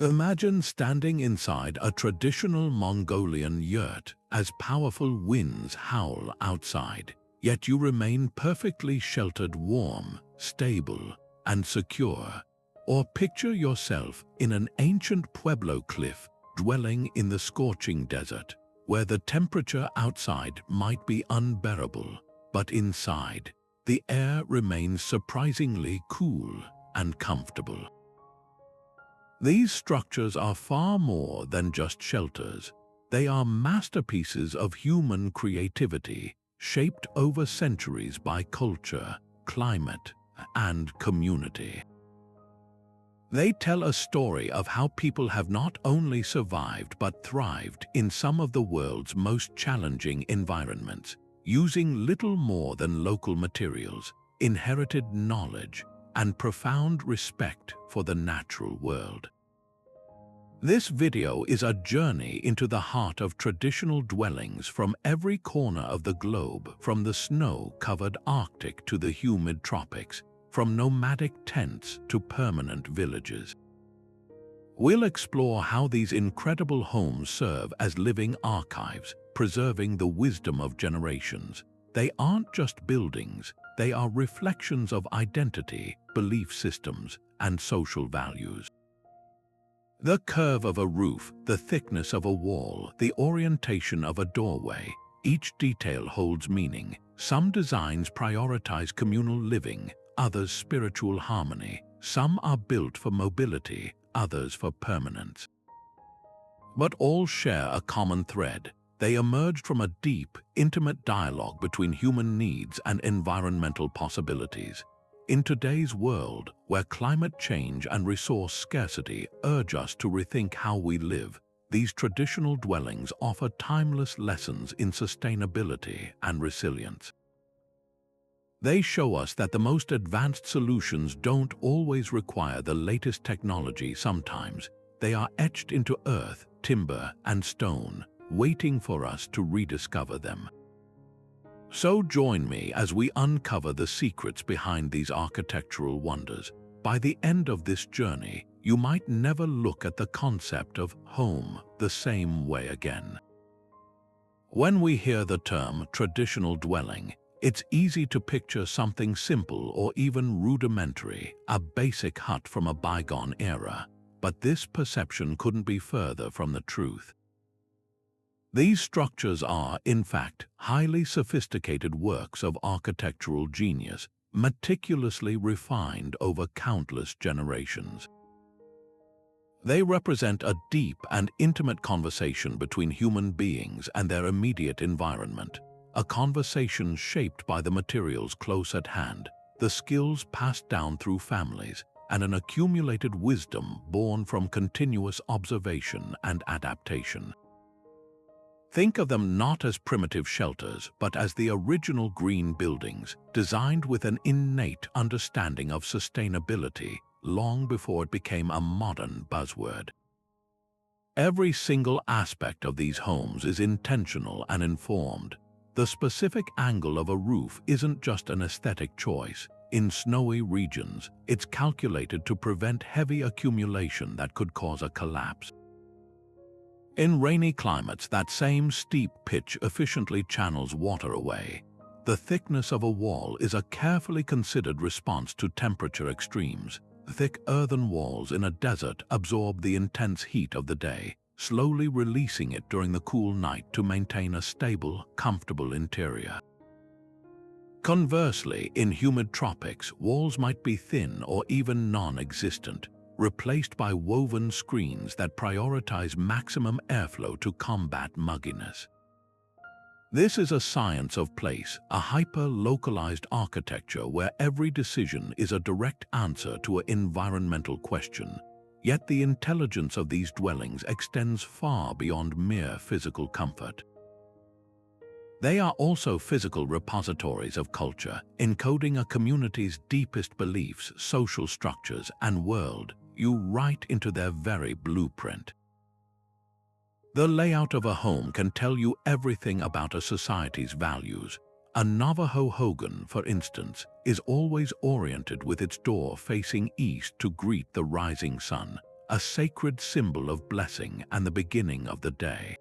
Imagine standing inside a traditional Mongolian yurt as powerful winds howl outside, yet you remain perfectly sheltered, warm, stable, and secure. Or picture yourself in an ancient Pueblo cliff dwelling in the scorching desert, where the temperature outside might be unbearable, but inside, the air remains surprisingly cool and comfortable. These structures are far more than just shelters. They are masterpieces of human creativity, shaped over centuries by culture, climate, and community. They tell a story of how people have not only survived but thrived in some of the world's most challenging environments, using little more than local materials, inherited knowledge, and profound respect for the natural world. This video is a journey into the heart of traditional dwellings from every corner of the globe, from the snow-covered Arctic to the humid tropics, from nomadic tents to permanent villages. We'll explore how these incredible homes serve as living archives, preserving the wisdom of generations. They aren't just buildings, they are reflections of identity, belief systems, and social values. The curve of a roof, the thickness of a wall, the orientation of a doorway, each detail holds meaning. Some designs prioritize communal living, others spiritual harmony. Some are built for mobility, others for permanence. But all share a common thread. They emerged from a deep, intimate dialogue between human needs and environmental possibilities. In today's world, where climate change and resource scarcity urge us to rethink how we live, these traditional dwellings offer timeless lessons in sustainability and resilience. They show us that the most advanced solutions don't always require the latest technology. Sometimes they are etched into earth, timber, and stone, waiting for us to rediscover them. So join me as we uncover the secrets behind these architectural wonders. By the end of this journey, you might never look at the concept of home the same way again. When we hear the term traditional dwelling, it's easy to picture something simple or even rudimentary, a basic hut from a bygone era. But this perception couldn't be further from the truth. These structures are, in fact, highly sophisticated works of architectural genius, meticulously refined over countless generations. They represent a deep and intimate conversation between human beings and their immediate environment, a conversation shaped by the materials close at hand, the skills passed down through families, and an accumulated wisdom born from continuous observation and adaptation. Think of them not as primitive shelters, but as the original green buildings, designed with an innate understanding of sustainability long before it became a modern buzzword. Every single aspect of these homes is intentional and informed. The specific angle of a roof isn't just an aesthetic choice. In snowy regions, it's calculated to prevent heavy accumulation that could cause a collapse. In rainy climates, that same steep pitch efficiently channels water away. The thickness of a wall is a carefully considered response to temperature extremes. Thick earthen walls in a desert absorb the intense heat of the day, slowly releasing it during the cool night to maintain a stable, comfortable interior. Conversely, in humid tropics, walls might be thin or even non-existent, replaced by woven screens that prioritize maximum airflow to combat mugginess. This is a science of place, a hyper-localized architecture where every decision is a direct answer to an environmental question. Yet the intelligence of these dwellings extends far beyond mere physical comfort. They are also physical repositories of culture, encoding a community's deepest beliefs, social structures, and world view right into their very blueprint. The layout of a home can tell you everything about a society's values. A Navajo hogan, for instance, is always oriented with its door facing east to greet the rising sun, a sacred symbol of blessing and the beginning of the day.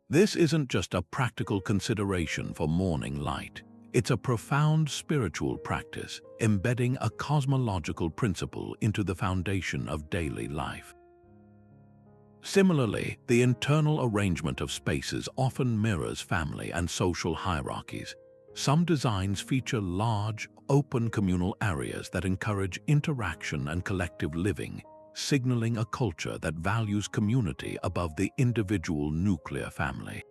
This isn't just a practical consideration for morning light. It's a profound spiritual practice, embedding a cosmological principle into the foundation of daily life. Similarly, the internal arrangement of spaces often mirrors family and social hierarchies. Some designs feature large, open communal areas that encourage interaction and collective living, signaling a culture that values community above the individual nuclear family.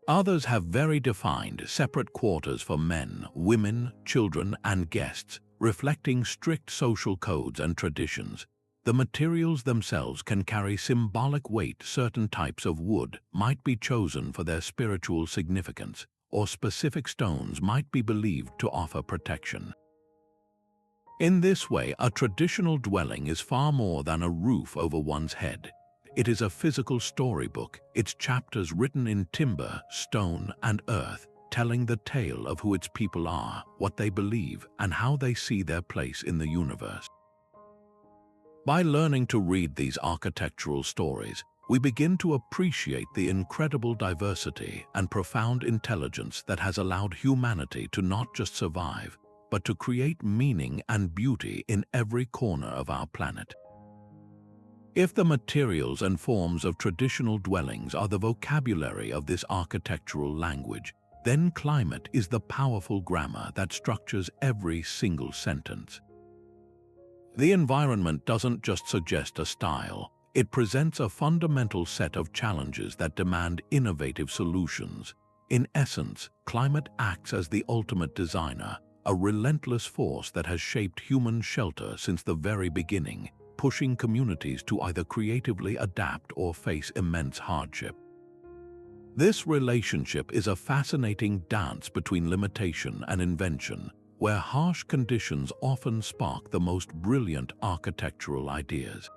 Others have very defined, separate quarters for men, women, children, and guests, reflecting strict social codes and traditions. The materials themselves can carry symbolic weight. Certain types of wood might be chosen for their spiritual significance, or specific stones might be believed to offer protection. In this way, a traditional dwelling is far more than a roof over one's head. It is a physical storybook, its chapters written in timber, stone, and earth, telling the tale of who its people are, what they believe, and how they see their place in the universe. By learning to read these architectural stories, we begin to appreciate the incredible diversity and profound intelligence that has allowed humanity to not just survive, but to create meaning and beauty in every corner of our planet. If the materials and forms of traditional dwellings are the vocabulary of this architectural language, then climate is the powerful grammar that structures every single sentence. The environment doesn't just suggest a style, it presents a fundamental set of challenges that demand innovative solutions. In essence, climate acts as the ultimate designer, a relentless force that has shaped human shelter since the very beginning, pushing communities to either creatively adapt or face immense hardship. This relationship is a fascinating dance between limitation and invention, where harsh conditions often spark the most brilliant architectural ideas.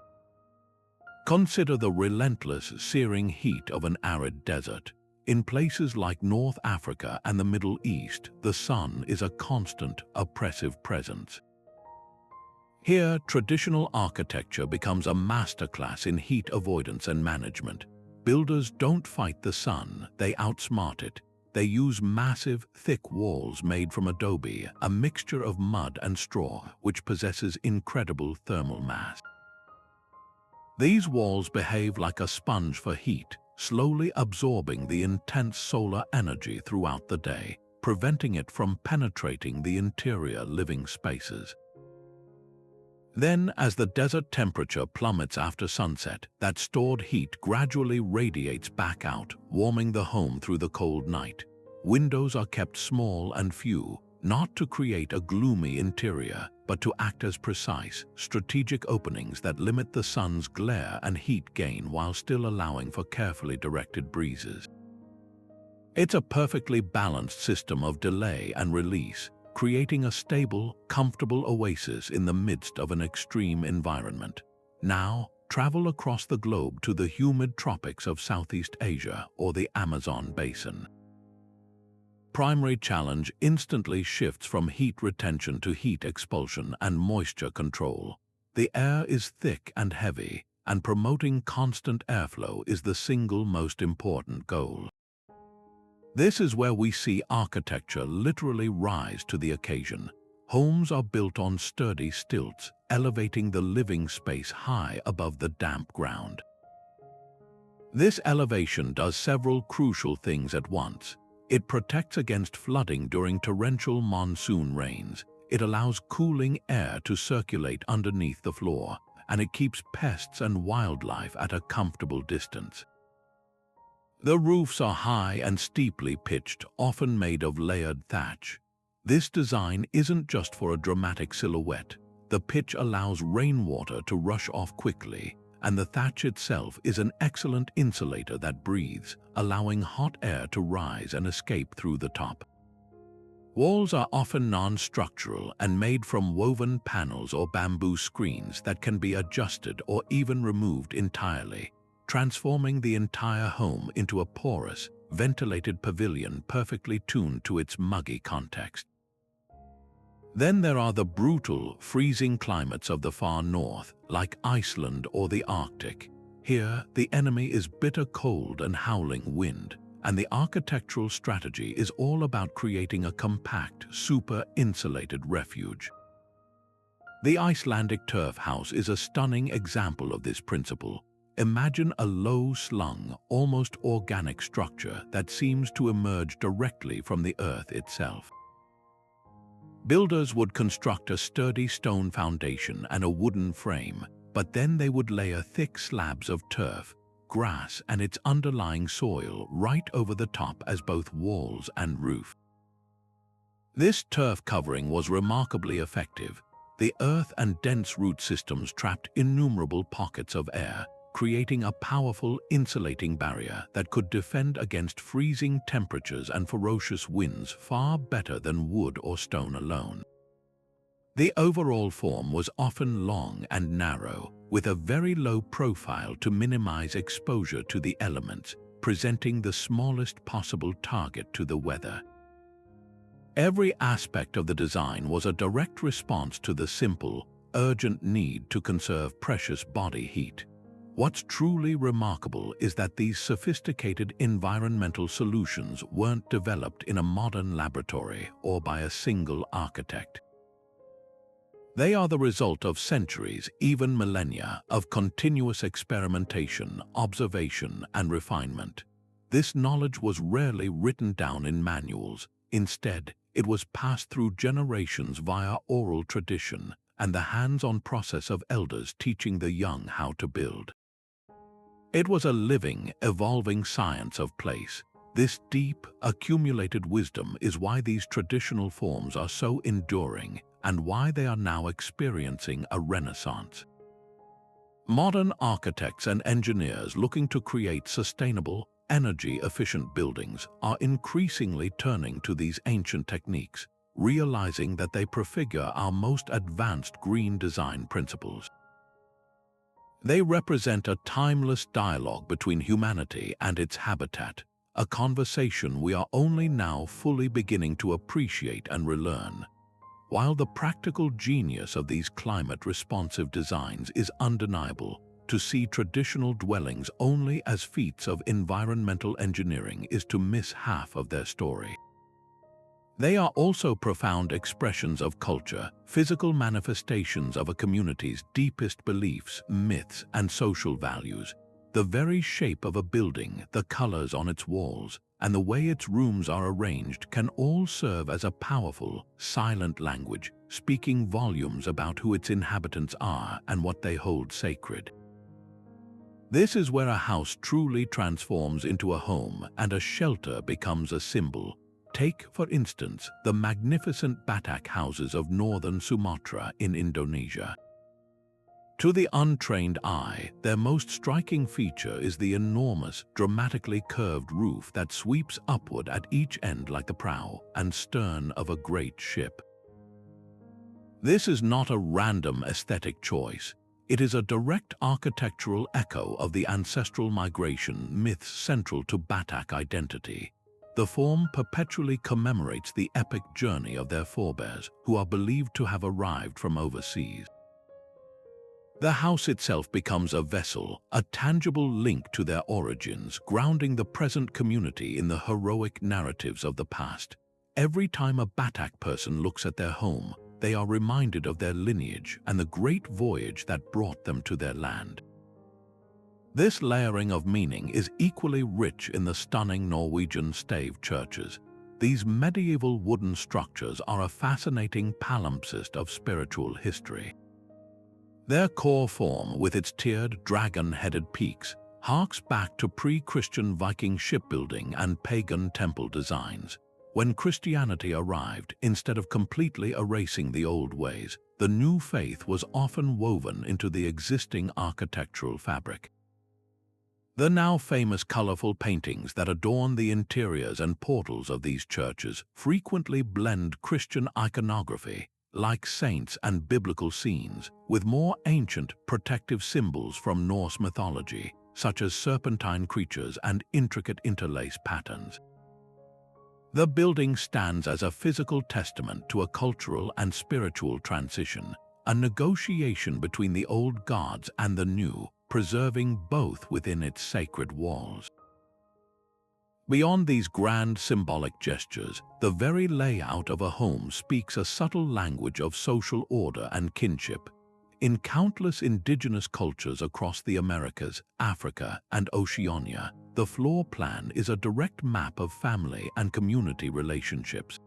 Consider the relentless, searing heat of an arid desert. In places like North Africa and the Middle East, the sun is a constant, oppressive presence. Here, traditional architecture becomes a masterclass in heat avoidance and management. Builders don't fight the sun, they outsmart it. They use massive, thick walls made from Adobe, a mixture of mud and straw, which possesses incredible thermal mass. These walls behave like a sponge for heat, slowly absorbing the intense solar energy throughout the day, preventing it from penetrating the interior living spaces. Then, as the desert temperature plummets after sunset, that stored heat gradually radiates back out, warming the home through the cold night. Windows are kept small and few, not to create a gloomy interior, but to act as precise, strategic openings that limit the sun's glare and heat gain while still allowing for carefully directed breezes. It's a perfectly balanced system of delay and release, creating a stable, comfortable oasis in the midst of an extreme environment. Now, travel across the globe to the humid tropics of Southeast Asia or the Amazon basin. Primary challenge instantly shifts from heat retention to heat expulsion and moisture control. The air is thick and heavy, and promoting constant airflow is the single most important goal. This is where we see architecture literally rise to the occasion. Homes are built on sturdy stilts, elevating the living space high above the damp ground. This elevation does several crucial things at once. It protects against flooding during torrential monsoon rains. It allows cooling air to circulate underneath the floor, and it keeps pests and wildlife at a comfortable distance. The roofs are high and steeply pitched, often made of layered thatch. This design isn't just for a dramatic silhouette. The pitch allows rainwater to rush off quickly, and the thatch itself is an excellent insulator that breathes, allowing hot air to rise and escape through the top. Walls are often non-structural and made from woven panels or bamboo screens that can be adjusted or even removed entirely, transforming the entire home into a porous, ventilated pavilion perfectly tuned to its muggy context. Then there are the brutal, freezing climates of the far north, like Iceland or the Arctic. Here, the enemy is bitter cold and howling wind, and the architectural strategy is all about creating a compact, super-insulated refuge. The Icelandic turf house is a stunning example of this principle. Imagine a low-slung, almost organic structure that seems to emerge directly from the earth itself. Builders would construct a sturdy stone foundation and a wooden frame, but then they would layer thick slabs of turf, grass, and its underlying soil right over the top as both walls and roof. This turf covering was remarkably effective. The earth and dense root systems trapped innumerable pockets of air, creating a powerful insulating barrier that could defend against freezing temperatures and ferocious winds far better than wood or stone alone. The overall form was often long and narrow, with a very low profile to minimize exposure to the elements, presenting the smallest possible target to the weather. Every aspect of the design was a direct response to the simple, urgent need to conserve precious body heat. What's truly remarkable is that these sophisticated environmental solutions weren't developed in a modern laboratory or by a single architect. They are the result of centuries, even millennia, of continuous experimentation, observation, and refinement. This knowledge was rarely written down in manuals. Instead, it was passed through generations via oral tradition and the hands-on process of elders teaching the young how to build. It was a living, evolving science of place. This deep, accumulated wisdom is why these traditional forms are so enduring and why they are now experiencing a renaissance. Modern architects and engineers looking to create sustainable, energy-efficient buildings are increasingly turning to these ancient techniques, realizing that they prefigure our most advanced green design principles. They represent a timeless dialogue between humanity and its habitat, a conversation we are only now fully beginning to appreciate and relearn. While the practical genius of these climate-responsive designs is undeniable, to see traditional dwellings only as feats of environmental engineering is to miss half of their story. They are also profound expressions of culture, physical manifestations of a community's deepest beliefs, myths, and social values. The very shape of a building, the colors on its walls, and the way its rooms are arranged can all serve as a powerful, silent language, speaking volumes about who its inhabitants are and what they hold sacred. This is where a house truly transforms into a home and a shelter becomes a symbol. Take, for instance, the magnificent Batak houses of northern Sumatra in Indonesia. To the untrained eye, their most striking feature is the enormous, dramatically curved roof that sweeps upward at each end like the prow and stern of a great ship. This is not a random aesthetic choice. It is a direct architectural echo of the ancestral migration myths central to Batak identity. The form perpetually commemorates the epic journey of their forebears, who are believed to have arrived from overseas. The house itself becomes a vessel, a tangible link to their origins, grounding the present community in the heroic narratives of the past. Every time a Batak person looks at their home, they are reminded of their lineage and the great voyage that brought them to their land. This layering of meaning is equally rich in the stunning Norwegian stave churches. These medieval wooden structures are a fascinating palimpsest of spiritual history. Their core form, with its tiered, dragon-headed peaks, harks back to pre-Christian Viking shipbuilding and pagan temple designs. When Christianity arrived, instead of completely erasing the old ways, the new faith was often woven into the existing architectural fabric. The now famous colorful paintings that adorn the interiors and portals of these churches frequently blend Christian iconography, like saints and biblical scenes, with more ancient protective symbols from Norse mythology, such as serpentine creatures and intricate interlace patterns. The building stands as a physical testament to a cultural and spiritual transition, a negotiation between the old gods and the new, preserving both within its sacred walls. Beyond these grand symbolic gestures, the very layout of a home speaks a subtle language of social order and kinship. In countless indigenous cultures across the Americas, Africa, and Oceania, the floor plan is a direct map of family and community relationships.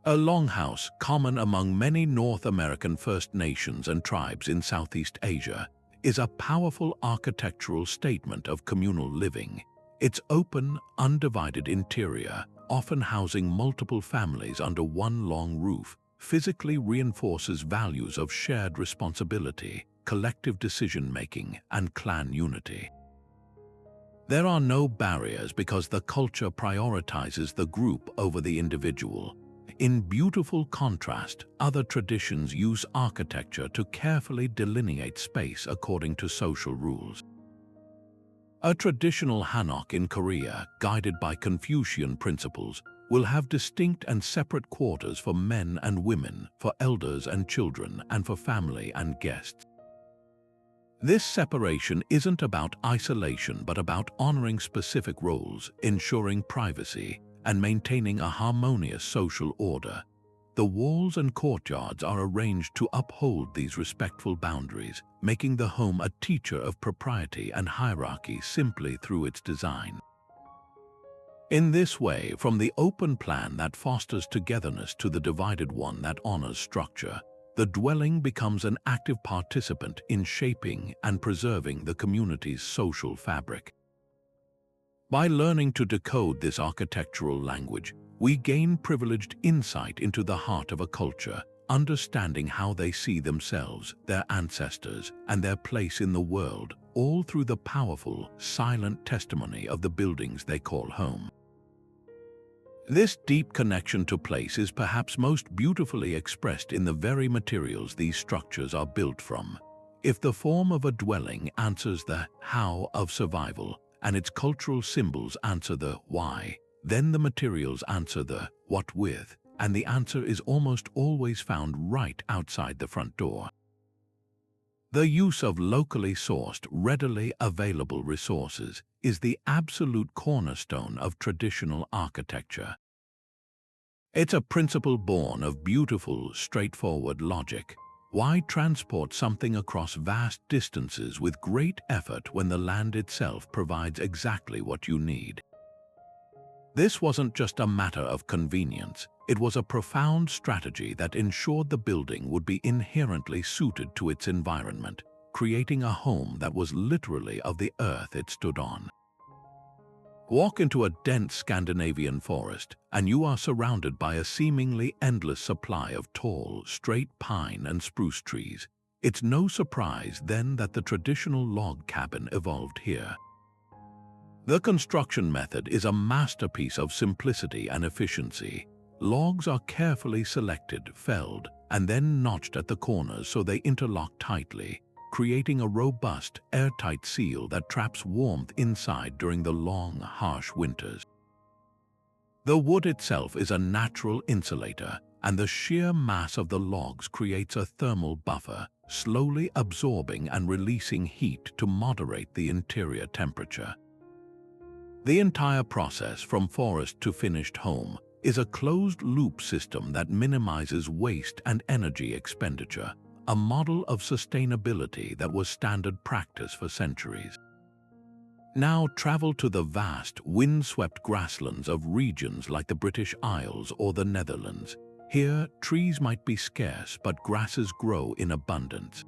A longhouse, common among many North American First Nations and tribes in Southeast Asia, is a powerful architectural statement of communal living. Its open, undivided interior, often housing multiple families under one long roof, physically reinforces values of shared responsibility, collective decision-making, and clan unity. There are no barriers because the culture prioritizes the group over the individual. In beautiful contrast, other traditions use architecture to carefully delineate space according to social rules. A traditional Hanok in Korea, guided by Confucian principles, will have distinct and separate quarters for men and women, for elders and children, and for family and guests. This separation isn't about isolation but about honoring specific roles, ensuring privacy, and maintaining a harmonious social order. The walls and courtyards are arranged to uphold these respectful boundaries, making the home a teacher of propriety and hierarchy simply through its design. In this way, from the open plan that fosters togetherness to the divided one that honors structure, the dwelling becomes an active participant in shaping and preserving the community's social fabric. By learning to decode this architectural language, we gain privileged insight into the heart of a culture, understanding how they see themselves, their ancestors, and their place in the world, all through the powerful, silent testimony of the buildings they call home. This deep connection to place is perhaps most beautifully expressed in the very materials these structures are built from. If the form of a dwelling answers the how of survival, and its cultural symbols answer the why, then the materials answer the what with, and the answer is almost always found right outside the front door. The use of locally sourced, readily available resources is the absolute cornerstone of traditional architecture. It's a principle born of beautiful, straightforward logic. Why transport something across vast distances with great effort when the land itself provides exactly what you need? This wasn't just a matter of convenience. It was a profound strategy that ensured the building would be inherently suited to its environment, creating a home that was literally of the earth it stood on. Walk into a dense Scandinavian forest, and you are surrounded by a seemingly endless supply of tall, straight pine and spruce trees. It's no surprise then that the traditional log cabin evolved here. The construction method is a masterpiece of simplicity and efficiency. Logs are carefully selected, felled, and then notched at the corners so they interlock tightly, creating a robust, airtight seal that traps warmth inside during the long, harsh winters. The wood itself is a natural insulator, and the sheer mass of the logs creates a thermal buffer, slowly absorbing and releasing heat to moderate the interior temperature. The entire process, from forest to finished home, is a closed-loop system that minimizes waste and energy expenditure, a model of sustainability that was standard practice for centuries. Now travel to the vast, wind-swept grasslands of regions like the British Isles or the Netherlands. Here, trees might be scarce, but grasses grow in abundance.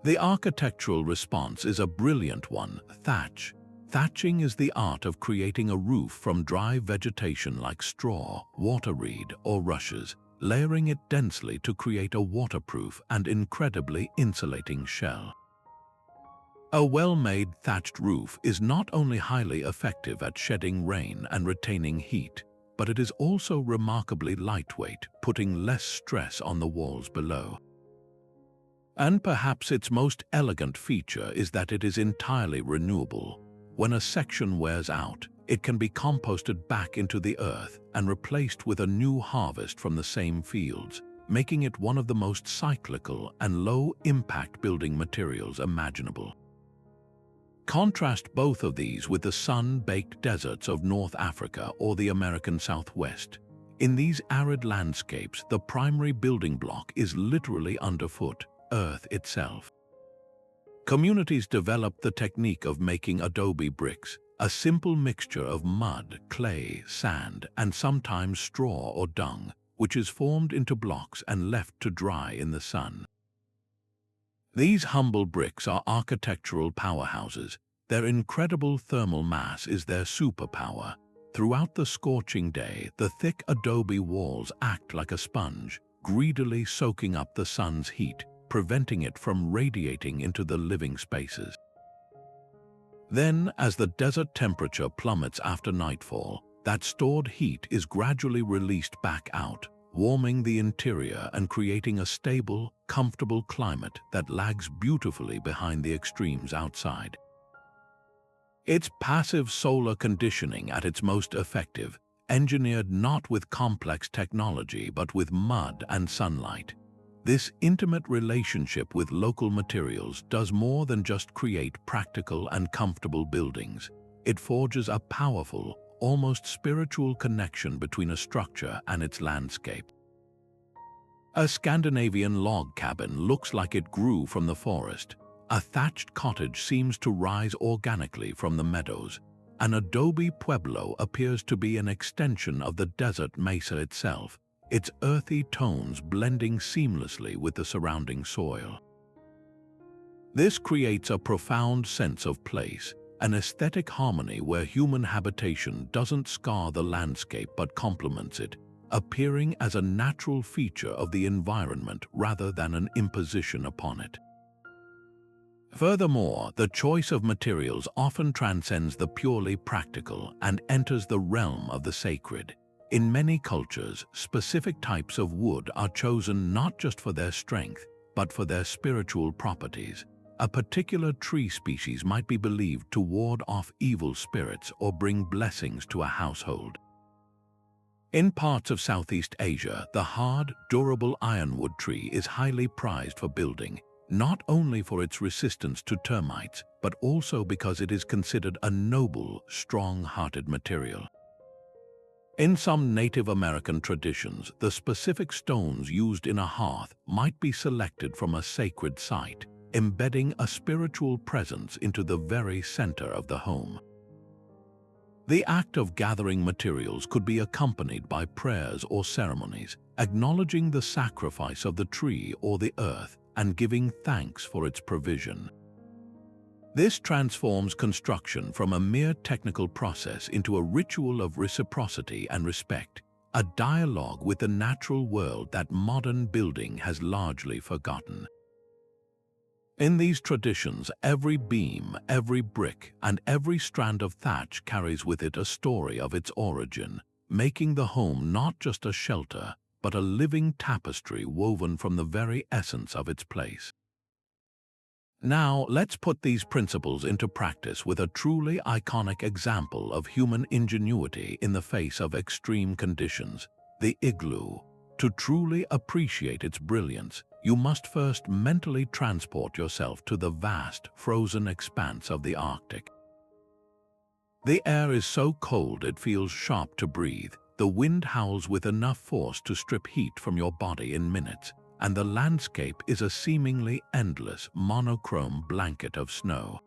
The architectural response is a brilliant one: thatch. Thatching is the art of creating a roof from dry vegetation like straw, water reed, or rushes, layering it densely to create a waterproof and incredibly insulating shell. A well-made thatched roof is not only highly effective at shedding rain and retaining heat, but it is also remarkably lightweight, putting less stress on the walls below. And perhaps its most elegant feature is that it is entirely renewable. When a section wears out, it can be composted back into the earth and replaced with a new harvest from the same fields, making it one of the most cyclical and low-impact building materials imaginable. Contrast both of these with the sun-baked deserts of North Africa or the American Southwest. In these arid landscapes, the primary building block is literally underfoot, earth itself. Communities developed the technique of making adobe bricks, a simple mixture of mud, clay, sand, and sometimes straw or dung, which is formed into blocks and left to dry in the sun. These humble bricks are architectural powerhouses. Their incredible thermal mass is their superpower. Throughout the scorching day, the thick adobe walls act like a sponge, greedily soaking up the sun's heat, preventing it from radiating into the living spaces. Then, as the desert temperature plummets after nightfall, that stored heat is gradually released back out, warming the interior and creating a stable, comfortable climate that lags beautifully behind the extremes outside. It's passive solar conditioning at its most effective, engineered not with complex technology but with mud and sunlight. This intimate relationship with local materials does more than just create practical and comfortable buildings. It forges a powerful, almost spiritual connection between a structure and its landscape. A Scandinavian log cabin looks like it grew from the forest. A thatched cottage seems to rise organically from the meadows. An adobe pueblo appears to be an extension of the desert mesa itself, its earthy tones blending seamlessly with the surrounding soil. This creates a profound sense of place, an aesthetic harmony where human habitation doesn't scar the landscape but complements it, appearing as a natural feature of the environment rather than an imposition upon it. Furthermore, the choice of materials often transcends the purely practical and enters the realm of the sacred. In many cultures, specific types of wood are chosen not just for their strength, but for their spiritual properties. A particular tree species might be believed to ward off evil spirits or bring blessings to a household. In parts of Southeast Asia, the hard, durable ironwood tree is highly prized for building, not only for its resistance to termites, but also because it is considered a noble, strong-hearted material. In some Native American traditions, the specific stones used in a hearth might be selected from a sacred site, embedding a spiritual presence into the very center of the home. The act of gathering materials could be accompanied by prayers or ceremonies, acknowledging the sacrifice of the tree or the earth and giving thanks for its provision. This transforms construction from a mere technical process into a ritual of reciprocity and respect, a dialogue with the natural world that modern building has largely forgotten. In these traditions, every beam, every brick, and every strand of thatch carries with it a story of its origin, making the home not just a shelter, but a living tapestry woven from the very essence of its place. Now, let's put these principles into practice with a truly iconic example of human ingenuity in the face of extreme conditions, the igloo. To truly appreciate its brilliance, you must first mentally transport yourself to the vast, frozen expanse of the Arctic. The air is so cold it feels sharp to breathe, the wind howls with enough force to strip heat from your body in minutes, and the landscape is a seemingly endless, monochrome blanket of snow.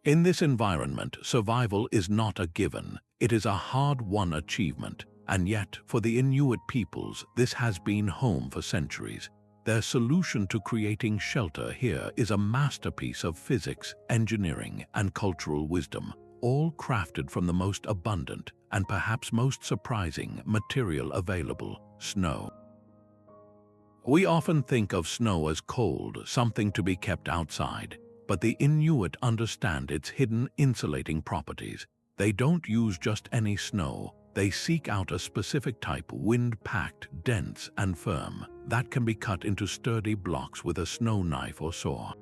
In this environment, survival is not a given, it is a hard-won achievement, and yet, for the Inuit peoples, this has been home for centuries. Their solution to creating shelter here is a masterpiece of physics, engineering, and cultural wisdom, all crafted from the most abundant and perhaps most surprising material available, snow. We often think of snow as cold, something to be kept outside, but the Inuit understand its hidden insulating properties. They don't use just any snow. They seek out a specific type, wind-packed, dense, and firm, that can be cut into sturdy blocks with a snow knife or saw.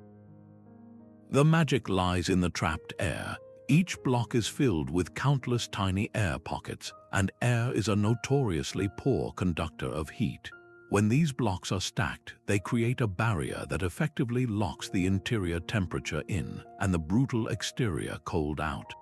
The magic lies in the trapped air. Each block is filled with countless tiny air pockets, and air is a notoriously poor conductor of heat. When these blocks are stacked, they create a barrier that effectively locks the interior temperature in and the brutal exterior cold out.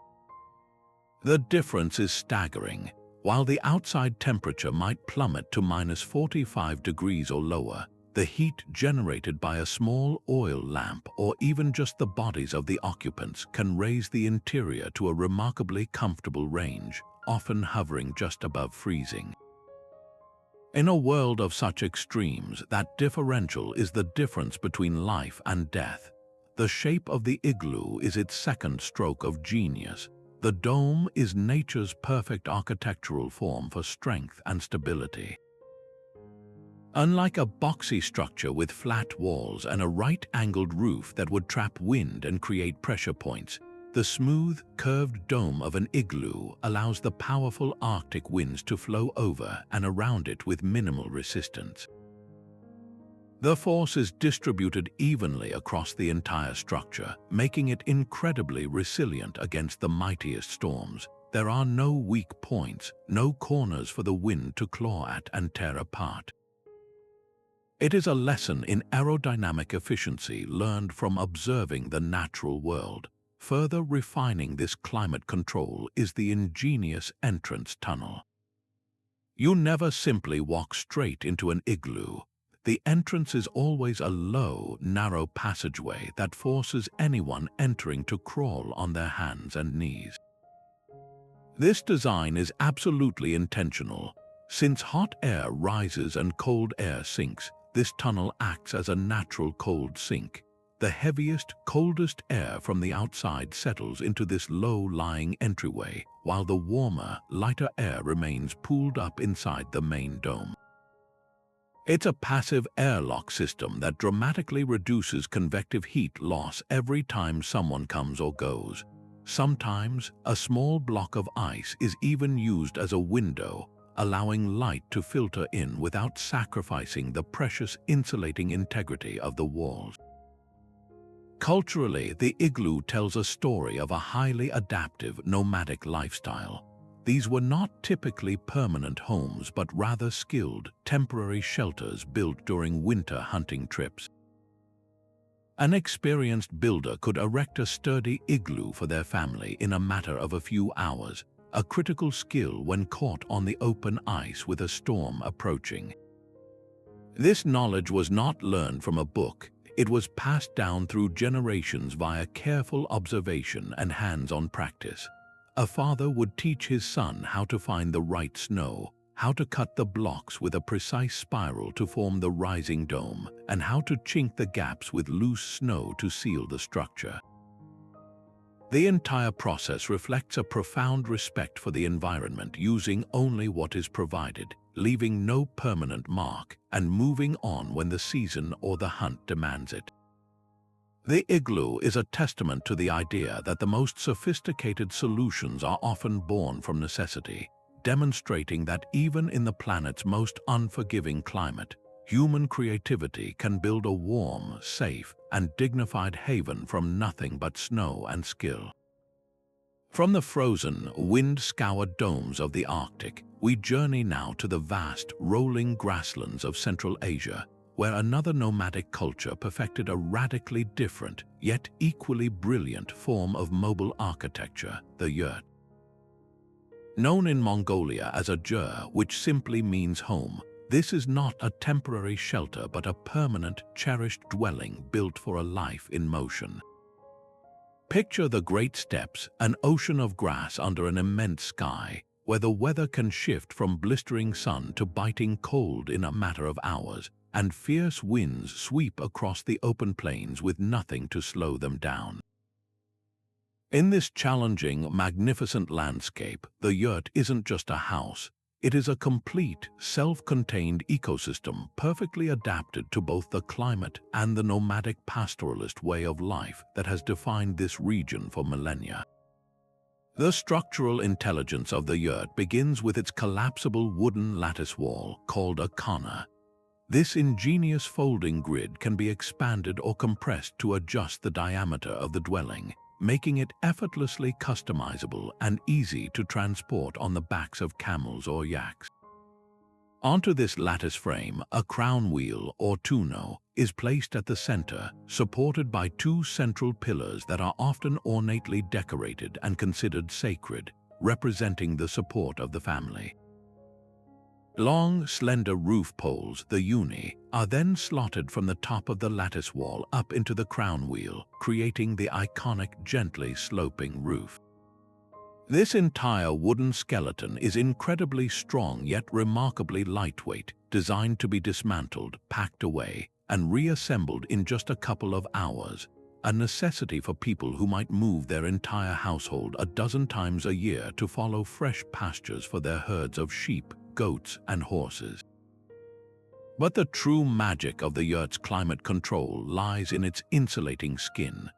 The difference is staggering. While the outside temperature might plummet to -45 degrees or lower, the heat generated by a small oil lamp or even just the bodies of the occupants can raise the interior to a remarkably comfortable range, often hovering just above freezing. In a world of such extremes, that differential is the difference between life and death. The shape of the igloo is its second stroke of genius. The dome is nature's perfect architectural form for strength and stability. Unlike a boxy structure with flat walls and a right-angled roof that would trap wind and create pressure points, the smooth, curved dome of an igloo allows the powerful Arctic winds to flow over and around it with minimal resistance. The force is distributed evenly across the entire structure, making it incredibly resilient against the mightiest storms. There are no weak points, no corners for the wind to claw at and tear apart. It is a lesson in aerodynamic efficiency learned from observing the natural world. Further refining this climate control is the ingenious entrance tunnel. You never simply walk straight into an igloo. The entrance is always a low, narrow passageway that forces anyone entering to crawl on their hands and knees. This design is absolutely intentional. Since hot air rises and cold air sinks, this tunnel acts as a natural cold sink. The heaviest, coldest air from the outside settles into this low-lying entryway, while the warmer, lighter air remains pooled up inside the main dome. It's a passive airlock system that dramatically reduces convective heat loss every time someone comes or goes. Sometimes, a small block of ice is even used as a window, allowing light to filter in without sacrificing the precious insulating integrity of the walls. Culturally, the igloo tells a story of a highly adaptive, nomadic lifestyle. These were not typically permanent homes, but rather skilled, temporary shelters built during winter hunting trips. An experienced builder could erect a sturdy igloo for their family in a matter of a few hours, a critical skill when caught on the open ice with a storm approaching. This knowledge was not learned from a book. It was passed down through generations via careful observation and hands-on practice. A father would teach his son how to find the right snow, how to cut the blocks with a precise spiral to form the rising dome, and how to chink the gaps with loose snow to seal the structure. The entire process reflects a profound respect for the environment, using only what is provided, leaving no permanent mark, and moving on when the season or the hunt demands it. The igloo is a testament to the idea that the most sophisticated solutions are often born from necessity, demonstrating that even in the planet's most unforgiving climate, human creativity can build a warm, safe, and dignified haven from nothing but snow and skill. From the frozen, wind-scoured domes of the Arctic, we journey now to the vast, rolling grasslands of Central Asia, where another nomadic culture perfected a radically different, yet equally brilliant form of mobile architecture, the yurt. Known in Mongolia as a jur, which simply means home, this is not a temporary shelter but a permanent, cherished dwelling built for a life in motion. Picture the Great Steppes, an ocean of grass under an immense sky, where the weather can shift from blistering sun to biting cold in a matter of hours, and fierce winds sweep across the open plains with nothing to slow them down. In this challenging, magnificent landscape, the yurt isn't just a house. It is a complete, self-contained ecosystem perfectly adapted to both the climate and the nomadic pastoralist way of life that has defined this region for millennia. The structural intelligence of the yurt begins with its collapsible wooden lattice wall called a khana. This ingenious folding grid can be expanded or compressed to adjust the diameter of the dwelling, making it effortlessly customizable and easy to transport on the backs of camels or yaks. Onto this lattice frame, a crown wheel or tonneau is placed at the center, supported by two central pillars that are often ornately decorated and considered sacred, representing the support of the family. Long, slender roof poles, the uni, are then slotted from the top of the lattice wall up into the crown wheel, creating the iconic gently sloping roof. This entire wooden skeleton is incredibly strong yet remarkably lightweight, designed to be dismantled, packed away, and reassembled in just a couple of hours, a necessity for people who might move their entire household a dozen times a year to follow fresh pastures for their herds of sheep, goats, and horses. But the true magic of the yurt's climate control lies in its insulating skin.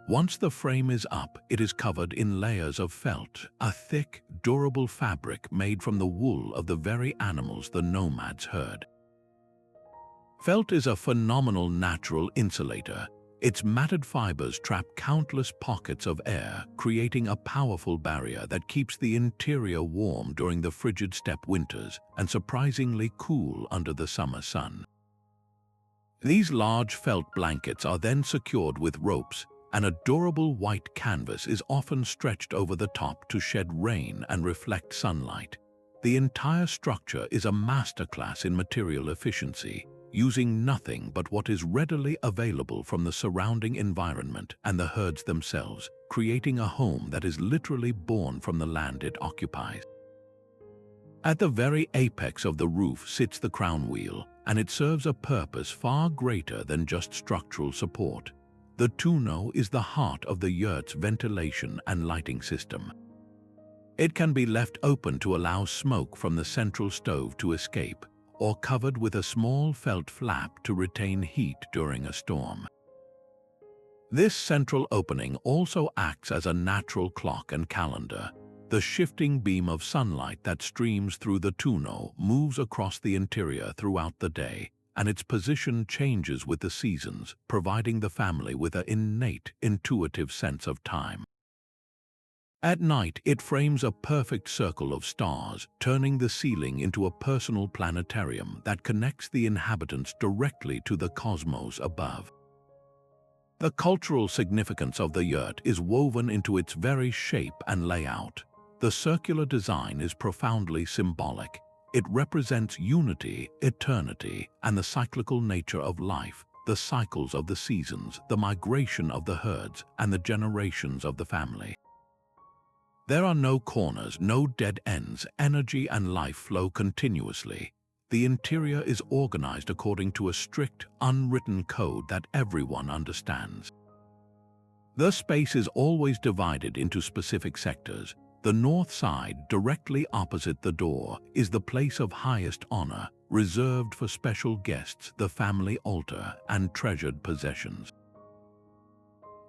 Once the frame is up, it is covered in layers of felt, a thick, durable fabric made from the wool of the very animals the nomads herd. Felt is a phenomenal natural insulator. Its matted fibers trap countless pockets of air, creating a powerful barrier that keeps the interior warm during the frigid steppe winters and surprisingly cool under the summer sun. These large felt blankets are then secured with ropes, and a durable white canvas is often stretched over the top to shed rain and reflect sunlight. The entire structure is a masterclass in material efficiency, using nothing but what is readily available from the surrounding environment and the herds themselves, creating a home that is literally born from the land it occupies. At the very apex of the roof sits the crown wheel, and it serves a purpose far greater than just structural support. The tonneau is the heart of the yurt's ventilation and lighting system. It can be left open to allow smoke from the central stove to escape, or covered with a small felt flap to retain heat during a storm. This central opening also acts as a natural clock and calendar. The shifting beam of sunlight that streams through the tonneau moves across the interior throughout the day, and its position changes with the seasons, providing the family with an innate, intuitive sense of time. At night, it frames a perfect circle of stars, turning the ceiling into a personal planetarium that connects the inhabitants directly to the cosmos above. The cultural significance of the yurt is woven into its very shape and layout. The circular design is profoundly symbolic. It represents unity, eternity, and the cyclical nature of life, the cycles of the seasons, the migration of the herds, and the generations of the family. There are no corners, no dead ends. Energy and life flow continuously. The interior is organized according to a strict, unwritten code that everyone understands. The space is always divided into specific sectors. The north side, directly opposite the door, is the place of highest honor, reserved for special guests, the family altar, and treasured possessions.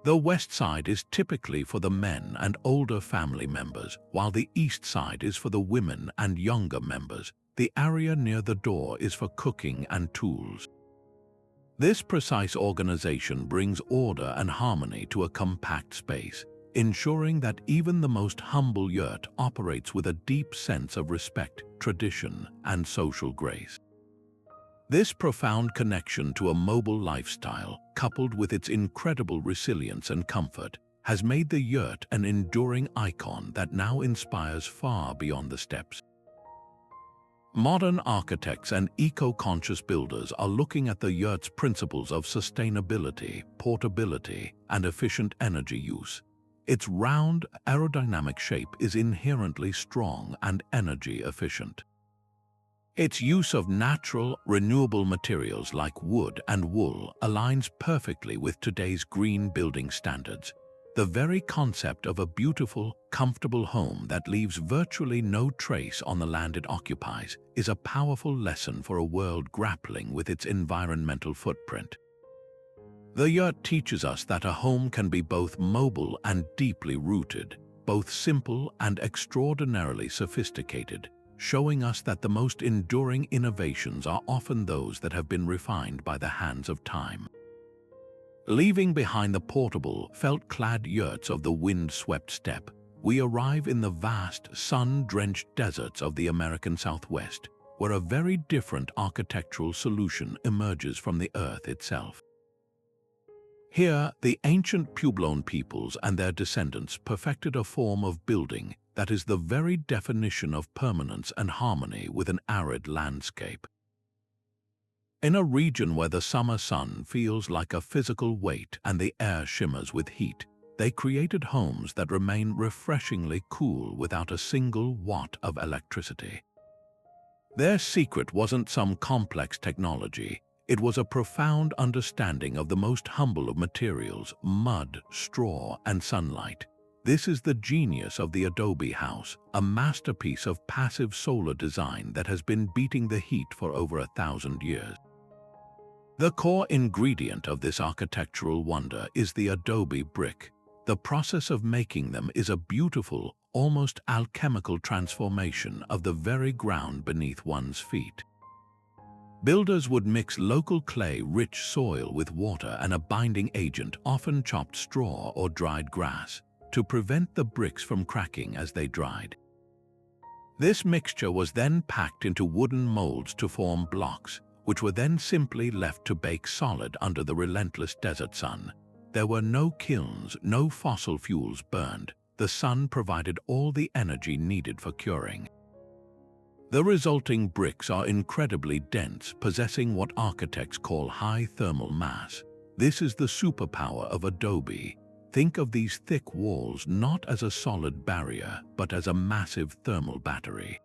The west side is typically for the men and older family members, while the east side is for the women and younger members. The area near the door is for cooking and tools. This precise organization brings order and harmony to a compact space, ensuring that even the most humble yurt operates with a deep sense of respect, tradition, and social grace. This profound connection to a mobile lifestyle, coupled with its incredible resilience and comfort, has made the yurt an enduring icon that now inspires far beyond the steppes. Modern architects and eco-conscious builders are looking at the yurt's principles of sustainability, portability, and efficient energy use. Its round, aerodynamic shape is inherently strong and energy efficient. Its use of natural, renewable materials like wood and wool aligns perfectly with today's green building standards. The very concept of a beautiful, comfortable home that leaves virtually no trace on the land it occupies is a powerful lesson for a world grappling with its environmental footprint. The yurt teaches us that a home can be both mobile and deeply rooted, both simple and extraordinarily sophisticated, showing us that the most enduring innovations are often those that have been refined by the hands of time. Leaving behind the portable, felt-clad yurts of the wind-swept steppe, we arrive in the vast, sun-drenched deserts of the American Southwest, where a very different architectural solution emerges from the earth itself. Here, the ancient Puebloan peoples and their descendants perfected a form of building that is the very definition of permanence and harmony with an arid landscape. In a region where the summer sun feels like a physical weight and the air shimmers with heat, they created homes that remain refreshingly cool without a single watt of electricity. Their secret wasn't some complex technology. It was a profound understanding of the most humble of materials: mud, straw, and sunlight. This is the genius of the Adobe house, a masterpiece of passive solar design that has been beating the heat for over 1,000 years. The core ingredient of this architectural wonder is the Adobe brick. The process of making them is a beautiful, almost alchemical transformation of the very ground beneath one's feet. Builders would mix local clay-rich soil with water and a binding agent, often chopped straw or dried grass, to prevent the bricks from cracking as they dried. This mixture was then packed into wooden molds to form blocks, which were then simply left to bake solid under the relentless desert sun. There were no kilns, no fossil fuels burned. The sun provided all the energy needed for curing. The resulting bricks are incredibly dense, possessing what architects call high thermal mass. This is the superpower of Adobe. Think of these thick walls not as a solid barrier, but as a massive thermal battery.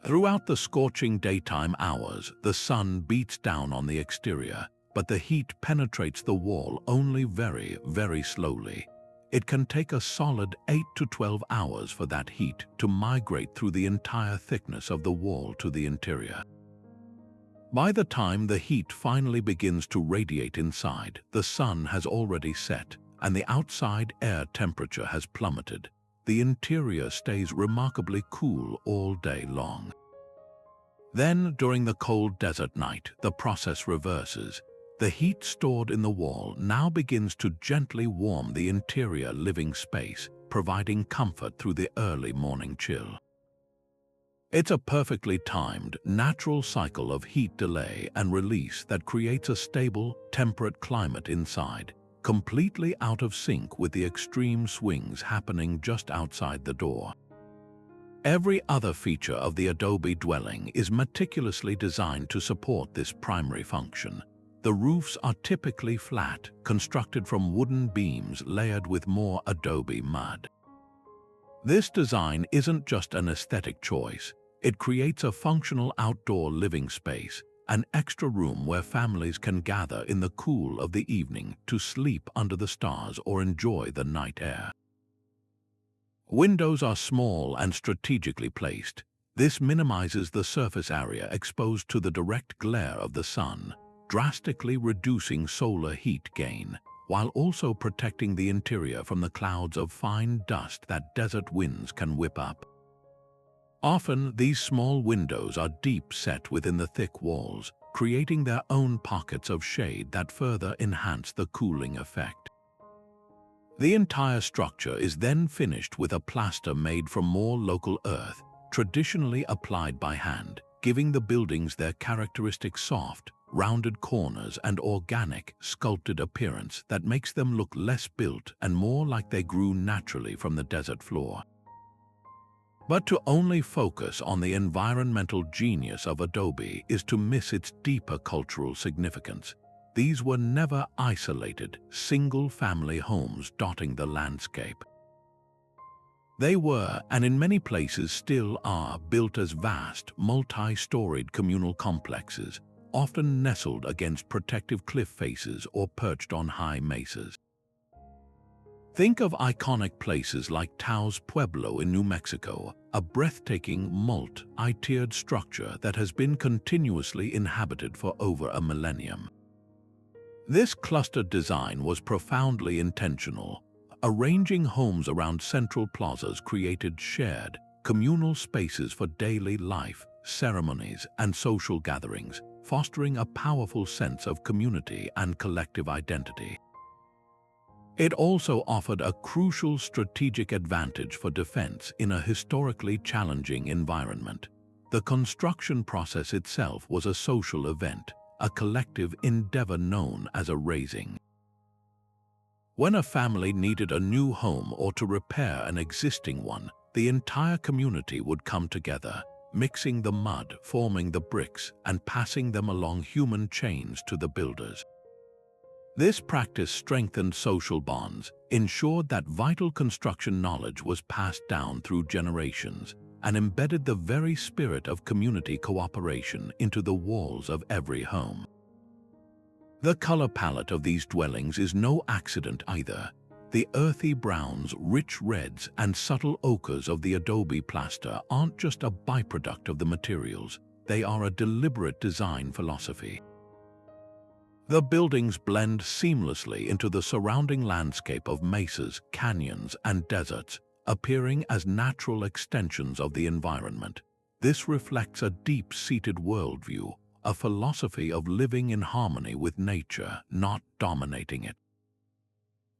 Throughout the scorching daytime hours, the sun beats down on the exterior, but the heat penetrates the wall only very, very slowly. It can take a solid 8 to 12 hours for that heat to migrate through the entire thickness of the wall to the interior. By the time the heat finally begins to radiate inside, the sun has already set, and the outside air temperature has plummeted. The interior stays remarkably cool all day long. Then, during the cold desert night, the process reverses. The heat stored in the wall now begins to gently warm the interior living space, providing comfort through the early morning chill. It's a perfectly timed, natural cycle of heat delay and release that creates a stable, temperate climate inside, completely out of sync with the extreme swings happening just outside the door. Every other feature of the Adobe dwelling is meticulously designed to support this primary function. The roofs are typically flat, constructed from wooden beams layered with more Adobe mud. This design isn't just an aesthetic choice. It creates a functional outdoor living space, an extra room where families can gather in the cool of the evening to sleep under the stars or enjoy the night air. Windows are small and strategically placed. This minimizes the surface area exposed to the direct glare of the sun, drastically reducing solar heat gain, while also protecting the interior from the clouds of fine dust that desert winds can whip up. Often, these small windows are deep set within the thick walls, creating their own pockets of shade that further enhance the cooling effect. The entire structure is then finished with a plaster made from more local earth, traditionally applied by hand, giving the buildings their characteristic soft, rounded corners and organic, sculpted appearance that makes them look less built and more like they grew naturally from the desert floor. But to only focus on the environmental genius of Adobe is to miss its deeper cultural significance. These were never isolated, single-family homes dotting the landscape. They were, and in many places still are, built as vast, multi-storied communal complexes, often nestled against protective cliff faces or perched on high mesas. Think of iconic places like Taos Pueblo in New Mexico, a breathtaking multi-tiered structure that has been continuously inhabited for over a millennium. This clustered design was profoundly intentional. Arranging homes around central plazas created shared, communal spaces for daily life, ceremonies, and social gatherings, fostering a powerful sense of community and collective identity. It also offered a crucial strategic advantage for defense in a historically challenging environment. The construction process itself was a social event, a collective endeavor known as a raising. When a family needed a new home or to repair an existing one, the entire community would come together, mixing the mud, forming the bricks, and passing them along human chains to the builders. This practice strengthened social bonds, ensured that vital construction knowledge was passed down through generations, and embedded the very spirit of community cooperation into the walls of every home. The color palette of these dwellings is no accident either. The earthy browns, rich reds, and subtle ochres of the Adobe plaster aren't just a byproduct of the materials, they are a deliberate design philosophy. The buildings blend seamlessly into the surrounding landscape of mesas, canyons, and deserts, appearing as natural extensions of the environment. This reflects a deep-seated worldview, a philosophy of living in harmony with nature, not dominating it.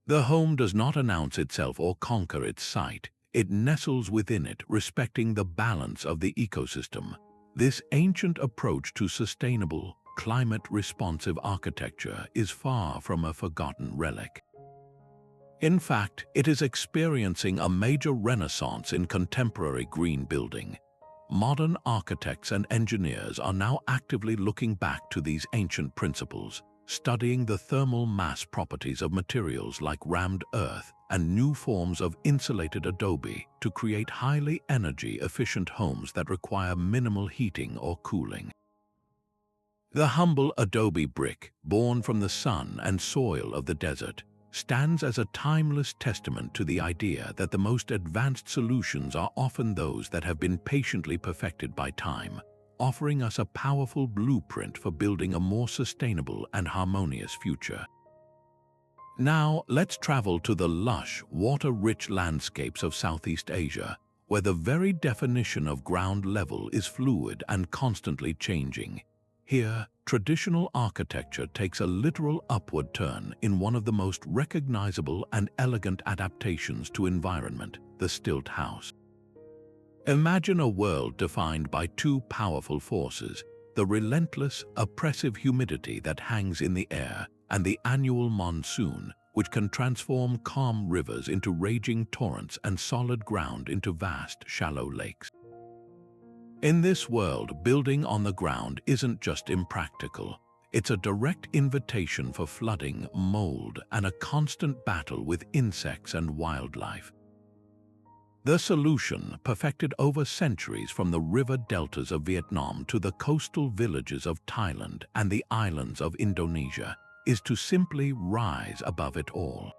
The home does not announce itself or conquer its site. It nestles within it, respecting the balance of the ecosystem. This ancient approach to sustainable, climate-responsive architecture is far from a forgotten relic. In fact, it is experiencing a major renaissance in contemporary green building. Modern architects and engineers are now actively looking back to these ancient principles, studying the thermal mass properties of materials like rammed earth and new forms of insulated adobe to create highly energy-efficient homes that require minimal heating or cooling. The humble adobe brick, born from the sun and soil of the desert, stands as a timeless testament to the idea that the most advanced solutions are often those that have been patiently perfected by time, offering us a powerful blueprint for building a more sustainable and harmonious future. Now, let's travel to the lush, water-rich landscapes of Southeast Asia, where the very definition of ground level is fluid and constantly changing. Here, traditional architecture takes a literal upward turn in one of the most recognizable and elegant adaptations to environment, the stilt house. Imagine a world defined by two powerful forces, the relentless, oppressive humidity that hangs in the air and the annual monsoon, which can transform calm rivers into raging torrents and solid ground into vast, shallow lakes. In this world, building on the ground isn't just impractical. It's a direct invitation for flooding, mold, and a constant battle with insects and wildlife. The solution, perfected over centuries from the river deltas of Vietnam to the coastal villages of Thailand and the islands of Indonesia, is to simply rise above it all.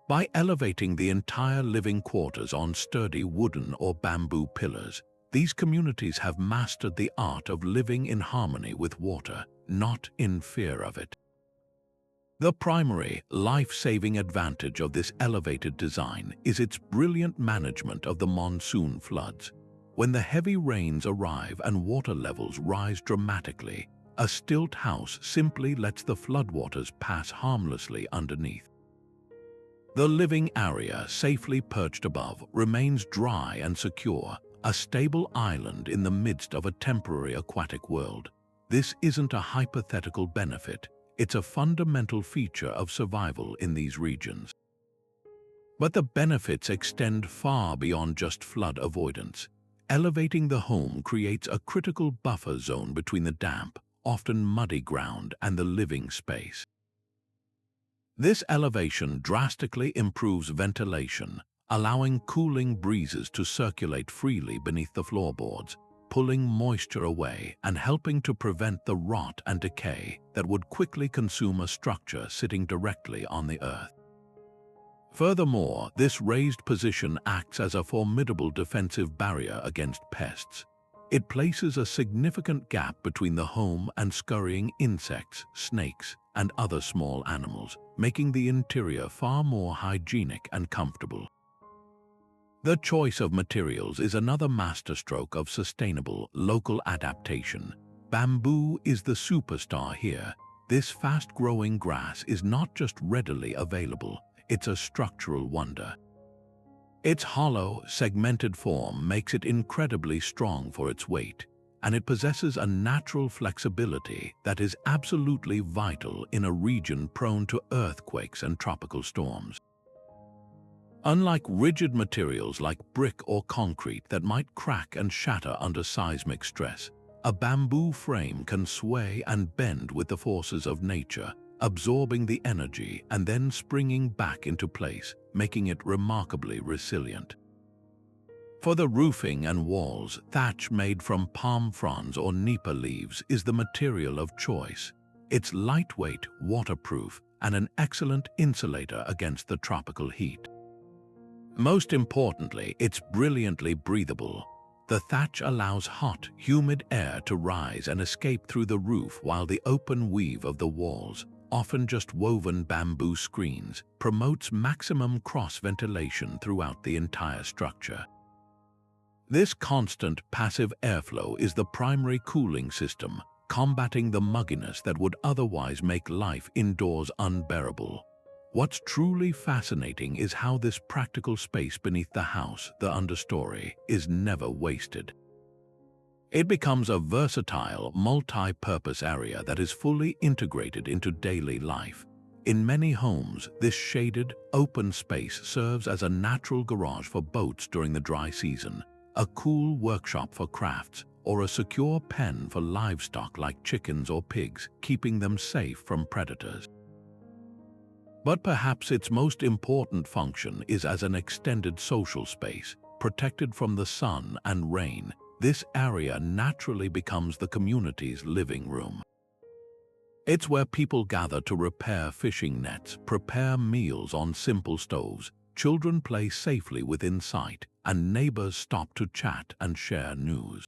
By elevating the entire living quarters on sturdy wooden or bamboo pillars, these communities have mastered the art of living in harmony with water, not in fear of it. The primary, life-saving advantage of this elevated design is its brilliant management of the monsoon floods. When the heavy rains arrive and water levels rise dramatically, a stilt house simply lets the floodwaters pass harmlessly underneath. The living area, safely perched above, remains dry and secure, a stable island in the midst of a temporary aquatic world. This isn't a hypothetical benefit, it's a fundamental feature of survival in these regions. But the benefits extend far beyond just flood avoidance. Elevating the home creates a critical buffer zone between the damp, often muddy ground and the living space. This elevation drastically improves ventilation, allowing cooling breezes to circulate freely beneath the floorboards, pulling moisture away and helping to prevent the rot and decay that would quickly consume a structure sitting directly on the earth. Furthermore, this raised position acts as a formidable defensive barrier against pests. It places a significant gap between the home and scurrying insects, snakes, and other small animals, making the interior far more hygienic and comfortable. The choice of materials is another masterstroke of sustainable, local adaptation. Bamboo is the superstar here. This fast-growing grass is not just readily available, it's a structural wonder. Its hollow, segmented form makes it incredibly strong for its weight, and it possesses a natural flexibility that is absolutely vital in a region prone to earthquakes and tropical storms. Unlike rigid materials like brick or concrete that might crack and shatter under seismic stress, a bamboo frame can sway and bend with the forces of nature, absorbing the energy and then springing back into place, making it remarkably resilient. For the roofing and walls, thatch made from palm fronds or nipa leaves is the material of choice. It's lightweight, waterproof, and an excellent insulator against the tropical heat. Most importantly, it's brilliantly breathable. The thatch allows hot, humid air to rise and escape through the roof, while the open weave of the walls, often just woven bamboo screens, promotes maximum cross-ventilation throughout the entire structure. This constant passive airflow is the primary cooling system, combating the mugginess that would otherwise make life indoors unbearable. What's truly fascinating is how this practical space beneath the house, the understory, is never wasted. It becomes a versatile, multi-purpose area that is fully integrated into daily life. In many homes, this shaded, open space serves as a natural garage for boats during the dry season, a cool workshop for crafts, or a secure pen for livestock like chickens or pigs, keeping them safe from predators. But perhaps its most important function is as an extended social space, protected from the sun and rain. This area naturally becomes the community's living room. It's where people gather to repair fishing nets, prepare meals on simple stoves, children play safely within sight, and neighbors stop to chat and share news.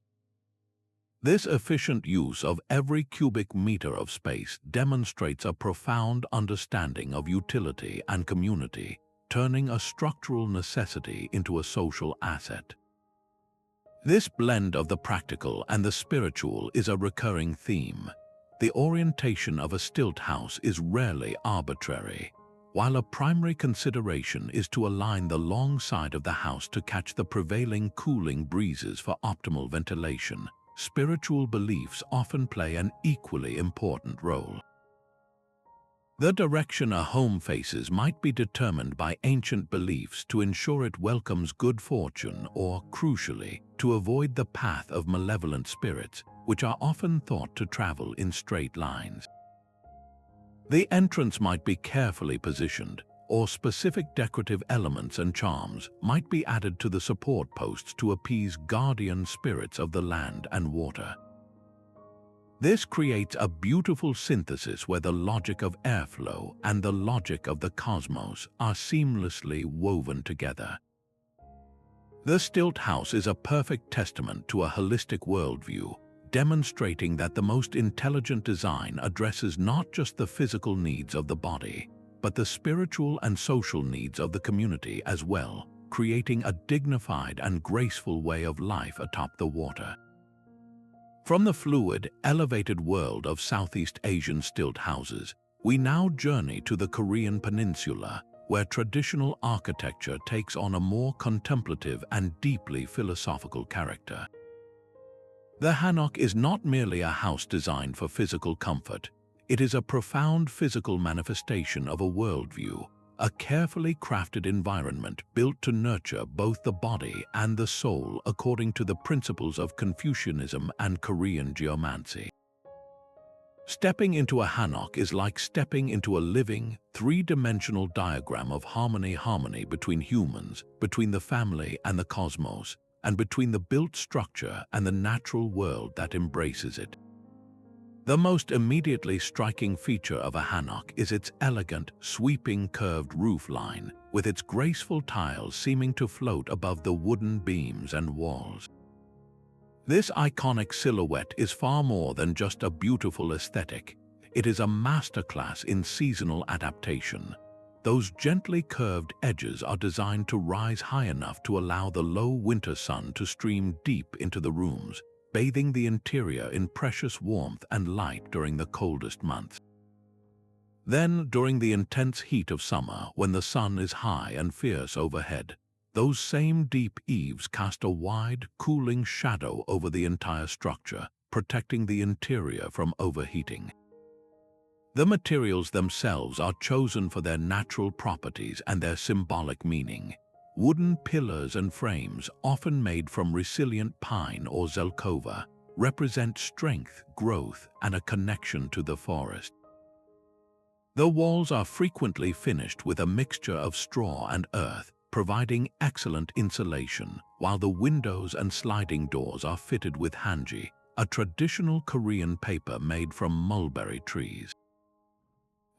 This efficient use of every cubic meter of space demonstrates a profound understanding of utility and community, turning a structural necessity into a social asset. This blend of the practical and the spiritual is a recurring theme. The orientation of a stilt house is rarely arbitrary. While a primary consideration is to align the long side of the house to catch the prevailing cooling breezes for optimal ventilation, spiritual beliefs often play an equally important role. The direction a home faces might be determined by ancient beliefs to ensure it welcomes good fortune or, crucially, to avoid the path of malevolent spirits, which are often thought to travel in straight lines. The entrance might be carefully positioned, or specific decorative elements and charms might be added to the support posts to appease guardian spirits of the land and water. This creates a beautiful synthesis where the logic of airflow and the logic of the cosmos are seamlessly woven together. The stilt house is a perfect testament to a holistic worldview, demonstrating that the most intelligent design addresses not just the physical needs of the body, but the spiritual and social needs of the community as well, creating a dignified and graceful way of life atop the water. From the fluid, elevated world of Southeast Asian stilt houses, we now journey to the Korean peninsula, where traditional architecture takes on a more contemplative and deeply philosophical character. The Hanok is not merely a house designed for physical comfort. It is a profound physical manifestation of a worldview, a carefully crafted environment built to nurture both the body and the soul according to the principles of Confucianism and Korean geomancy. Stepping into a Hanok is like stepping into a living, three-dimensional diagram of harmony between humans, between the family and the cosmos, and between the built structure and the natural world that embraces it. The most immediately striking feature of a Hanok is its elegant, sweeping curved roof line, with its graceful tiles seeming to float above the wooden beams and walls. This iconic silhouette is far more than just a beautiful aesthetic. It is a masterclass in seasonal adaptation. Those gently curved edges are designed to rise high enough to allow the low winter sun to stream deep into the rooms, bathing the interior in precious warmth and light during the coldest months. Then, during the intense heat of summer, when the sun is high and fierce overhead, those same deep eaves cast a wide, cooling shadow over the entire structure, protecting the interior from overheating. The materials themselves are chosen for their natural properties and their symbolic meaning. Wooden pillars and frames, often made from resilient pine or zelkova, represent strength, growth, and a connection to the forest. The walls are frequently finished with a mixture of straw and earth, providing excellent insulation, while the windows and sliding doors are fitted with hanji, a traditional Korean paper made from mulberry trees.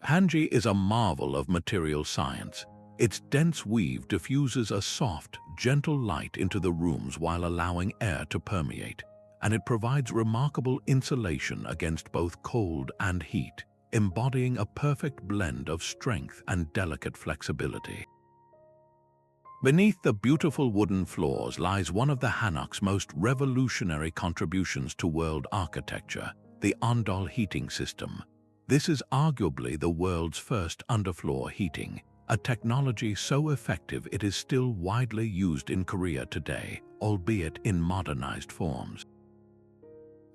Hanji is a marvel of material science. Its dense weave diffuses a soft, gentle light into the rooms while allowing air to permeate, and it provides remarkable insulation against both cold and heat, embodying a perfect blend of strength and delicate flexibility. Beneath the beautiful wooden floors lies one of the Hanok's most revolutionary contributions to world architecture, the Ondol heating system. This is arguably the world's first underfloor heating, a technology so effective it is still widely used in Korea today, albeit in modernized forms.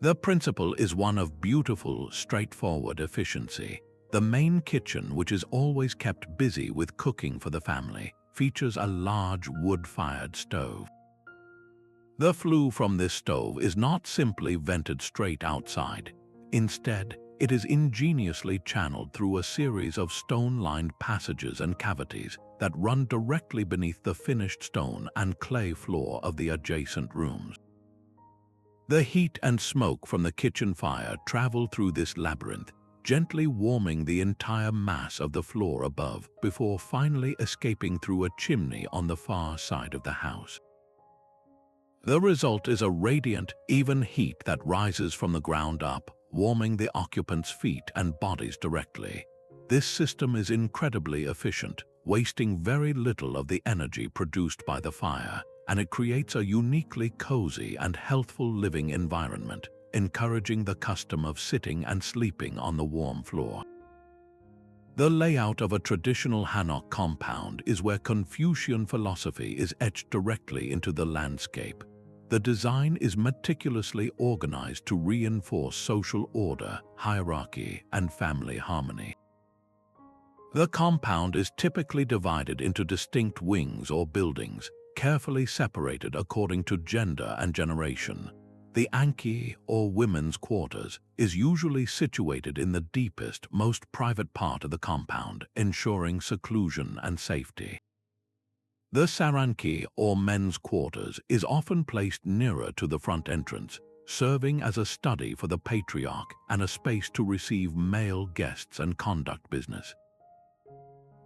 The principle is one of beautiful, straightforward efficiency. The main kitchen, which is always kept busy with cooking for the family, features a large wood-fired stove. The flue from this stove is not simply vented straight outside. Instead, it is ingeniously channeled through a series of stone-lined passages and cavities that run directly beneath the finished stone and clay floor of the adjacent rooms. The heat and smoke from the kitchen fire travel through this labyrinth, gently warming the entire mass of the floor above before finally escaping through a chimney on the far side of the house. The result is a radiant, even heat that rises from the ground up, warming the occupants' feet and bodies directly. This system is incredibly efficient, wasting very little of the energy produced by the fire, and it creates a uniquely cozy and healthful living environment, encouraging the custom of sitting and sleeping on the warm floor. The layout of a traditional Hanok compound is where Confucian philosophy is etched directly into the landscape. The design is meticulously organized to reinforce social order, hierarchy, and family harmony. The compound is typically divided into distinct wings or buildings, carefully separated according to gender and generation. The Anki, or women's quarters, is usually situated in the deepest, most private part of the compound, ensuring seclusion and safety. The Saranki, or men's quarters, is often placed nearer to the front entrance, serving as a study for the patriarch and a space to receive male guests and conduct business.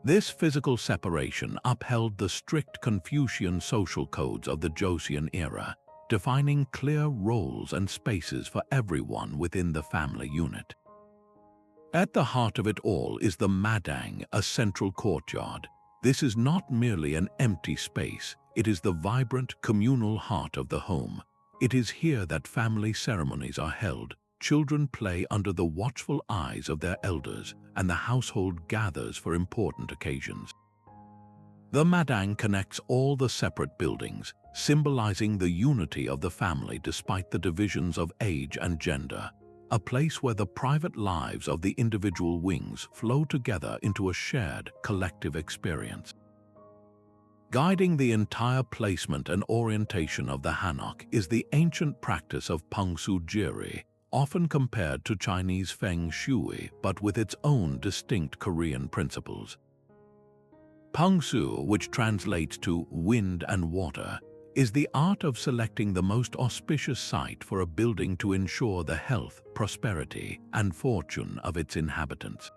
This physical separation upheld the strict Confucian social codes of the Joseon era, defining clear roles and spaces for everyone within the family unit. At the heart of it all is the madang, a central courtyard. This is not merely an empty space, it is the vibrant, communal heart of the home. It is here that family ceremonies are held, children play under the watchful eyes of their elders, and the household gathers for important occasions. The madang connects all the separate buildings, symbolizing the unity of the family despite the divisions of age and gender, a place where the private lives of the individual wings flow together into a shared, collective experience. Guiding the entire placement and orientation of the Hanok is the ancient practice of pengsu jiri, often compared to Chinese feng shui, but with its own distinct Korean principles. Pengsu, which translates to wind and water, is the art of selecting the most auspicious site for a building to ensure the health, prosperity, and fortune of its inhabitants.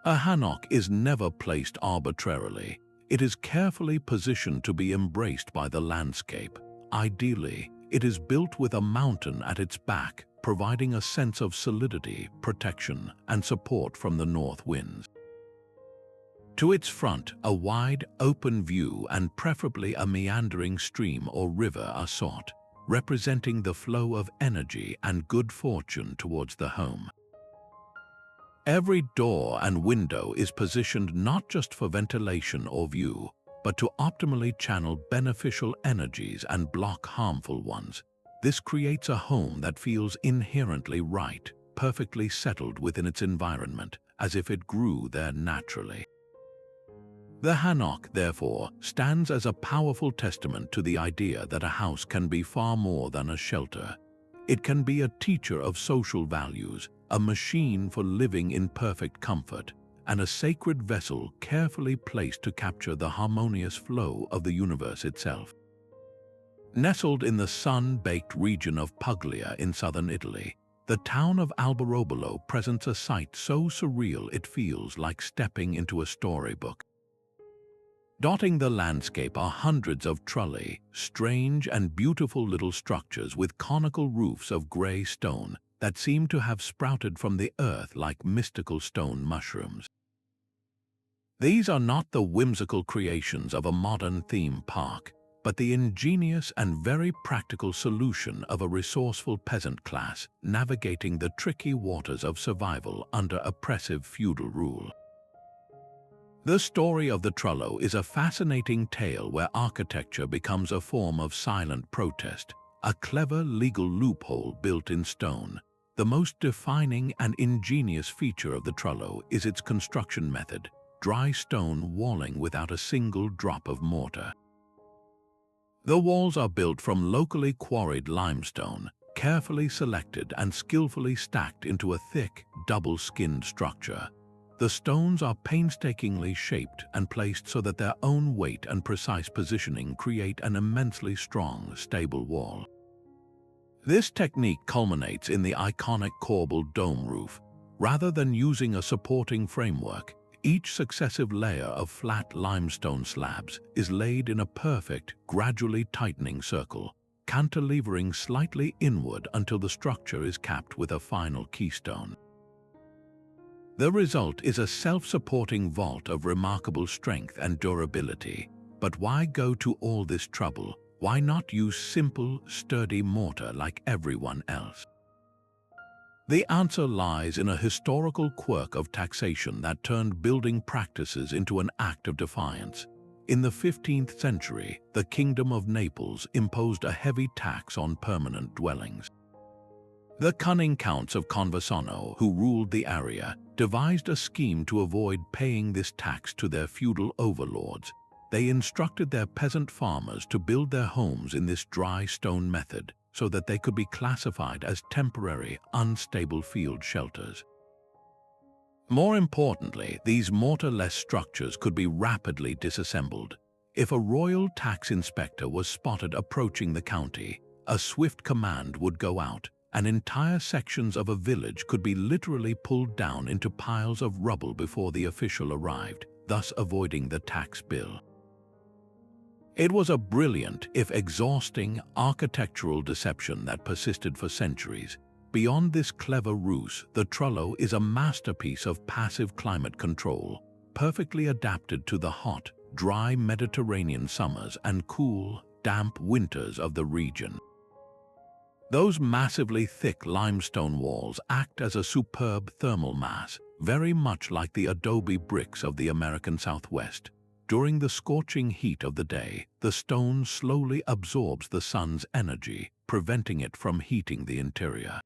A Hanok is never placed arbitrarily. It is carefully positioned to be embraced by the landscape. Ideally, it is built with a mountain at its back, providing a sense of solidity, protection, and support from the north winds. To its front, a wide, open view and preferably a meandering stream or river are sought. representing the flow of energy and good fortune towards the home. Every door and window is positioned not just for ventilation or view, but to optimally channel beneficial energies and block harmful ones. This creates a home that feels inherently right, perfectly settled within its environment, as if it grew there naturally. The Hanok, therefore, stands as a powerful testament to the idea that a house can be far more than a shelter. It can be a teacher of social values, a machine for living in perfect comfort, and a sacred vessel carefully placed to capture the harmonious flow of the universe itself. Nestled in the sun-baked region of Puglia in southern Italy, the town of Alberobello presents a sight so surreal it feels like stepping into a storybook. Dotting the landscape are hundreds of trulli, strange and beautiful little structures with conical roofs of grey stone that seem to have sprouted from the earth like mystical stone mushrooms. These are not the whimsical creations of a modern theme park, but the ingenious and very practical solution of a resourceful peasant class navigating the tricky waters of survival under oppressive feudal rule. The story of the Trullo is a fascinating tale where architecture becomes a form of silent protest, a clever legal loophole built in stone. The most defining and ingenious feature of the Trullo is its construction method, dry stone walling without a single drop of mortar. The walls are built from locally quarried limestone, carefully selected and skillfully stacked into a thick, double-skinned structure. The stones are painstakingly shaped and placed so that their own weight and precise positioning create an immensely strong, stable wall. This technique culminates in the iconic corbelled dome roof. Rather than using a supporting framework, each successive layer of flat limestone slabs is laid in a perfect, gradually tightening circle, cantilevering slightly inward until the structure is capped with a final keystone. The result is a self-supporting vault of remarkable strength and durability. But why go to all this trouble? Why not use simple, sturdy mortar like everyone else? The answer lies in a historical quirk of taxation that turned building practices into an act of defiance. In the 15th century, the Kingdom of Naples imposed a heavy tax on permanent dwellings. The cunning counts of Conversano, who ruled the area, devised a scheme to avoid paying this tax to their feudal overlords. They instructed their peasant farmers to build their homes in this dry stone method so that they could be classified as temporary, unstable field shelters. More importantly, these mortar-less structures could be rapidly disassembled. If a royal tax inspector was spotted approaching the county, a swift command would go out, and entire sections of a village could be literally pulled down into piles of rubble before the official arrived, thus avoiding the tax bill. It was a brilliant, if exhausting, architectural deception that persisted for centuries. Beyond this clever ruse, the Trullo is a masterpiece of passive climate control, perfectly adapted to the hot, dry Mediterranean summers and cool, damp winters of the region. Those massively thick limestone walls act as a superb thermal mass, very much like the Adobe bricks of the American Southwest. During the scorching heat of the day, the stone slowly absorbs the sun's energy, preventing it from heating the interior.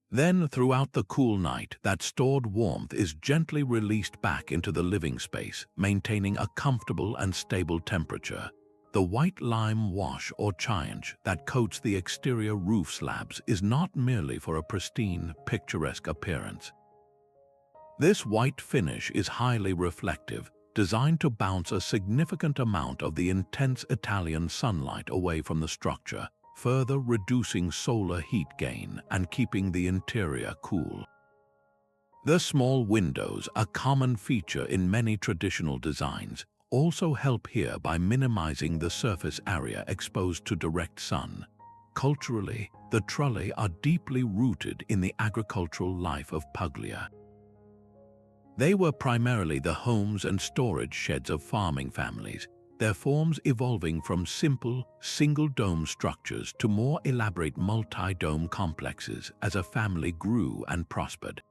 Then, throughout the cool night, that stored warmth is gently released back into the living space, maintaining a comfortable and stable temperature. The white lime wash or chiange that coats the exterior roof slabs is not merely for a pristine, picturesque appearance. This white finish is highly reflective, designed to bounce a significant amount of the intense Italian sunlight away from the structure, further reducing solar heat gain and keeping the interior cool. The small windows, a common feature in many traditional designs, also help here by minimizing the surface area exposed to direct sun. Culturally, the Trulli are deeply rooted in the agricultural life of Puglia. They were primarily the homes and storage sheds of farming families. their forms evolving from simple, single-dome structures to more elaborate multi-dome complexes as a family grew and prospered.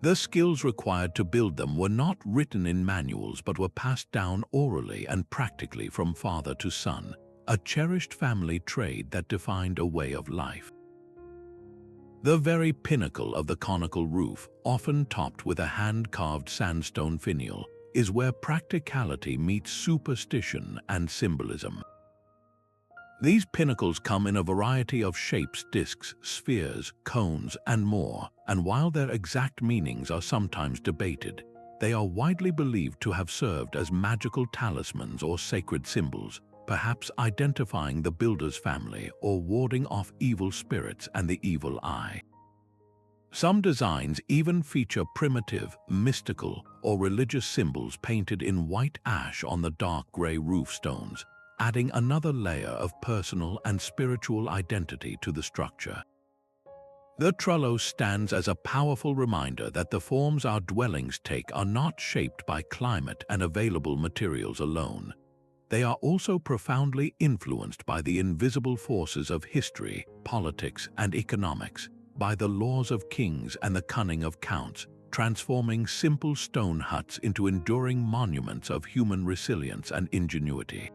The skills required to build them were not written in manuals but were passed down orally and practically from father to son, a cherished family trade that defined a way of life. The very pinnacle of the conical roof, often topped with a hand-carved sandstone finial, is where practicality meets superstition and symbolism. These pinnacles come in a variety of shapes: discs, spheres, cones, and more, and while their exact meanings are sometimes debated, they are widely believed to have served as magical talismans or sacred symbols, perhaps identifying the builder's family or warding off evil spirits and the evil eye. Some designs even feature primitive, mystical, or religious symbols painted in white ash on the dark gray roof stones, adding another layer of personal and spiritual identity to the structure. The Trulli stands as a powerful reminder that the forms our dwellings take are not shaped by climate and available materials alone. They are also profoundly influenced by the invisible forces of history, politics, and economics, by the laws of kings and the cunning of counts, transforming simple stone huts into enduring monuments of human resilience and ingenuity.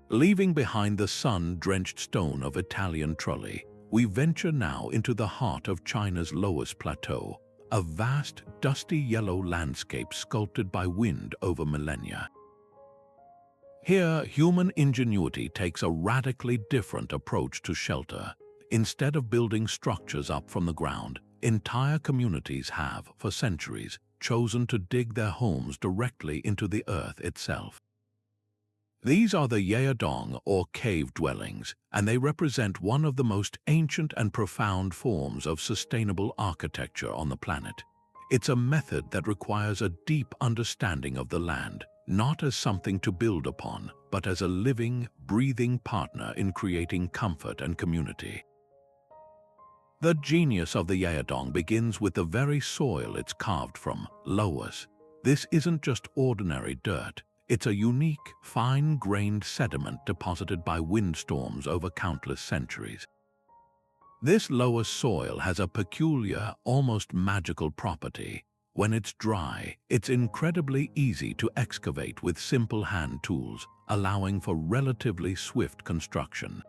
Leaving behind the sun-drenched stone of Italian Trulli, we venture now into the heart of China's lowest plateau, a vast, dusty yellow landscape sculpted by wind over millennia. Here, human ingenuity takes a radically different approach to shelter. Instead of building structures up from the ground, entire communities have, for centuries, chosen to dig their homes directly into the earth itself. These are the Yaodong, or cave dwellings, and they represent one of the most ancient and profound forms of sustainable architecture on the planet. It's a method that requires a deep understanding of the land, not as something to build upon, but as a living, breathing partner in creating comfort and community. The genius of the Yaodong begins with the very soil it's carved from, loess. This isn't just ordinary dirt. It's a unique, fine-grained sediment deposited by windstorms over countless centuries. This loess soil has a peculiar, almost magical property. When it's dry, it's incredibly easy to excavate with simple hand tools, allowing for relatively swift construction.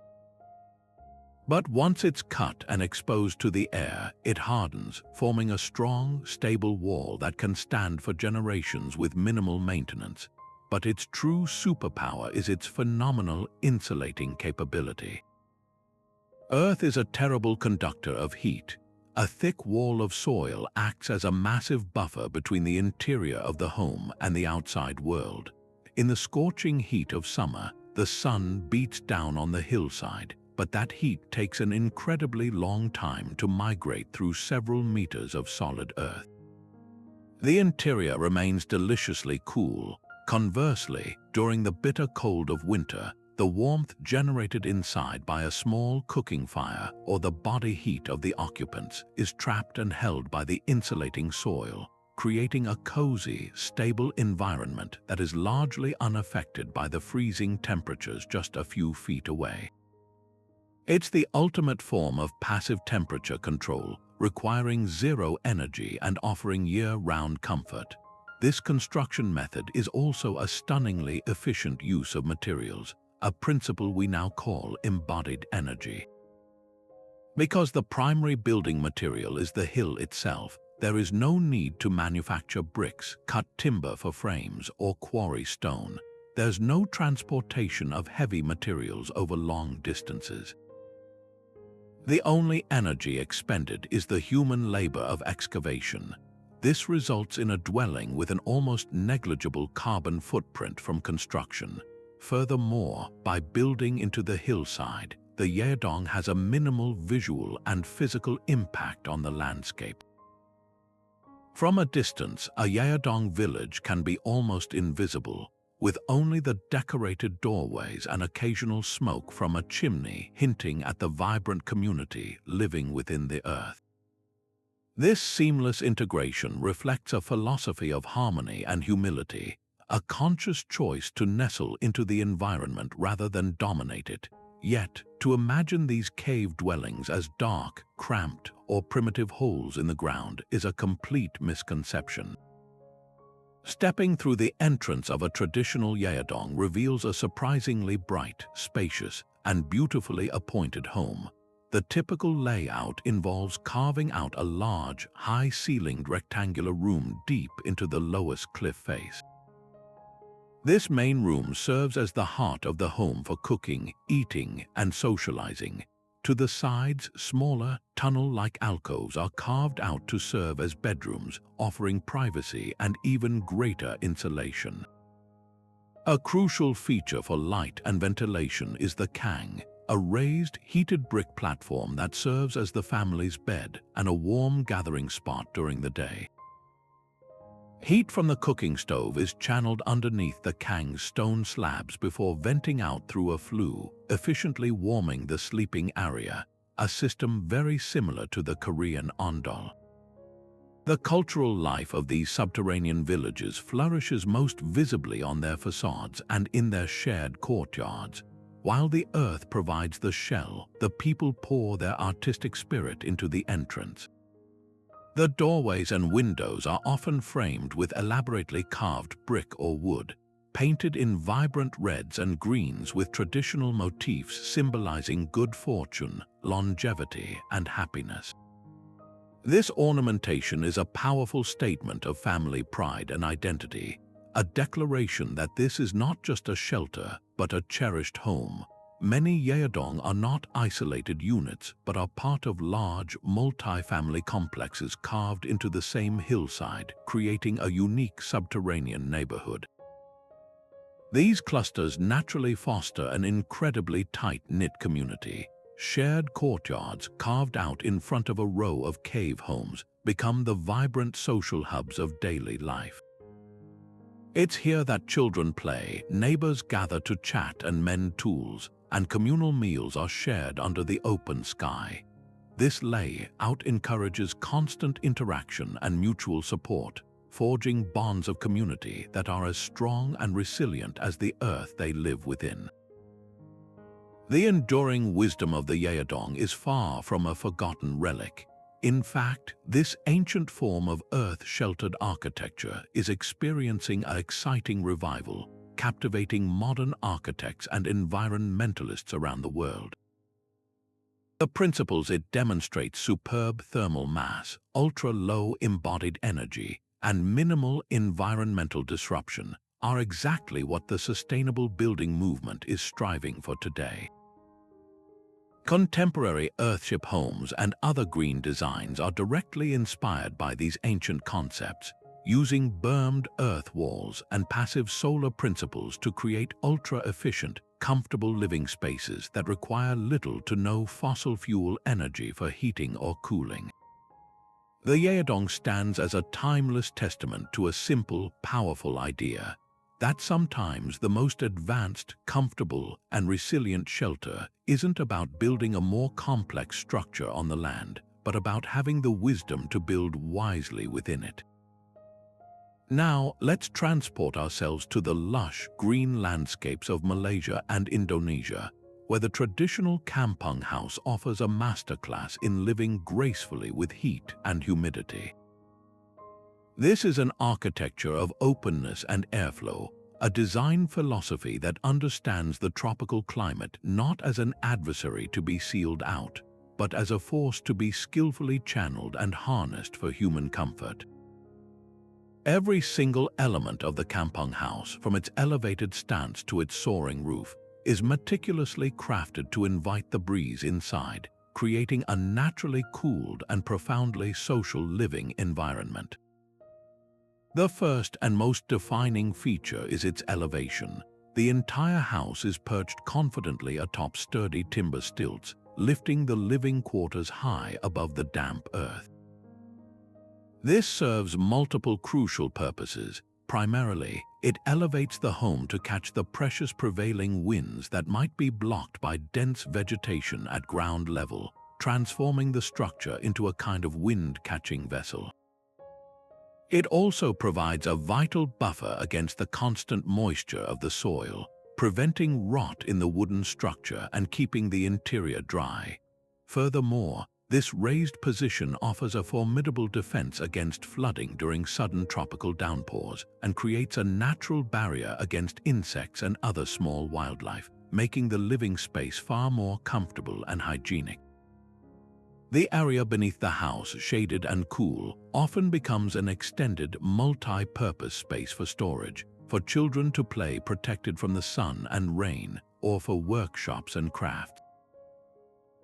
But once it's cut and exposed to the air, it hardens, forming a strong, stable wall that can stand for generations with minimal maintenance. But its true superpower is its phenomenal insulating capability. Earth is a terrible conductor of heat. A thick wall of soil acts as a massive buffer between the interior of the home and the outside world. In the scorching heat of summer, the sun beats down on the hillside, but that heat takes an incredibly long time to migrate through several meters of solid earth. The interior remains deliciously cool. Conversely, during the bitter cold of winter, the warmth generated inside by a small cooking fire or the body heat of the occupants is trapped and held by the insulating soil, creating a cozy, stable environment that is largely unaffected by the freezing temperatures just a few feet away. It's the ultimate form of passive temperature control, requiring zero energy and offering year-round comfort. This construction method is also a stunningly efficient use of materials, a principle we now call embodied energy. Because the primary building material is the hill itself, there is no need to manufacture bricks, cut timber for frames, or quarry stone. There's no transportation of heavy materials over long distances. The only energy expended is the human labor of excavation. This results in a dwelling with an almost negligible carbon footprint from construction. Furthermore, by building into the hillside, the Yaodong has a minimal visual and physical impact on the landscape. From a distance, a Yaodong village can be almost invisible, with only the decorated doorways and occasional smoke from a chimney hinting at the vibrant community living within the earth. This seamless integration reflects a philosophy of harmony and humility, a conscious choice to nestle into the environment rather than dominate it. Yet, to imagine these cave dwellings as dark, cramped, or primitive holes in the ground is a complete misconception. Stepping through the entrance of a traditional Yeadong reveals a surprisingly bright, spacious, and beautifully appointed home. The typical layout involves carving out a large, high-ceilinged rectangular room deep into the lowest cliff face. This main room serves as the heart of the home for cooking, eating, and socializing. To the sides, smaller, tunnel-like alcoves are carved out to serve as bedrooms, offering privacy and even greater insulation. A crucial feature for light and ventilation is the kang, a raised, heated brick platform that serves as the family's bed and a warm gathering spot during the day. Heat from the cooking stove is channeled underneath the kang's stone slabs before venting out through a flue, efficiently warming the sleeping area, a system very similar to the Korean ondol. The cultural life of these subterranean villages flourishes most visibly on their facades and in their shared courtyards. While the earth provides the shell, the people pour their artistic spirit into the entrance. The doorways and windows are often framed with elaborately carved brick or wood, painted in vibrant reds and greens with traditional motifs symbolizing good fortune, longevity, and happiness. This ornamentation is a powerful statement of family pride and identity, a declaration that this is not just a shelter, but a cherished home. Many Yeadong are not isolated units, but are part of large, multi-family complexes carved into the same hillside, creating a unique subterranean neighborhood. These clusters naturally foster an incredibly tight-knit community. Shared courtyards carved out in front of a row of cave homes become the vibrant social hubs of daily life. It's here that children play, neighbors gather to chat and mend tools, and communal meals are shared under the open sky. This layout encourages constant interaction and mutual support, forging bonds of community that are as strong and resilient as the earth they live within. The enduring wisdom of the Yeadong is far from a forgotten relic. In fact, this ancient form of earth-sheltered architecture is experiencing an exciting revival, captivating modern architects and environmentalists around the world. The principles it demonstrates, superb thermal mass, ultra-low embodied energy, and minimal environmental disruption, are exactly what the sustainable building movement is striving for today. Contemporary earthship homes and other green designs are directly inspired by these ancient concepts, using bermed earth walls and passive solar principles to create ultra-efficient, comfortable living spaces that require little to no fossil fuel energy for heating or cooling. The Yeadong stands as a timeless testament to a simple, powerful idea that sometimes the most advanced, comfortable, and resilient shelter isn't about building a more complex structure on the land, but about having the wisdom to build wisely within it. Now, let's transport ourselves to the lush, green landscapes of Malaysia and Indonesia, where the traditional kampung house offers a masterclass in living gracefully with heat and humidity. This is an architecture of openness and airflow, a design philosophy that understands the tropical climate not as an adversary to be sealed out, but as a force to be skillfully channeled and harnessed for human comfort. Every single element of the kampung house, from its elevated stance to its soaring roof, is meticulously crafted to invite the breeze inside, creating a naturally cooled and profoundly social living environment. The first and most defining feature is its elevation. The entire house is perched confidently atop sturdy timber stilts, lifting the living quarters high above the damp earth. This serves multiple crucial purposes. Primarily, it elevates the home to catch the precious prevailing winds that might be blocked by dense vegetation at ground level, transforming the structure into a kind of wind-catching vessel. It also provides a vital buffer against the constant moisture of the soil, preventing rot in the wooden structure and keeping the interior dry. Furthermore, this raised position offers a formidable defense against flooding during sudden tropical downpours and creates a natural barrier against insects and other small wildlife, making the living space far more comfortable and hygienic. The area beneath the house, shaded and cool, often becomes an extended multi-purpose space for storage, for children to play protected from the sun and rain, or for workshops and crafts.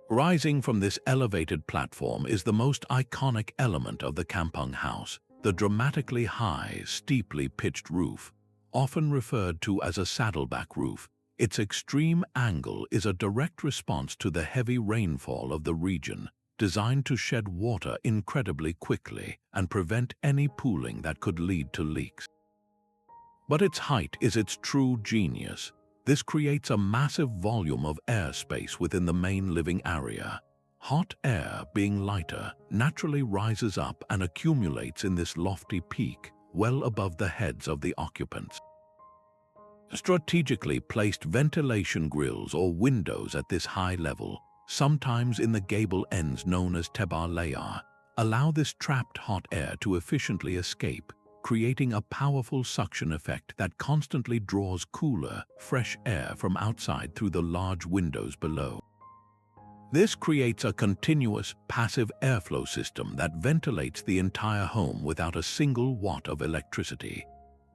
Rising from this elevated platform is the most iconic element of the kampung house, the dramatically high, steeply pitched roof, often referred to as a saddleback roof. Its extreme angle is a direct response to the heavy rainfall of the region, designed to shed water incredibly quickly and prevent any pooling that could lead to leaks. But its height is its true genius. This creates a massive volume of airspace within the main living area. Hot air, being lighter, naturally rises up and accumulates in this lofty peak, well above the heads of the occupants. Strategically placed ventilation grills or windows at this high level, sometimes in the gable ends known as tebar layar, allow this trapped hot air to efficiently escape, creating a powerful suction effect that constantly draws cooler, fresh air from outside through the large windows below. This creates a continuous, passive airflow system that ventilates the entire home without a single watt of electricity.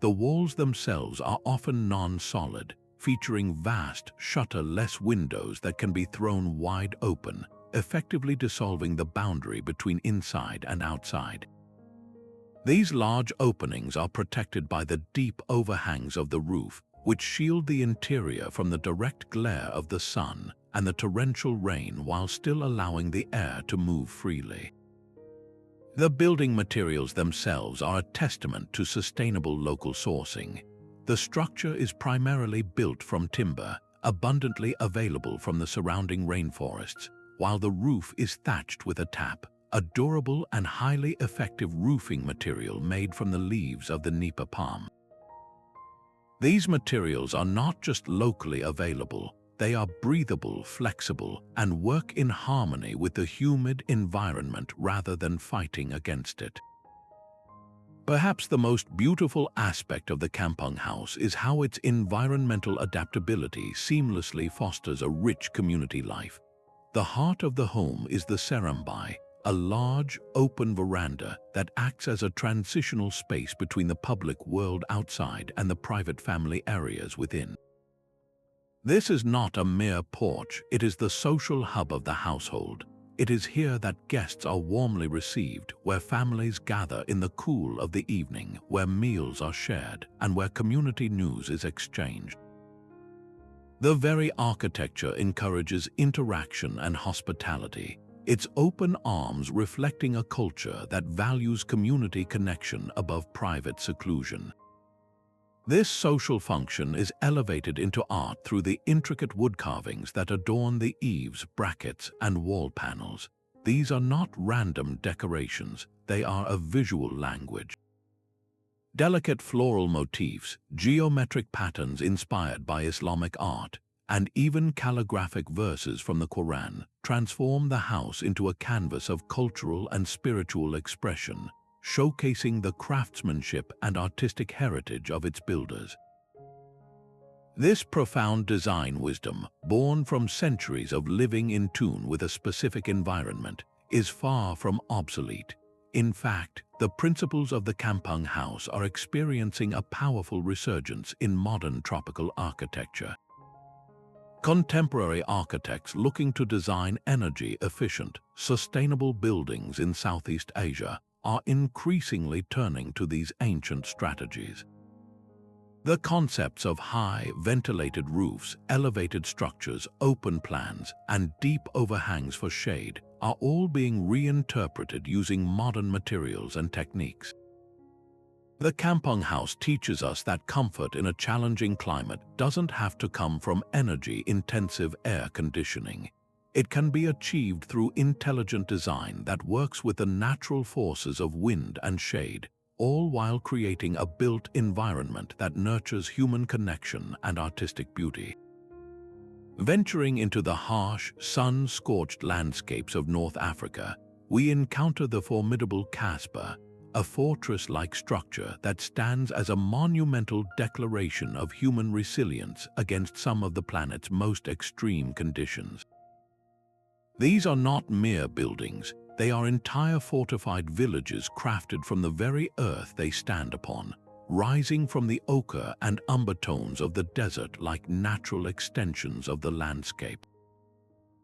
The walls themselves are often non-solid, featuring vast, shutter-less windows that can be thrown wide open, effectively dissolving the boundary between inside and outside. These large openings are protected by the deep overhangs of the roof, which shield the interior from the direct glare of the sun and the torrential rain while still allowing the air to move freely. The building materials themselves are a testament to sustainable local sourcing. The structure is primarily built from timber, abundantly available from the surrounding rainforests, while the roof is thatched with a tap, a durable and highly effective roofing material made from the leaves of the nipa palm. These materials are not just locally available, they are breathable, flexible, and work in harmony with the humid environment rather than fighting against it. Perhaps the most beautiful aspect of the kampung house is how its environmental adaptability seamlessly fosters a rich community life. The heart of the home is the serambai, a large, open veranda that acts as a transitional space between the public world outside and the private family areas within. This is not a mere porch, it is the social hub of the household. It is here that guests are warmly received, where families gather in the cool of the evening, where meals are shared, and where community news is exchanged. The very architecture encourages interaction and hospitality, its open arms reflecting a culture that values community connection above private seclusion. This social function is elevated into art through the intricate wood carvings that adorn the eaves, brackets, and wall panels. These are not random decorations, they are a visual language. Delicate floral motifs, geometric patterns inspired by Islamic art, and even calligraphic verses from the Quran transform the house into a canvas of cultural and spiritual expression, showcasing the craftsmanship and artistic heritage of its builders. This profound design wisdom, born from centuries of living in tune with a specific environment, is far from obsolete. In fact, the principles of the kampung house are experiencing a powerful resurgence in modern tropical architecture. Contemporary architects looking to design energy-efficient, sustainable buildings in Southeast Asia are increasingly turning to these ancient strategies. The concepts of high, ventilated roofs, elevated structures, open plans, and deep overhangs for shade are all being reinterpreted using modern materials and techniques. The kampung house teaches us that comfort in a challenging climate doesn't have to come from energy-intensive air conditioning. It can be achieved through intelligent design that works with the natural forces of wind and shade, all while creating a built environment that nurtures human connection and artistic beauty. Venturing into the harsh, sun-scorched landscapes of North Africa, we encounter the formidable Casbah, a fortress-like structure that stands as a monumental declaration of human resilience against some of the planet's most extreme conditions. These are not mere buildings, they are entire fortified villages crafted from the very earth they stand upon, rising from the ochre and umber tones of the desert like natural extensions of the landscape.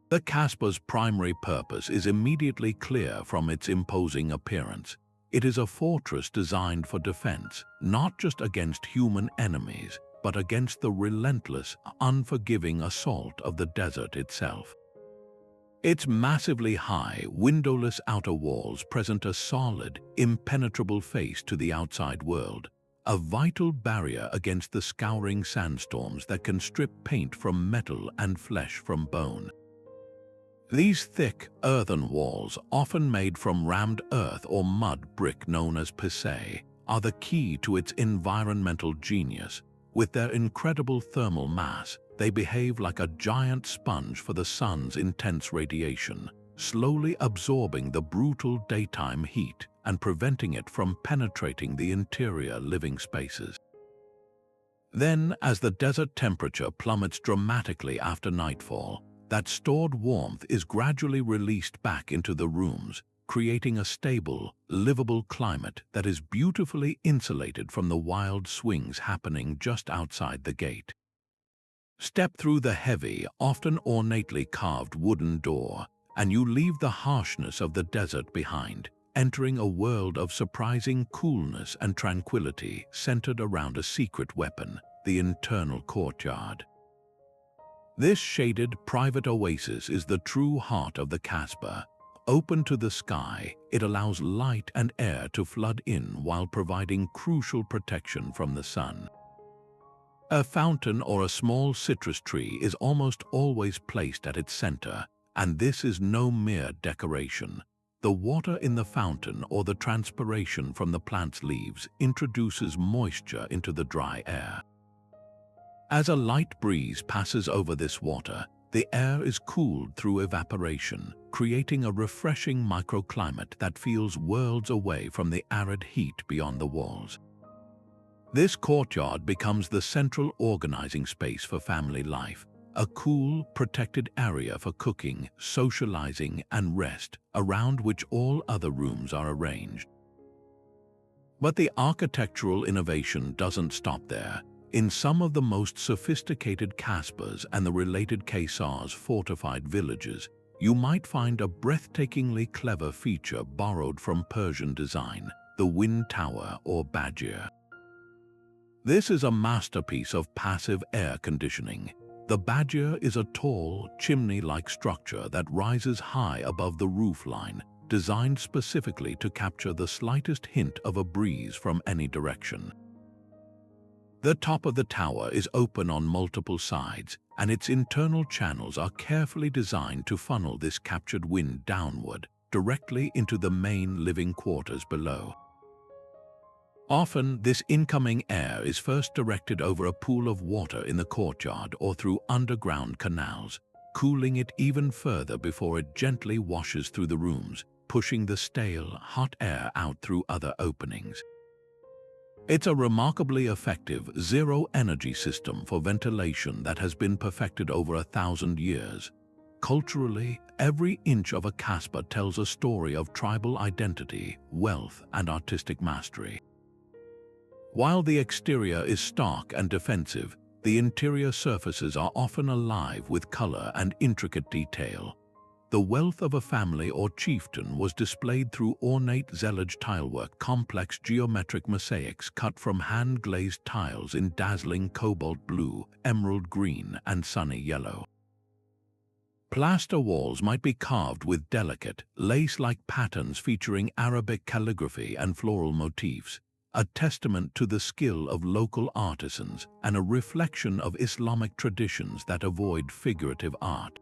The Casbah's primary purpose is immediately clear from its imposing appearance. It is a fortress designed for defense, not just against human enemies, but against the relentless, unforgiving assault of the desert itself. Its massively high, windowless outer walls present a solid, impenetrable face to the outside world, a vital barrier against the scouring sandstorms that can strip paint from metal and flesh from bone. These thick, earthen walls, often made from rammed earth or mud brick known as pissé, are the key to its environmental genius. With their incredible thermal mass, they behave like a giant sponge for the sun's intense radiation, slowly absorbing the brutal daytime heat and preventing it from penetrating the interior living spaces. Then, as the desert temperature plummets dramatically after nightfall, that stored warmth is gradually released back into the rooms, creating a stable, livable climate that is beautifully insulated from the wild swings happening just outside the gate. Step through the heavy, often ornately carved wooden door, and you leave the harshness of the desert behind, entering a world of surprising coolness and tranquility centered around a secret weapon, the internal courtyard. This shaded, private oasis is the true heart of the Casbah. Open to the sky, it allows light and air to flood in while providing crucial protection from the sun. A fountain or a small citrus tree is almost always placed at its center, and this is no mere decoration. The water in the fountain or the transpiration from the plant's leaves introduces moisture into the dry air. As a light breeze passes over this water, the air is cooled through evaporation, creating a refreshing microclimate that feels worlds away from the arid heat beyond the walls. This courtyard becomes the central organizing space for family life, a cool, protected area for cooking, socializing, and rest, around which all other rooms are arranged. But the architectural innovation doesn't stop there. In some of the most sophisticated Casbahs and the related Kaysar's fortified villages, you might find a breathtakingly clever feature borrowed from Persian design, the wind tower or bajir. This is a masterpiece of passive air conditioning. The bajir is a tall, chimney-like structure that rises high above the roofline, designed specifically to capture the slightest hint of a breeze from any direction. The top of the tower is open on multiple sides, and its internal channels are carefully designed to funnel this captured wind downward, directly into the main living quarters below. Often, this incoming air is first directed over a pool of water in the courtyard or through underground canals, cooling it even further before it gently washes through the rooms, pushing the stale, hot air out through other openings. It's a remarkably effective zero-energy system for ventilation that has been perfected over 1,000 years. Culturally, every inch of a Casbah tells a story of tribal identity, wealth, and artistic mastery. While the exterior is stark and defensive, the interior surfaces are often alive with color and intricate detail. The wealth of a family or chieftain was displayed through ornate zellige tilework, complex geometric mosaics cut from hand-glazed tiles in dazzling cobalt blue, emerald green, and sunny yellow. Plaster walls might be carved with delicate, lace-like patterns featuring Arabic calligraphy and floral motifs, a testament to the skill of local artisans and a reflection of Islamic traditions that avoid figurative art.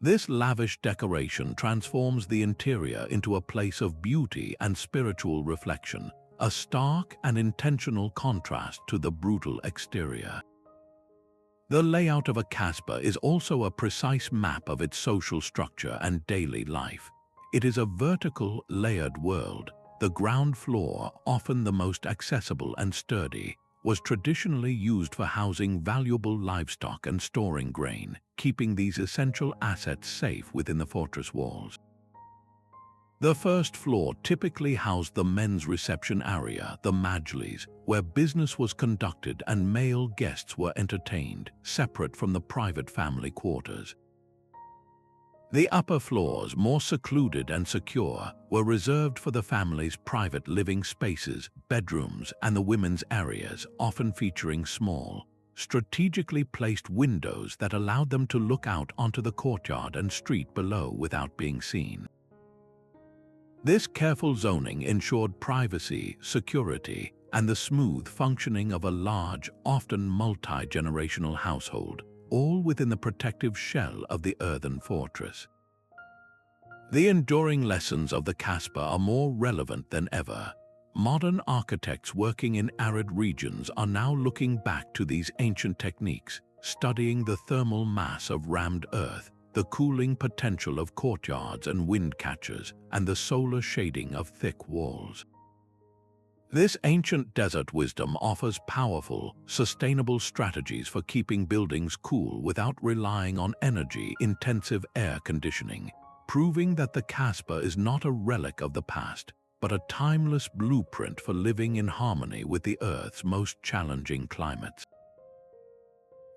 This lavish decoration transforms the interior into a place of beauty and spiritual reflection, a stark and intentional contrast to the brutal exterior. The layout of a kasbah is also a precise map of its social structure and daily life. It is a vertical, layered world. The ground floor, often the most accessible and sturdy, was traditionally used for housing valuable livestock and storing grain, keeping these essential assets safe within the fortress walls. The first floor typically housed the men's reception area, the majlis, where business was conducted and male guests were entertained, separate from the private family quarters. The upper floors, more secluded and secure, were reserved for the family's private living spaces, bedrooms, and the women's areas, often featuring small, strategically placed windows that allowed them to look out onto the courtyard and street below without being seen. This careful zoning ensured privacy, security, and the smooth functioning of a large, often multi-generational household, all within the protective shell of the earthen fortress. The enduring lessons of the kasbah are more relevant than ever. Modern architects working in arid regions are now looking back to these ancient techniques, studying the thermal mass of rammed earth, the cooling potential of courtyards and windcatchers, and the solar shading of thick walls. This ancient desert wisdom offers powerful, sustainable strategies for keeping buildings cool without relying on energy-intensive air conditioning, proving that the kasbah is not a relic of the past, but a timeless blueprint for living in harmony with the Earth's most challenging climates.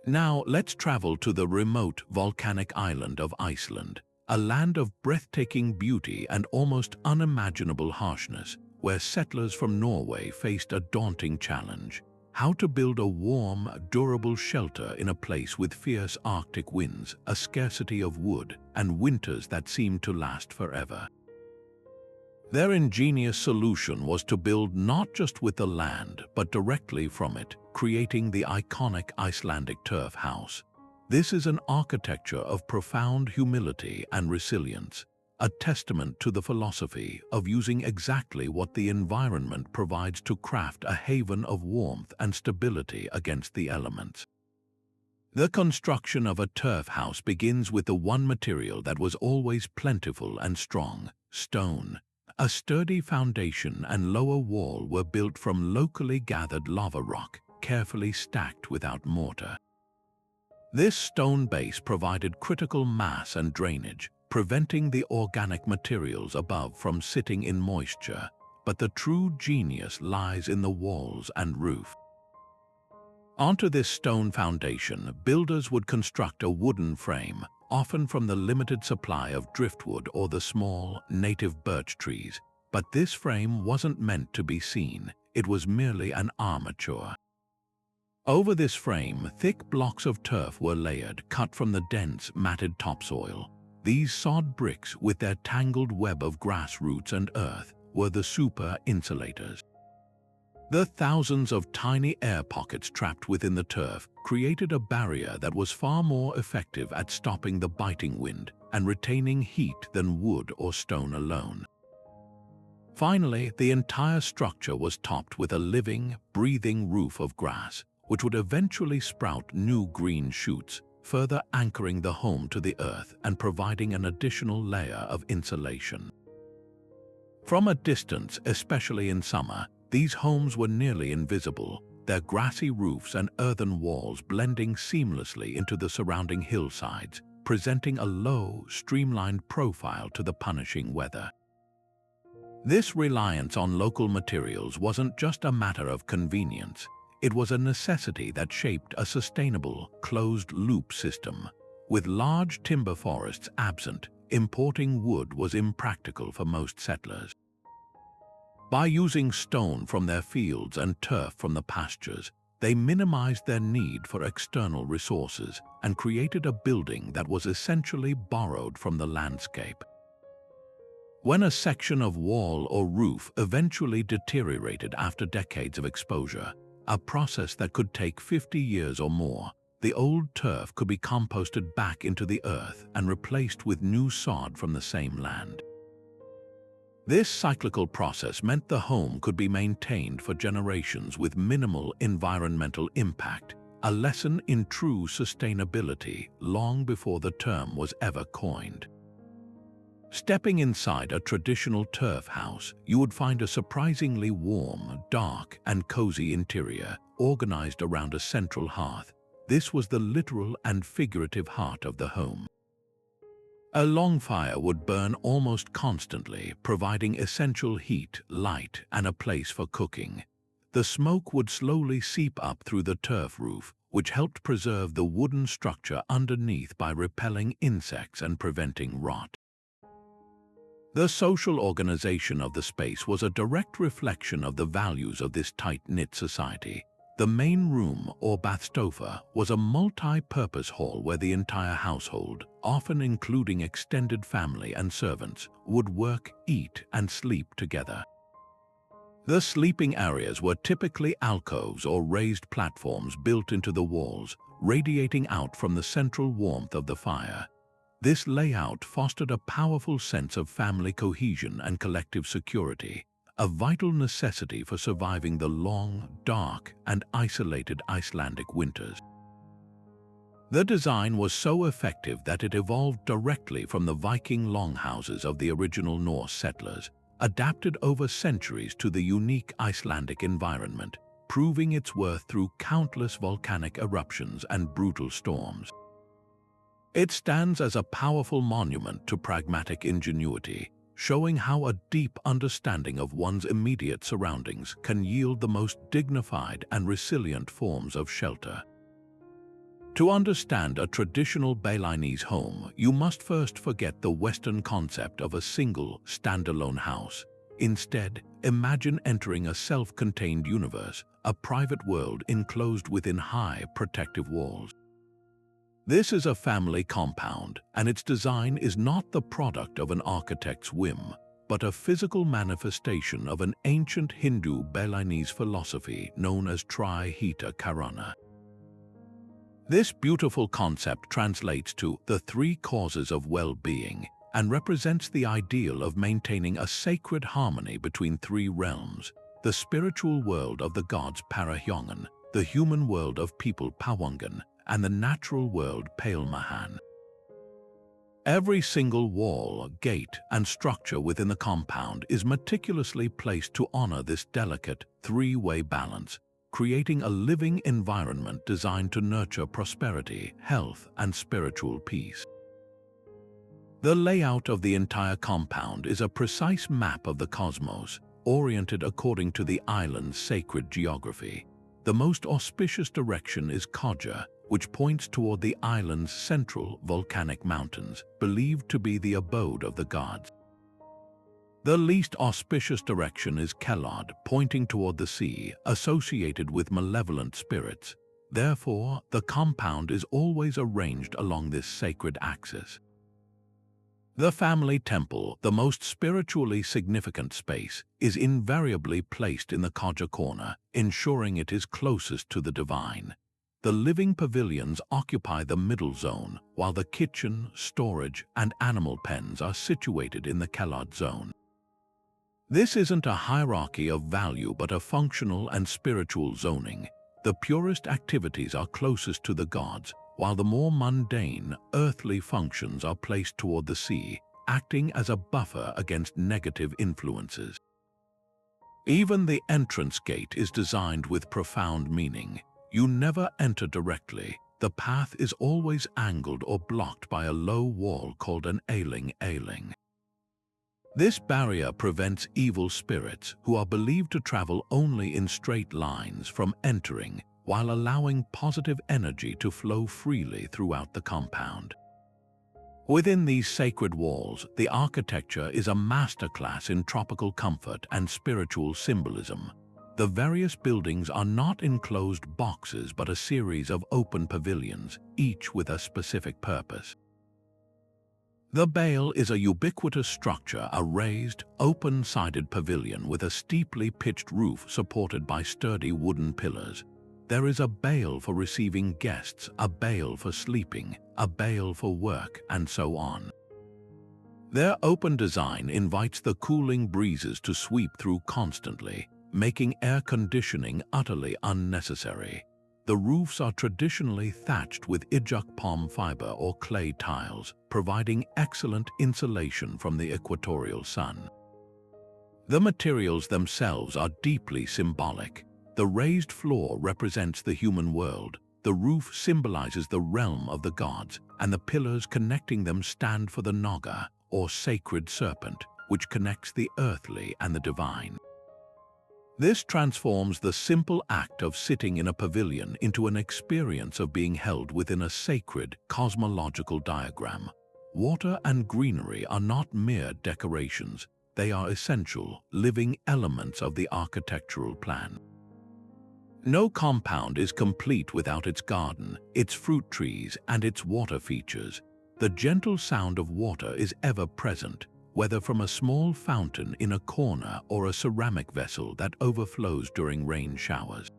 Now let's travel to the remote volcanic island of Iceland, a land of breathtaking beauty and almost unimaginable harshness, where settlers from Norway faced a daunting challenge: how to build a warm, durable shelter in a place with fierce Arctic winds, a scarcity of wood, and winters that seemed to last forever. Their ingenious solution was to build not just with the land, but directly from it, creating the iconic Icelandic turf house. This is an architecture of profound humility and resilience, a testament to the philosophy of using exactly what the environment provides to craft a haven of warmth and stability against the elements. The construction of a turf house begins with the one material that was always plentiful and strong: stone. A sturdy foundation and lower wall were built from locally gathered lava rock, carefully stacked without mortar. This stone base provided critical mass and drainage, preventing the organic materials above from sitting in moisture, but the true genius lies in the walls and roof. Onto this stone foundation, builders would construct a wooden frame, often from the limited supply of driftwood or the small, native birch trees. But this frame wasn't meant to be seen, it was merely an armature. Over this frame, thick blocks of turf were layered, cut from the dense, matted topsoil. These sod bricks, with their tangled web of grass roots and earth, were the super insulators. The thousands of tiny air pockets trapped within the turf created a barrier that was far more effective at stopping the biting wind and retaining heat than wood or stone alone. Finally, the entire structure was topped with a living, breathing roof of grass, which would eventually sprout new green shoots, further anchoring the home to the earth and providing an additional layer of insulation. From a distance, especially in summer, these homes were nearly invisible, their grassy roofs and earthen walls blending seamlessly into the surrounding hillsides, presenting a low, streamlined profile to the punishing weather. This reliance on local materials wasn't just a matter of convenience. It was a necessity that shaped a sustainable, closed-loop system. With large timber forests absent, importing wood was impractical for most settlers. By using stone from their fields and turf from the pastures, they minimized their need for external resources and created a building that was essentially borrowed from the landscape. When a section of wall or roof eventually deteriorated after decades of exposure, a process that could take 50 years or more, the old turf could be composted back into the earth and replaced with new sod from the same land. This cyclical process meant the home could be maintained for generations with minimal environmental impact, a lesson in true sustainability long before the term was ever coined. Stepping inside a traditional turf house, you would find a surprisingly warm, dark, and cozy interior organized around a central hearth. This was the literal and figurative heart of the home. A long fire would burn almost constantly, providing essential heat, light, and a place for cooking. The smoke would slowly seep up through the turf roof, which helped preserve the wooden structure underneath by repelling insects and preventing rot. The social organization of the space was a direct reflection of the values of this tight-knit society. The main room, or bathstofa, was a multi-purpose hall where the entire household, often including extended family and servants, would work, eat, and sleep together. The sleeping areas were typically alcoves or raised platforms built into the walls, radiating out from the central warmth of the fire. This layout fostered a powerful sense of family cohesion and collective security, a vital necessity for surviving the long, dark, and isolated Icelandic winters. The design was so effective that it evolved directly from the Viking longhouses of the original Norse settlers, adapted over centuries to the unique Icelandic environment, proving its worth through countless volcanic eruptions and brutal storms. It stands as a powerful monument to pragmatic ingenuity, showing how a deep understanding of one's immediate surroundings can yield the most dignified and resilient forms of shelter. To understand a traditional Balinese home, you must first forget the Western concept of a single, standalone house. Instead, imagine entering a self-contained universe, a private world enclosed within high, protective walls. This is a family compound, and its design is not the product of an architect's whim, but a physical manifestation of an ancient Hindu Balinese philosophy known as Tri-Hita Karana. This beautiful concept translates to the three causes of well-being and represents the ideal of maintaining a sacred harmony between three realms: the spiritual world of the gods Parahyangan, the human world of people Pawangan, and the natural world Palemahan. Every single wall, gate, and structure within the compound is meticulously placed to honor this delicate, three-way balance, creating a living environment designed to nurture prosperity, health, and spiritual peace. The layout of the entire compound is a precise map of the cosmos, oriented according to the island's sacred geography. The most auspicious direction is Kodja, which points toward the island's central volcanic mountains, believed to be the abode of the gods. The least auspicious direction is Kelod, pointing toward the sea, associated with malevolent spirits. Therefore, the compound is always arranged along this sacred axis. The family temple, the most spiritually significant space, is invariably placed in the Kodja corner, ensuring it is closest to the divine. The living pavilions occupy the middle zone, while the kitchen, storage, and animal pens are situated in the Kelod zone. This isn't a hierarchy of value but a functional and spiritual zoning. The purest activities are closest to the gods, while the more mundane, earthly functions are placed toward the sea, acting as a buffer against negative influences. Even the entrance gate is designed with profound meaning. You never enter directly. The path is always angled or blocked by a low wall called an ailing. This barrier prevents evil spirits, who are believed to travel only in straight lines, from entering, while allowing positive energy to flow freely throughout the compound. Within these sacred walls, the architecture is a masterclass in tropical comfort and spiritual symbolism. The various buildings are not enclosed boxes but a series of open pavilions, each with a specific purpose. The bale is a ubiquitous structure, a raised, open-sided pavilion with a steeply pitched roof supported by sturdy wooden pillars. There is a bail for receiving guests, a bail for sleeping, a bail for work, and so on. Their open design invites the cooling breezes to sweep through constantly, making air conditioning utterly unnecessary. The roofs are traditionally thatched with ijuk palm fiber or clay tiles, providing excellent insulation from the equatorial sun. The materials themselves are deeply symbolic. The raised floor represents the human world, the roof symbolizes the realm of the gods, and the pillars connecting them stand for the Naga, or sacred serpent, which connects the earthly and the divine. This transforms the simple act of sitting in a pavilion into an experience of being held within a sacred cosmological diagram. Water and greenery are not mere decorations, they are essential, living elements of the architectural plan. No compound is complete without its garden, its fruit trees, and its water features. The gentle sound of water is ever present, whether from a small fountain in a corner or a ceramic vessel that overflows during rain showers.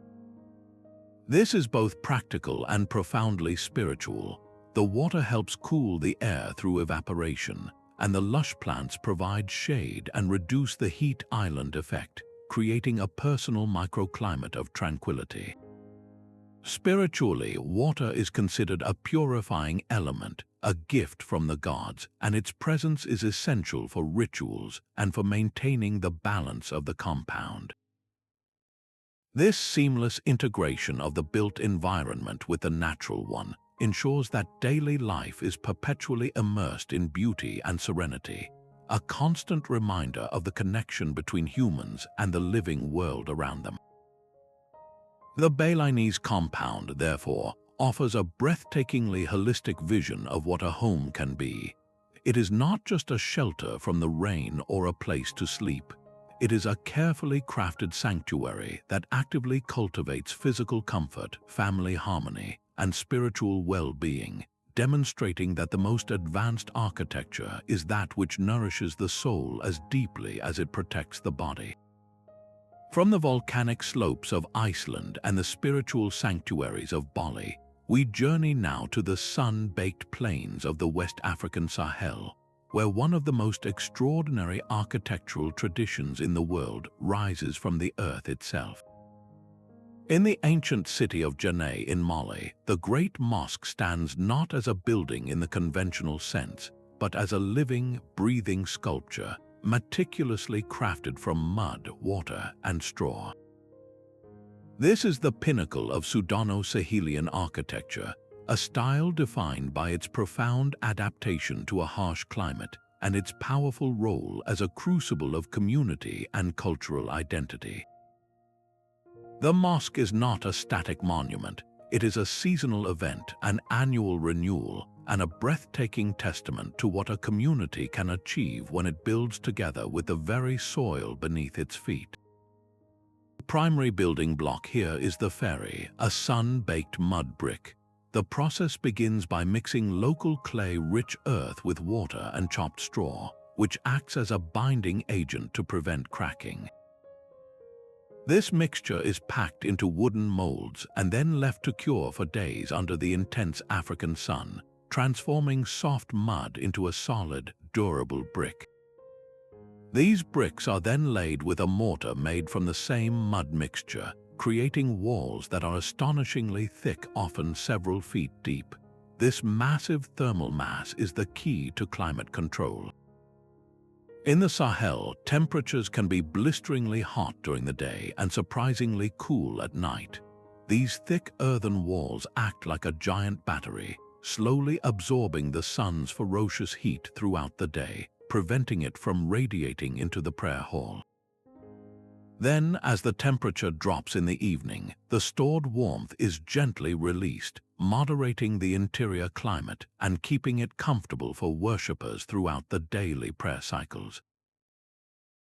This is both practical and profoundly spiritual. The water helps cool the air through evaporation, and the lush plants provide shade and reduce the heat island effect, creating a personal microclimate of tranquility. Spiritually, water is considered a purifying element, a gift from the gods, and its presence is essential for rituals and for maintaining the balance of the compound. This seamless integration of the built environment with the natural one ensures that daily life is perpetually immersed in beauty and serenity, a constant reminder of the connection between humans and the living world around them. The Balinese compound, therefore, offers a breathtakingly holistic vision of what a home can be. It is not just a shelter from the rain or a place to sleep. It is a carefully crafted sanctuary that actively cultivates physical comfort, family harmony, and spiritual well-being, demonstrating that the most advanced architecture is that which nourishes the soul as deeply as it protects the body. From the volcanic slopes of Iceland and the spiritual sanctuaries of Bali, we journey now to the sun-baked plains of the West African Sahel, where one of the most extraordinary architectural traditions in the world rises from the earth itself. In the ancient city of Djenné in Mali, the Great Mosque stands not as a building in the conventional sense, but as a living, breathing sculpture, meticulously crafted from mud, water, and straw. This is the pinnacle of Sudano-Sahelian architecture, a style defined by its profound adaptation to a harsh climate and its powerful role as a crucible of community and cultural identity. The mosque is not a static monument. It is a seasonal event, an annual renewal, and a breathtaking testament to what a community can achieve when it builds together with the very soil beneath its feet. The primary building block here is the ferry, a sun-baked mud brick. The process begins by mixing local clay-rich earth with water and chopped straw, which acts as a binding agent to prevent cracking. This mixture is packed into wooden molds and then left to cure for days under the intense African sun, transforming soft mud into a solid, durable brick. These bricks are then laid with a mortar made from the same mud mixture, creating walls that are astonishingly thick, often several feet deep. This massive thermal mass is the key to climate control. In the Sahel, temperatures can be blisteringly hot during the day and surprisingly cool at night. These thick earthen walls act like a giant battery, slowly absorbing the sun's ferocious heat throughout the day, preventing it from radiating into the prayer hall. Then, as the temperature drops in the evening, the stored warmth is gently released, moderating the interior climate and keeping it comfortable for worshippers throughout the daily prayer cycles.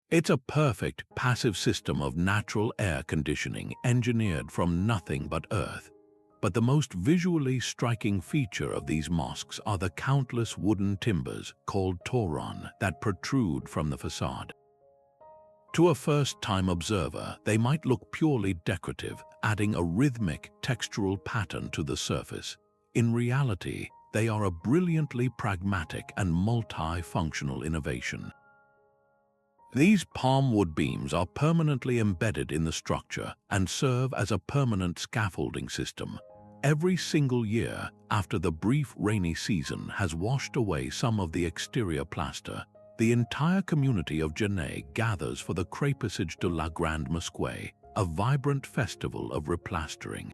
It's a perfect passive system of natural air conditioning engineered from nothing but earth. But the most visually striking feature of these mosques are the countless wooden timbers, called toron, that protrude from the facade. To a first-time observer, they might look purely decorative, adding a rhythmic, textural pattern to the surface. In reality, they are a brilliantly pragmatic and multi-functional innovation. These palm wood beams are permanently embedded in the structure and serve as a permanent scaffolding system. Every single year, after the brief rainy season has washed away some of the exterior plaster, the entire community of Djenné gathers for the Crépissage de la Grande Mosque, a vibrant festival of replastering.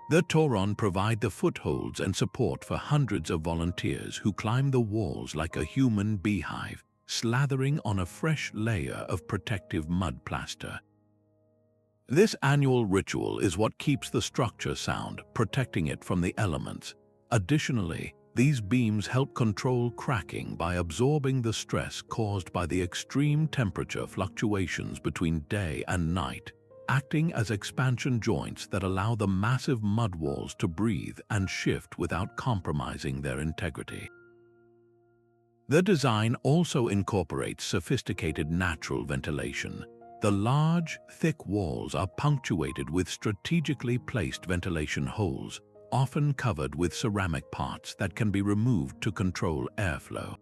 The Torons provide the footholds and support for hundreds of volunteers who climb the walls like a human beehive, slathering on a fresh layer of protective mud plaster. This annual ritual is what keeps the structure sound, protecting it from the elements. Additionally, these beams help control cracking by absorbing the stress caused by the extreme temperature fluctuations between day and night, acting as expansion joints that allow the massive mud walls to breathe and shift without compromising their integrity. The design also incorporates sophisticated natural ventilation. The large, thick walls are punctuated with strategically placed ventilation holes, often covered with ceramic parts that can be removed to control airflow.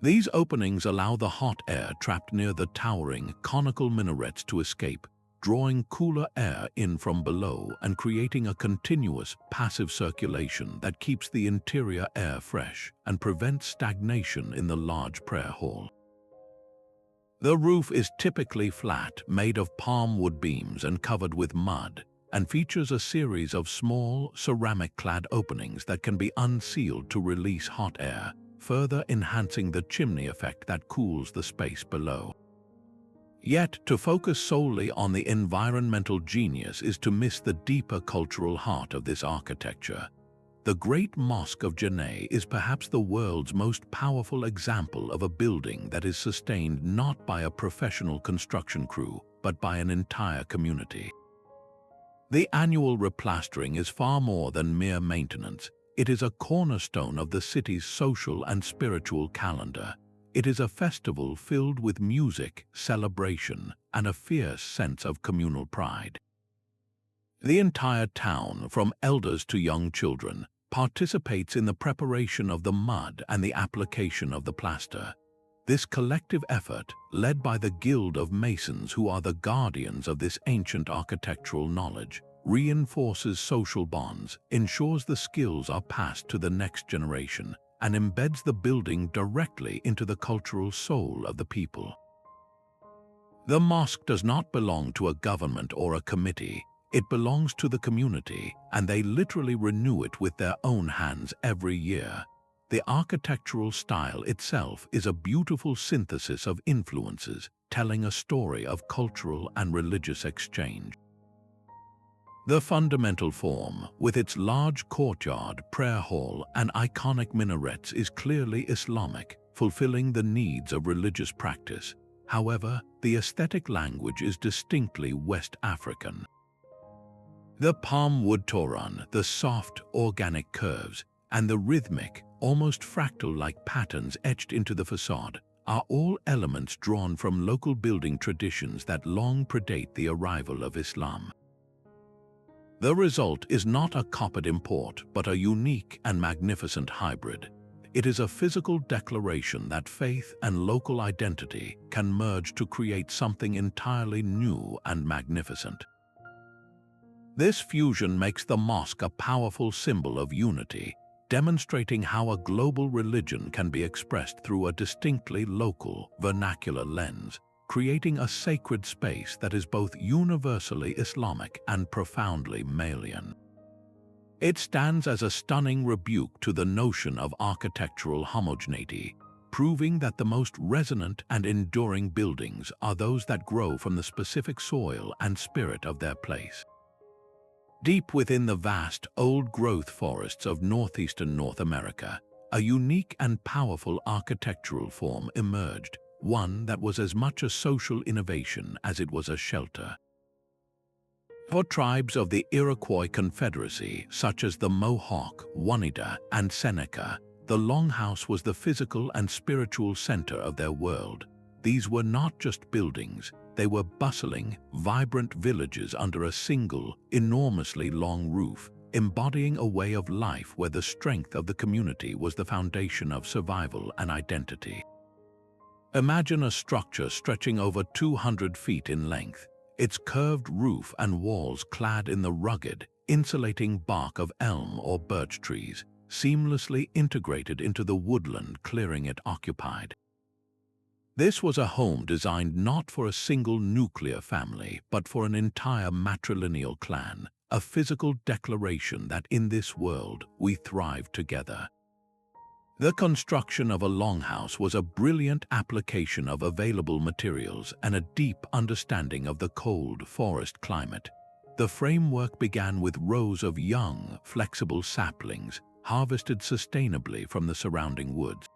These openings allow the hot air trapped near the towering, conical minarets to escape, drawing cooler air in from below and creating a continuous, passive circulation that keeps the interior air fresh and prevents stagnation in the large prayer hall. The roof is typically flat, made of palm wood beams and covered with mud, and features a series of small, ceramic-clad openings that can be unsealed to release hot air, further enhancing the chimney effect that cools the space below. Yet, to focus solely on the environmental genius is to miss the deeper cultural heart of this architecture. The Great Mosque of Djenné is perhaps the world's most powerful example of a building that is sustained not by a professional construction crew, but by an entire community. The annual replastering is far more than mere maintenance. It is a cornerstone of the city's social and spiritual calendar. It is a festival filled with music, celebration, and a fierce sense of communal pride. The entire town, from elders to young children, participates in the preparation of the mud and the application of the plaster. This collective effort, led by the Guild of Masons who are the guardians of this ancient architectural knowledge, reinforces social bonds, ensures the skills are passed to the next generation, and embeds the building directly into the cultural soul of the people. The mosque does not belong to a government or a committee. It belongs to the community, and they literally renew it with their own hands every year. The architectural style itself is a beautiful synthesis of influences, telling a story of cultural and religious exchange. The fundamental form, with its large courtyard, prayer hall, and iconic minarets, is clearly Islamic, fulfilling the needs of religious practice. However, the aesthetic language is distinctly West African. The palm wood toron, the soft, organic curves, and the rhythmic, almost fractal-like patterns etched into the facade are all elements drawn from local building traditions that long predate the arrival of Islam. The result is not a copied import, but a unique and magnificent hybrid. It is a physical declaration that faith and local identity can merge to create something entirely new and magnificent. This fusion makes the mosque a powerful symbol of unity, demonstrating how a global religion can be expressed through a distinctly local, vernacular lens, creating a sacred space that is both universally Islamic and profoundly Malian. It stands as a stunning rebuke to the notion of architectural homogeneity, proving that the most resonant and enduring buildings are those that grow from the specific soil and spirit of their place. Deep within the vast, old-growth forests of northeastern North America, a unique and powerful architectural form emerged, one that was as much a social innovation as it was a shelter. For tribes of the Iroquois Confederacy, such as the Mohawk, Oneida, and Seneca, the Longhouse was the physical and spiritual center of their world. These were not just buildings, they were bustling, vibrant villages under a single, enormously long roof, embodying a way of life where the strength of the community was the foundation of survival and identity. Imagine a structure stretching over 200 feet in length, its curved roof and walls clad in the rugged, insulating bark of elm or birch trees, seamlessly integrated into the woodland clearing it occupied. This was a home designed not for a single nuclear family, but for an entire matrilineal clan, a physical declaration that in this world we thrive together. The construction of a longhouse was a brilliant application of available materials and a deep understanding of the cold forest climate. The framework began with rows of young, flexible saplings, harvested sustainably from the surrounding woods.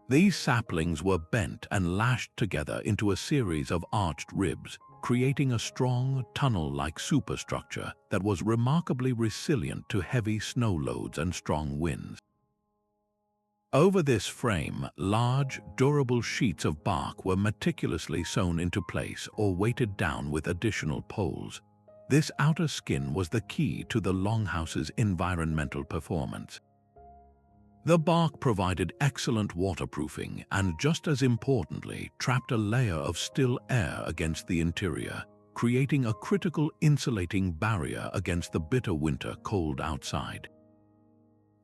These saplings were bent and lashed together into a series of arched ribs, creating a strong, tunnel-like superstructure that was remarkably resilient to heavy snow loads and strong winds. Over this frame, large, durable sheets of bark were meticulously sewn into place or weighted down with additional poles. This outer skin was the key to the longhouse's environmental performance. The bark provided excellent waterproofing and, just as importantly, trapped a layer of still air against the interior, creating a critical insulating barrier against the bitter winter cold outside.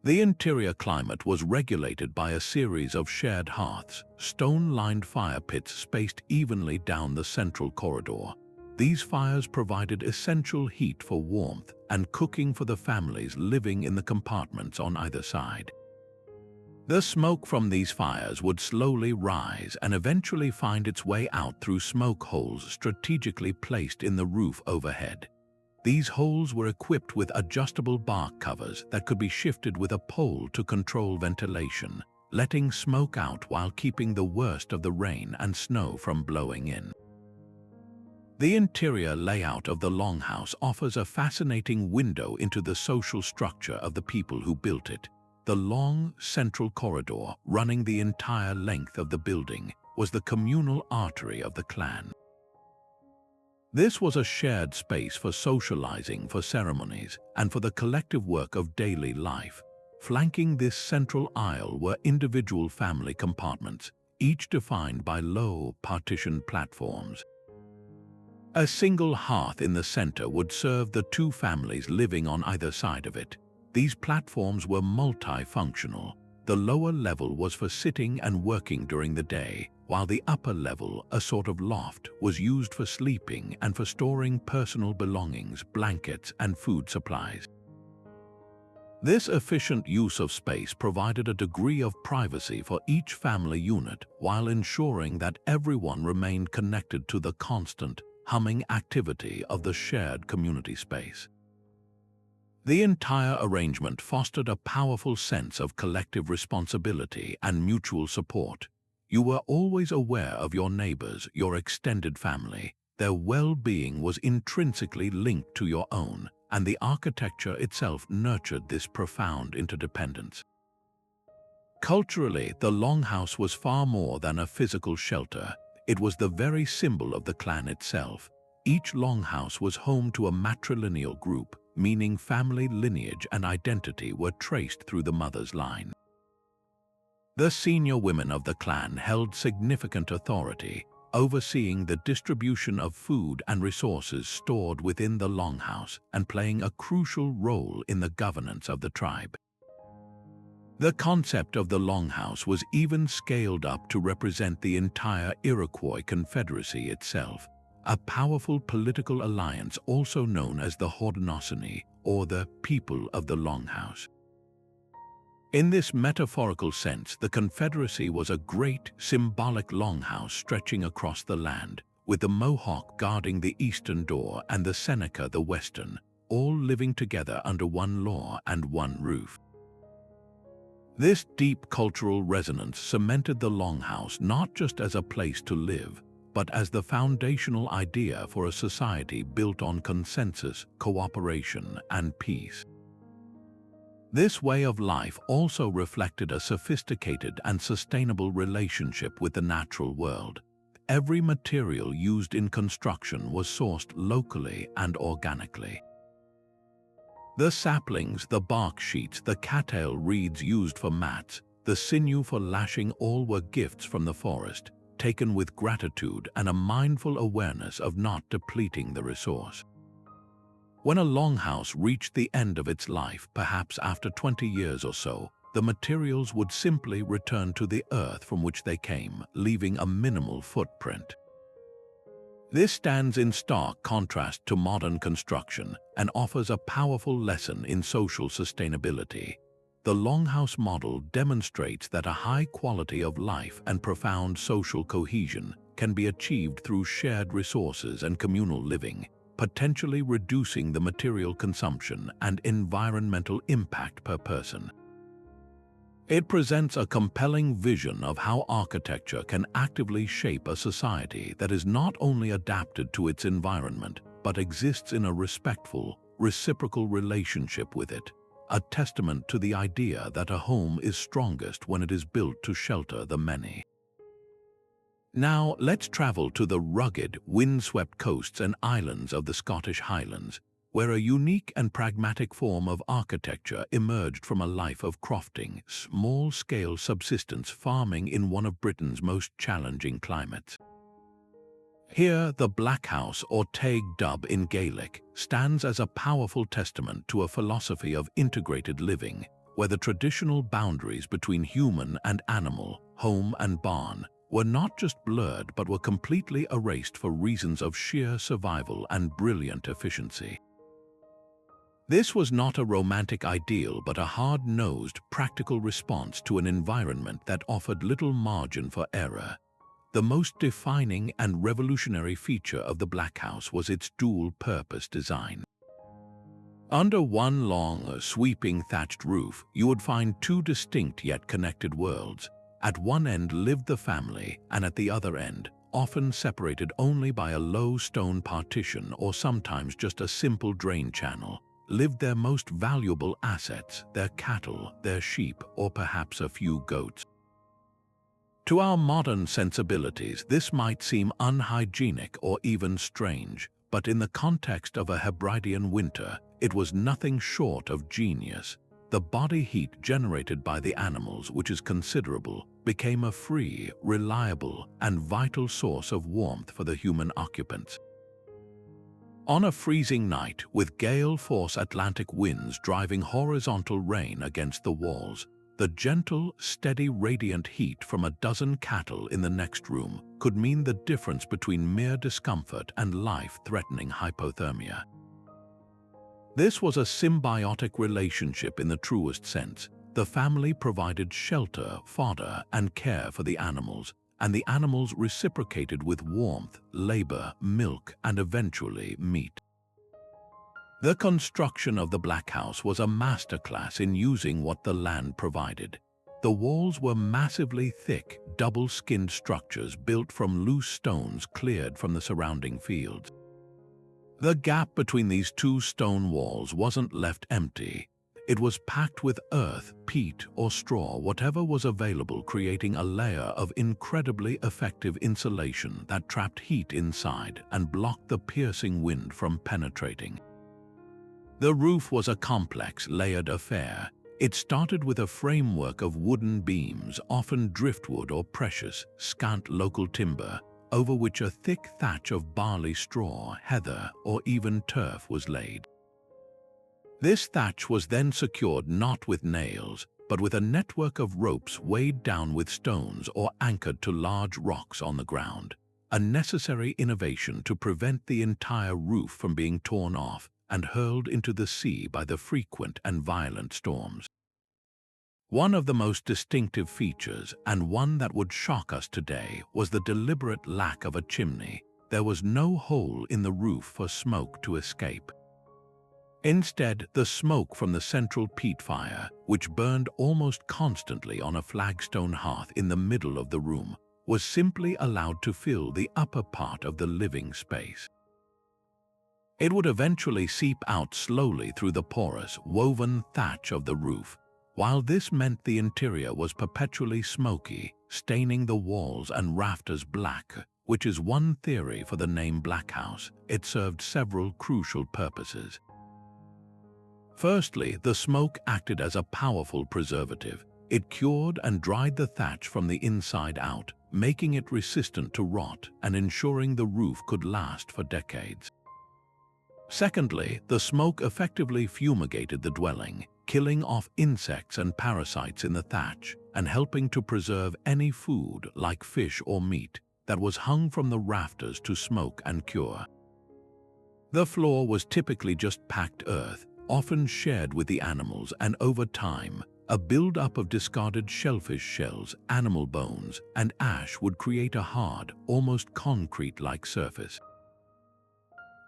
The interior climate was regulated by a series of shared hearths, stone-lined fire pits spaced evenly down the central corridor. These fires provided essential heat for warmth and cooking for the families living in the compartments on either side. The smoke from these fires would slowly rise and eventually find its way out through smoke holes strategically placed in the roof overhead. These holes were equipped with adjustable bark covers that could be shifted with a pole to control ventilation, letting smoke out while keeping the worst of the rain and snow from blowing in. The interior layout of the longhouse offers a fascinating window into the social structure of the people who built it. The long, central corridor, running the entire length of the building, was the communal artery of the clan. This was a shared space for socializing, for ceremonies, and for the collective work of daily life. Flanking this central aisle were individual family compartments, each defined by low, partitioned platforms. A single hearth in the center would serve the two families living on either side of it. These platforms were multifunctional. The lower level was for sitting and working during the day, while the upper level, a sort of loft, was used for sleeping and for storing personal belongings, blankets, and food supplies. This efficient use of space provided a degree of privacy for each family unit while ensuring that everyone remained connected to the constant, humming activity of the shared community space. The entire arrangement fostered a powerful sense of collective responsibility and mutual support. You were always aware of your neighbors, your extended family. Their well-being was intrinsically linked to your own, and the architecture itself nurtured this profound interdependence. Culturally, the longhouse was far more than a physical shelter. It was the very symbol of the clan itself. Each longhouse was home to a matrilineal group, meaning family lineage and identity were traced through the mother's line. The senior women of the clan held significant authority, overseeing the distribution of food and resources stored within the longhouse and playing a crucial role in the governance of the tribe. The concept of the longhouse was even scaled up to represent the entire Iroquois Confederacy itself, a powerful political alliance also known as the Haudenosaunee, or the people of the longhouse. In this metaphorical sense, the Confederacy was a great, symbolic longhouse stretching across the land, with the Mohawk guarding the eastern door and the Seneca the western, all living together under one law and one roof. This deep cultural resonance cemented the longhouse not just as a place to live, but as the foundational idea for a society built on consensus, cooperation, and peace. This way of life also reflected a sophisticated and sustainable relationship with the natural world. every material used in construction was sourced locally and organically. The saplings, the bark sheets, the cattail reeds used for mats, the sinew for lashing, all were gifts from the forest, taken with gratitude and a mindful awareness of not depleting the resource. When a longhouse reached the end of its life, perhaps after 20 years or so, the materials would simply return to the earth from which they came, leaving a minimal footprint. This stands in stark contrast to modern construction and offers a powerful lesson in social sustainability. The longhouse model demonstrates that a high quality of life and profound social cohesion can be achieved through shared resources and communal living, potentially reducing the material consumption and environmental impact per person. It presents a compelling vision of how architecture can actively shape a society that is not only adapted to its environment, but exists in a respectful, reciprocal relationship with it, a testament to the idea that a home is strongest when it is built to shelter the many. Now, let's travel to the rugged, windswept coasts and islands of the Scottish Highlands, where a unique and pragmatic form of architecture emerged from a life of crofting, small-scale subsistence farming in one of Britain's most challenging climates. Here, the Black House, or Teig Dub in Gaelic, stands as a powerful testament to a philosophy of integrated living, where the traditional boundaries between human and animal, home and barn, were not just blurred but were completely erased for reasons of sheer survival and brilliant efficiency. This was not a romantic ideal but a hard-nosed, practical response to an environment that offered little margin for error. The most defining and revolutionary feature of the Black House was its dual-purpose design. Under one long, sweeping thatched roof, you would find two distinct yet connected worlds. At one end lived the family, and at the other end, often separated only by a low stone partition or sometimes just a simple drain channel, lived their most valuable assets, their cattle, their sheep, or perhaps a few goats. To our modern sensibilities, this might seem unhygienic or even strange, but in the context of a Hebridean winter, it was nothing short of genius. The body heat generated by the animals, which is considerable, became a free, reliable, and vital source of warmth for the human occupants. On a freezing night, with gale-force Atlantic winds driving horizontal rain against the walls, the gentle, steady, radiant heat from a dozen cattle in the next room could mean the difference between mere discomfort and life-threatening hypothermia. This was a symbiotic relationship in the truest sense. The family provided shelter, fodder, and care for the animals, and the animals reciprocated with warmth, labor, milk, and eventually meat. The construction of the Black House was a masterclass in using what the land provided. The walls were massively thick, double-skinned structures built from loose stones cleared from the surrounding fields. The gap between these two stone walls wasn't left empty. It was packed with earth, peat, or straw, whatever was available, creating a layer of incredibly effective insulation that trapped heat inside and blocked the piercing wind from penetrating. The roof was a complex, layered affair. It started with a framework of wooden beams, often driftwood or precious, scant local timber, over which a thick thatch of barley straw, heather, or even turf was laid. This thatch was then secured not with nails, but with a network of ropes weighed down with stones or anchored to large rocks on the ground, a necessary innovation to prevent the entire roof from being torn off and hurled into the sea by the frequent and violent storms. One of the most distinctive features, and one that would shock us today, was the deliberate lack of a chimney. There was no hole in the roof for smoke to escape. Instead, the smoke from the central peat fire, which burned almost constantly on a flagstone hearth in the middle of the room, was simply allowed to fill the upper part of the living space. It would eventually seep out slowly through the porous, woven thatch of the roof. While this meant the interior was perpetually smoky, staining the walls and rafters black, which is one theory for the name Black House. It served several crucial purposes. Firstly, the smoke acted as a powerful preservative. It cured and dried the thatch from the inside out, making it resistant to rot and ensuring the roof could last for decades. Secondly, the smoke effectively fumigated the dwelling, killing off insects and parasites in the thatch and helping to preserve any food, like fish or meat, that was hung from the rafters to smoke and cure. The floor was typically just packed earth, often shared with the animals, and over time, a build-up of discarded shellfish shells, animal bones, and ash would create a hard, almost concrete-like surface.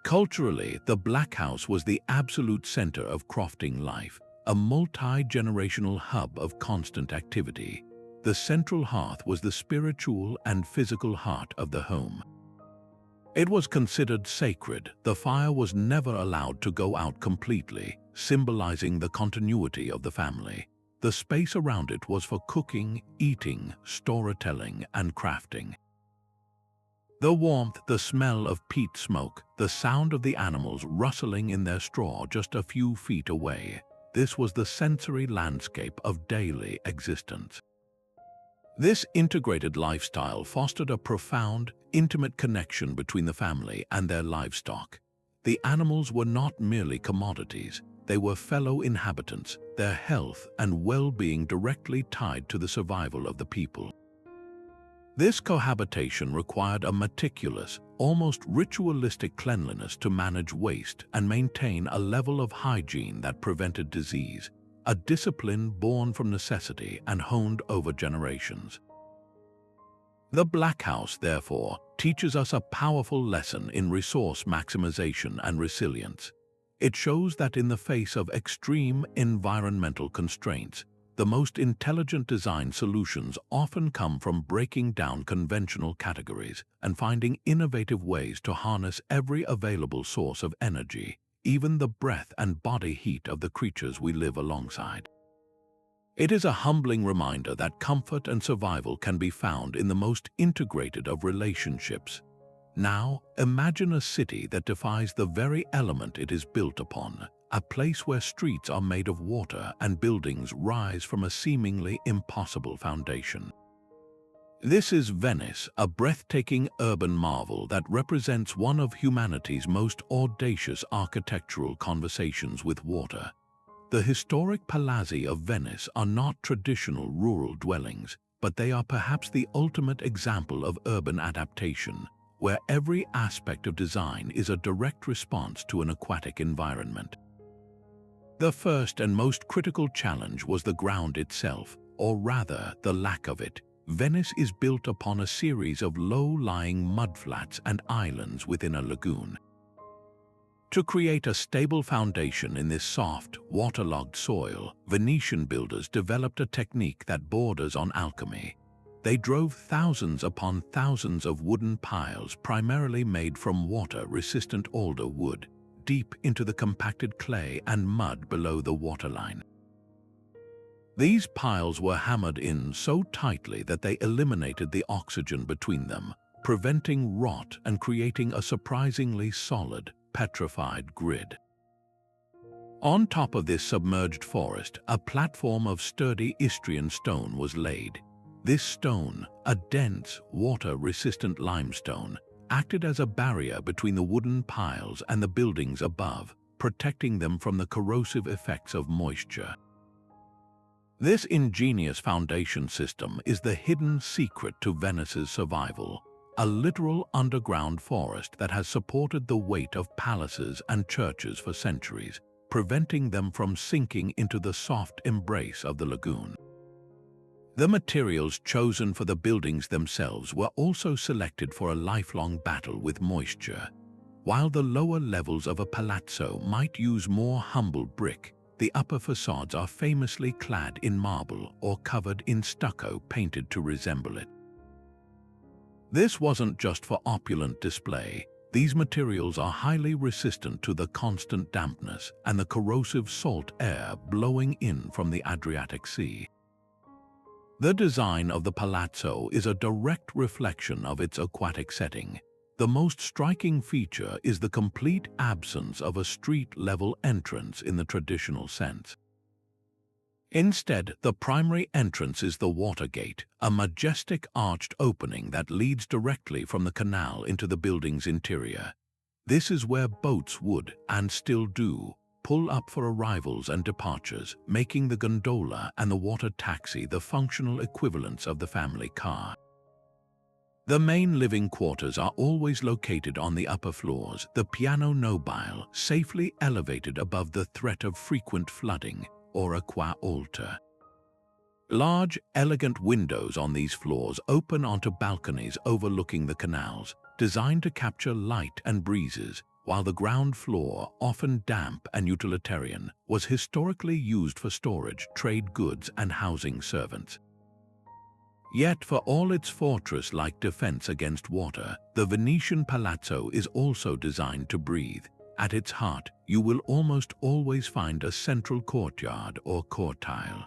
Culturally, the Black House was the absolute center of crofting life, a multi-generational hub of constant activity. The central hearth was the spiritual and physical heart of the home. It was considered sacred. The fire was never allowed to go out completely, symbolizing the continuity of the family. The space around it was for cooking, eating, storytelling, and crafting. The warmth, the smell of peat smoke, the sound of the animals rustling in their straw just a few feet away. This was the sensory landscape of daily existence. This integrated lifestyle fostered a profound, intimate connection between the family and their livestock. The animals were not merely commodities, they were fellow inhabitants, their health and well-being directly tied to the survival of the people. This cohabitation required a meticulous, almost ritualistic cleanliness to manage waste and maintain a level of hygiene that prevented disease, a discipline born from necessity and honed over generations. The Black House, therefore, teaches us a powerful lesson in resource maximization and resilience. It shows that in the face of extreme environmental constraints, the most intelligent design solutions often come from breaking down conventional categories and finding innovative ways to harness every available source of energy, even the breath and body heat of the creatures we live alongside. It is a humbling reminder that comfort and survival can be found in the most integrated of relationships. Now, imagine a city that defies the very element it is built upon, a place where streets are made of water and buildings rise from a seemingly impossible foundation. This is Venice, a breathtaking urban marvel that represents one of humanity's most audacious architectural conversations with water. The historic palazzi of Venice are not traditional rural dwellings, but they are perhaps the ultimate example of urban adaptation, where every aspect of design is a direct response to an aquatic environment. The first and most critical challenge was the ground itself, or rather, the lack of it. Venice is built upon a series of low-lying mudflats and islands within a lagoon. To create a stable foundation in this soft, waterlogged soil, Venetian builders developed a technique that borders on alchemy. They drove thousands upon thousands of wooden piles primarily made from water-resistant alder wood, deep into the compacted clay and mud below the waterline. These piles were hammered in so tightly that they eliminated the oxygen between them, preventing rot and creating a surprisingly solid, petrified grid. On top of this submerged forest, a platform of sturdy Istrian stone was laid. This stone, a dense, water-resistant limestone, acted as a barrier between the wooden piles and the buildings above, protecting them from the corrosive effects of moisture. This ingenious foundation system is the hidden secret to Venice's survival, a literal underground forest that has supported the weight of palaces and churches for centuries, preventing them from sinking into the soft embrace of the lagoon. The materials chosen for the buildings themselves were also selected for a lifelong battle with moisture. While the lower levels of a palazzo might use more humble brick, the upper facades are famously clad in marble or covered in stucco painted to resemble it. This wasn't just for opulent display. These materials are highly resistant to the constant dampness and the corrosive salt air blowing in from the Adriatic Sea. The design of the palazzo is a direct reflection of its aquatic setting. The most striking feature is the complete absence of a street-level entrance in the traditional sense. Instead, the primary entrance is the water gate, a majestic arched opening that leads directly from the canal into the building's interior. This is where boats would, and still do, pull up for arrivals and departures, making the gondola and the water taxi the functional equivalents of the family car. The main living quarters are always located on the upper floors, the piano nobile safely elevated above the threat of frequent flooding, or a qua altar. Large, elegant windows on these floors open onto balconies overlooking the canals, designed to capture light and breezes, while the ground floor, often damp and utilitarian, was historically used for storage, trade goods, and housing servants. Yet, for all its fortress-like defense against water, the Venetian palazzo is also designed to breathe. At its heart, you will almost always find a central courtyard or cortile.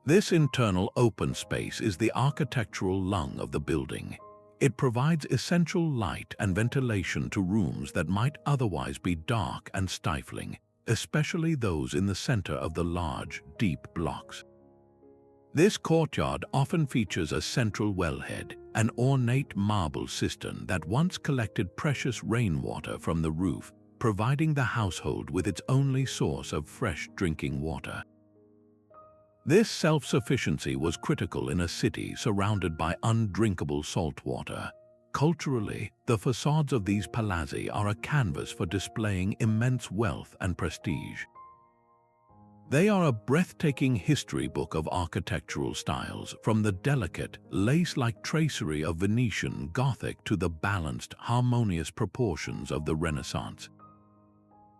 This internal open space is the architectural lung of the building. It provides essential light and ventilation to rooms that might otherwise be dark and stifling, especially those in the center of the large, deep blocks. This courtyard often features a central wellhead, an ornate marble cistern that once collected precious rainwater from the roof, providing the household with its only source of fresh drinking water. This self-sufficiency was critical in a city surrounded by undrinkable salt water. Culturally, the facades of these palazzi are a canvas for displaying immense wealth and prestige. They are a breathtaking history book of architectural styles, from the delicate, lace-like tracery of Venetian Gothic to the balanced, harmonious proportions of the Renaissance.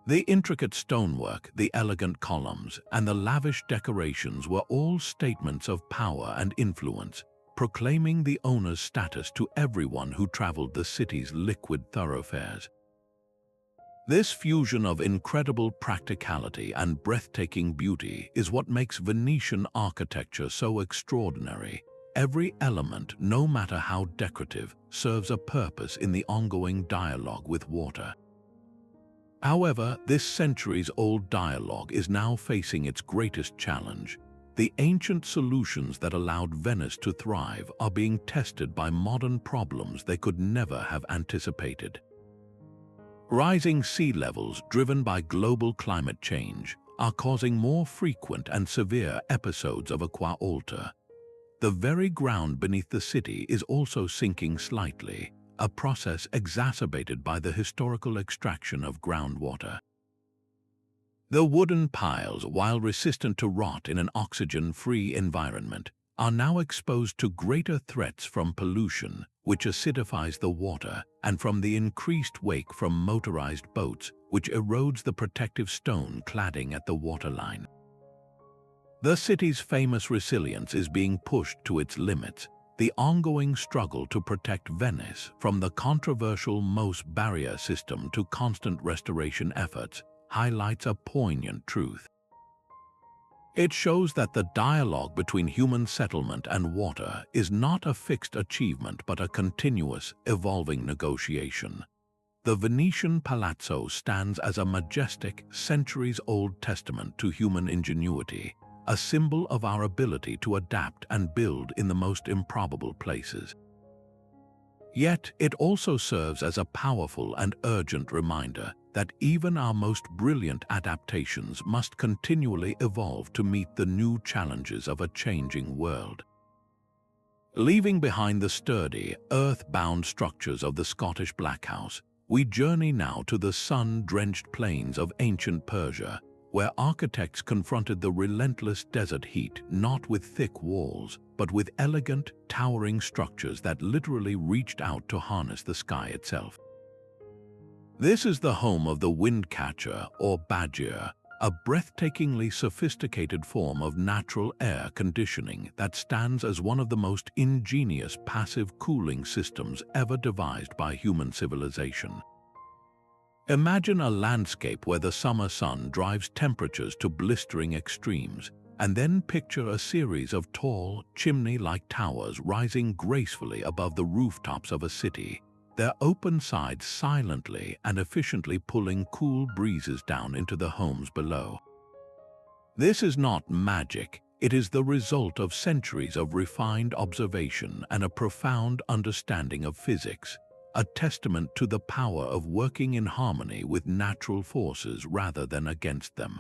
The intricate stonework, the elegant columns, and the lavish decorations were all statements of power and influence, proclaiming the owner's status to everyone who traveled the city's liquid thoroughfares. This fusion of incredible practicality and breathtaking beauty is what makes Venetian architecture so extraordinary. Every element, no matter how decorative, serves a purpose in the ongoing dialogue with water. However, this centuries-old dialogue is now facing its greatest challenge. The ancient solutions that allowed Venice to thrive are being tested by modern problems they could never have anticipated. Rising sea levels driven by global climate change are causing more frequent and severe episodes of aqua alta. The very ground beneath the city is also sinking slightly, a process exacerbated by the historical extraction of groundwater. The wooden piles, while resistant to rot in an oxygen-free environment, are now exposed to greater threats from pollution, which acidifies the water, and from the increased wake from motorized boats, which erodes the protective stone cladding at the waterline. The city's famous resilience is being pushed to its limits. The ongoing struggle to protect Venice, from the controversial Mosque barrier system to constant restoration efforts, highlights a poignant truth. It shows that the dialogue between human settlement and water is not a fixed achievement but a continuous, evolving negotiation. The Venetian palazzo stands as a majestic, centuries-old testament to human ingenuity, a symbol of our ability to adapt and build in the most improbable places. Yet, it also serves as a powerful and urgent reminder that even our most brilliant adaptations must continually evolve to meet the new challenges of a changing world. Leaving behind the sturdy, earth-bound structures of the Scottish Black House, we journey now to the sun-drenched plains of ancient Persia, where architects confronted the relentless desert heat not with thick walls, but with elegant, towering structures that literally reached out to harness the sky itself. This is the home of the Windcatcher, or badger, a breathtakingly sophisticated form of natural air conditioning that stands as one of the most ingenious passive cooling systems ever devised by human civilization. Imagine a landscape where the summer sun drives temperatures to blistering extremes, And then picture a series of tall, chimney-like towers rising gracefully above the rooftops of a city, their open sides silently and efficiently pulling cool breezes down into the homes below. This is not magic, it is the result of centuries of refined observation and a profound understanding of physics, a testament to the power of working in harmony with natural forces rather than against them.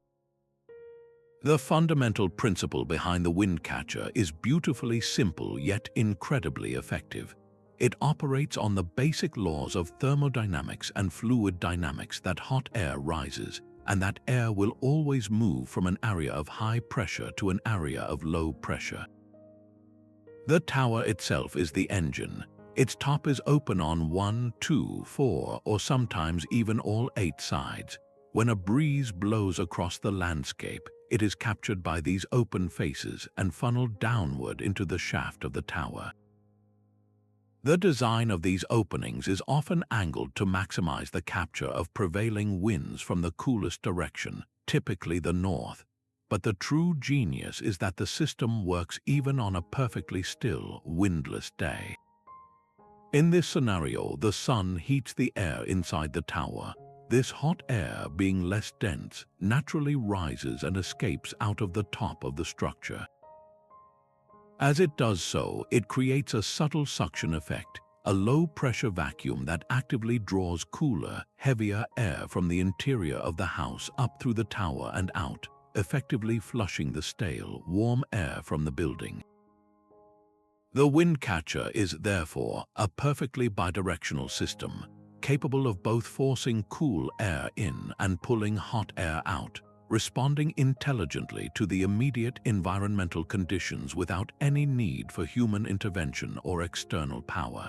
The fundamental principle behind the Windcatcher is beautifully simple yet incredibly effective. It operates on the basic laws of thermodynamics and fluid dynamics that hot air rises, and that air will always move from an area of high pressure to an area of low pressure. The tower itself is the engine. Its top is open on 1, 2, 4, or sometimes even all 8 sides. When a breeze blows across the landscape, it is captured by these open faces and funneled downward into the shaft of the tower. The design of these openings is often angled to maximize the capture of prevailing winds from the coolest direction, typically the north. But the true genius is that the system works even on a perfectly still, windless day. In this scenario, the sun heats the air inside the tower. This hot air, being less dense, naturally rises and escapes out of the top of the structure. As it does so, it creates a subtle suction effect, a low-pressure vacuum that actively draws cooler, heavier air from the interior of the house up through the tower and out, effectively flushing the stale, warm air from the building. The Windcatcher is, therefore, a perfectly bidirectional system, capable of both forcing cool air in and pulling hot air out, responding intelligently to the immediate environmental conditions without any need for human intervention or external power.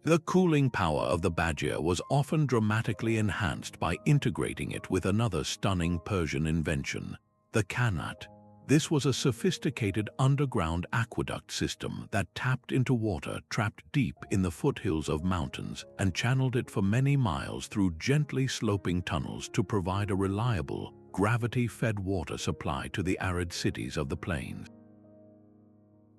The cooling power of the Badger was often dramatically enhanced by integrating it with another stunning Persian invention, the Qanat. This was a sophisticated underground aqueduct system that tapped into water trapped deep in the foothills of mountains and channeled it for many miles through gently sloping tunnels to provide a reliable, gravity-fed water supply to the arid cities of the plains.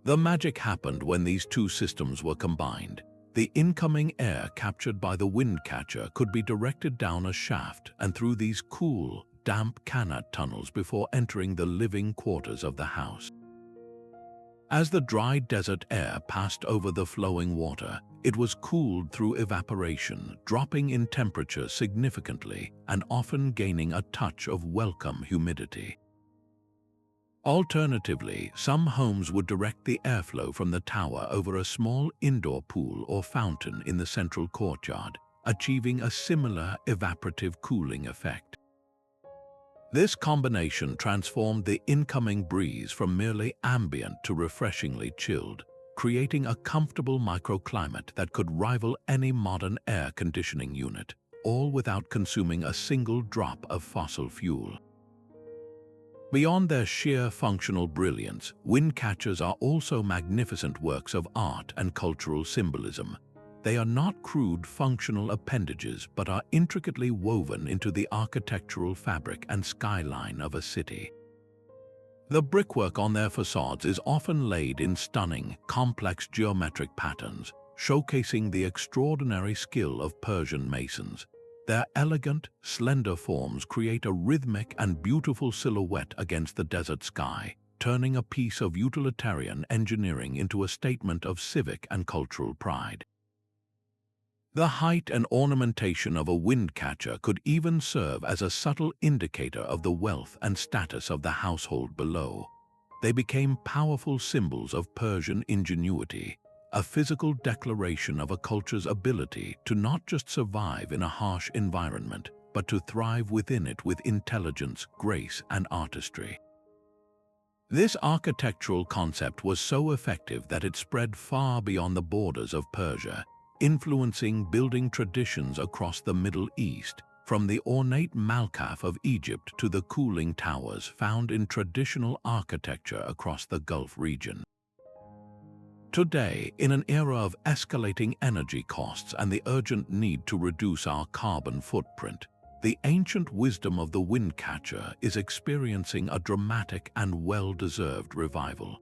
The magic happened when these two systems were combined. The incoming air captured by the Windcatcher could be directed down a shaft and through these cool, damp Qanat tunnels before entering the living quarters of the house. As the dry desert air passed over the flowing water, it was cooled through evaporation, dropping in temperature significantly and often gaining a touch of welcome humidity. Alternatively, some homes would direct the airflow from the tower over a small indoor pool or fountain in the central courtyard, achieving a similar evaporative cooling effect. This combination transformed the incoming breeze from merely ambient to refreshingly chilled, creating a comfortable microclimate that could rival any modern air conditioning unit, all without consuming a single drop of fossil fuel. Beyond their sheer functional brilliance, Windcatchers are also magnificent works of art and cultural symbolism. They are not crude functional appendages but are intricately woven into the architectural fabric and skyline of a city. The brickwork on their facades is often laid in stunning, complex geometric patterns, showcasing the extraordinary skill of Persian masons. Their elegant, slender forms create a rhythmic and beautiful silhouette against the desert sky, turning a piece of utilitarian engineering into a statement of civic and cultural pride. The height and ornamentation of a Windcatcher could even serve as a subtle indicator of the wealth and status of the household below. They became powerful symbols of Persian ingenuity, a physical declaration of a culture's ability to not just survive in a harsh environment, but to thrive within it with intelligence, grace, and artistry. This architectural concept was so effective that it spread far beyond the borders of Persia, influencing building traditions across the Middle East, from the ornate Malkaf of Egypt to the cooling towers found in traditional architecture across the Gulf region. Today, in an era of escalating energy costs and the urgent need to reduce our carbon footprint, the ancient wisdom of the Windcatcher is experiencing a dramatic and well-deserved revival.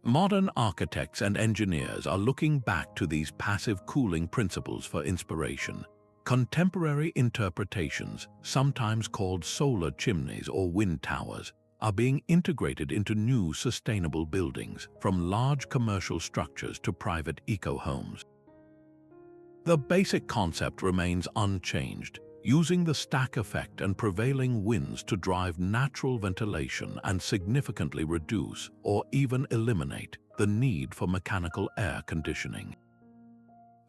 Modern architects and engineers are looking back to these passive cooling principles for inspiration. Contemporary interpretations, sometimes called solar chimneys or wind towers, are being integrated into new sustainable buildings, from large commercial structures to private eco-homes. The basic concept remains unchanged, using the stack effect and prevailing winds to drive natural ventilation and significantly reduce or even eliminate the need for mechanical air conditioning.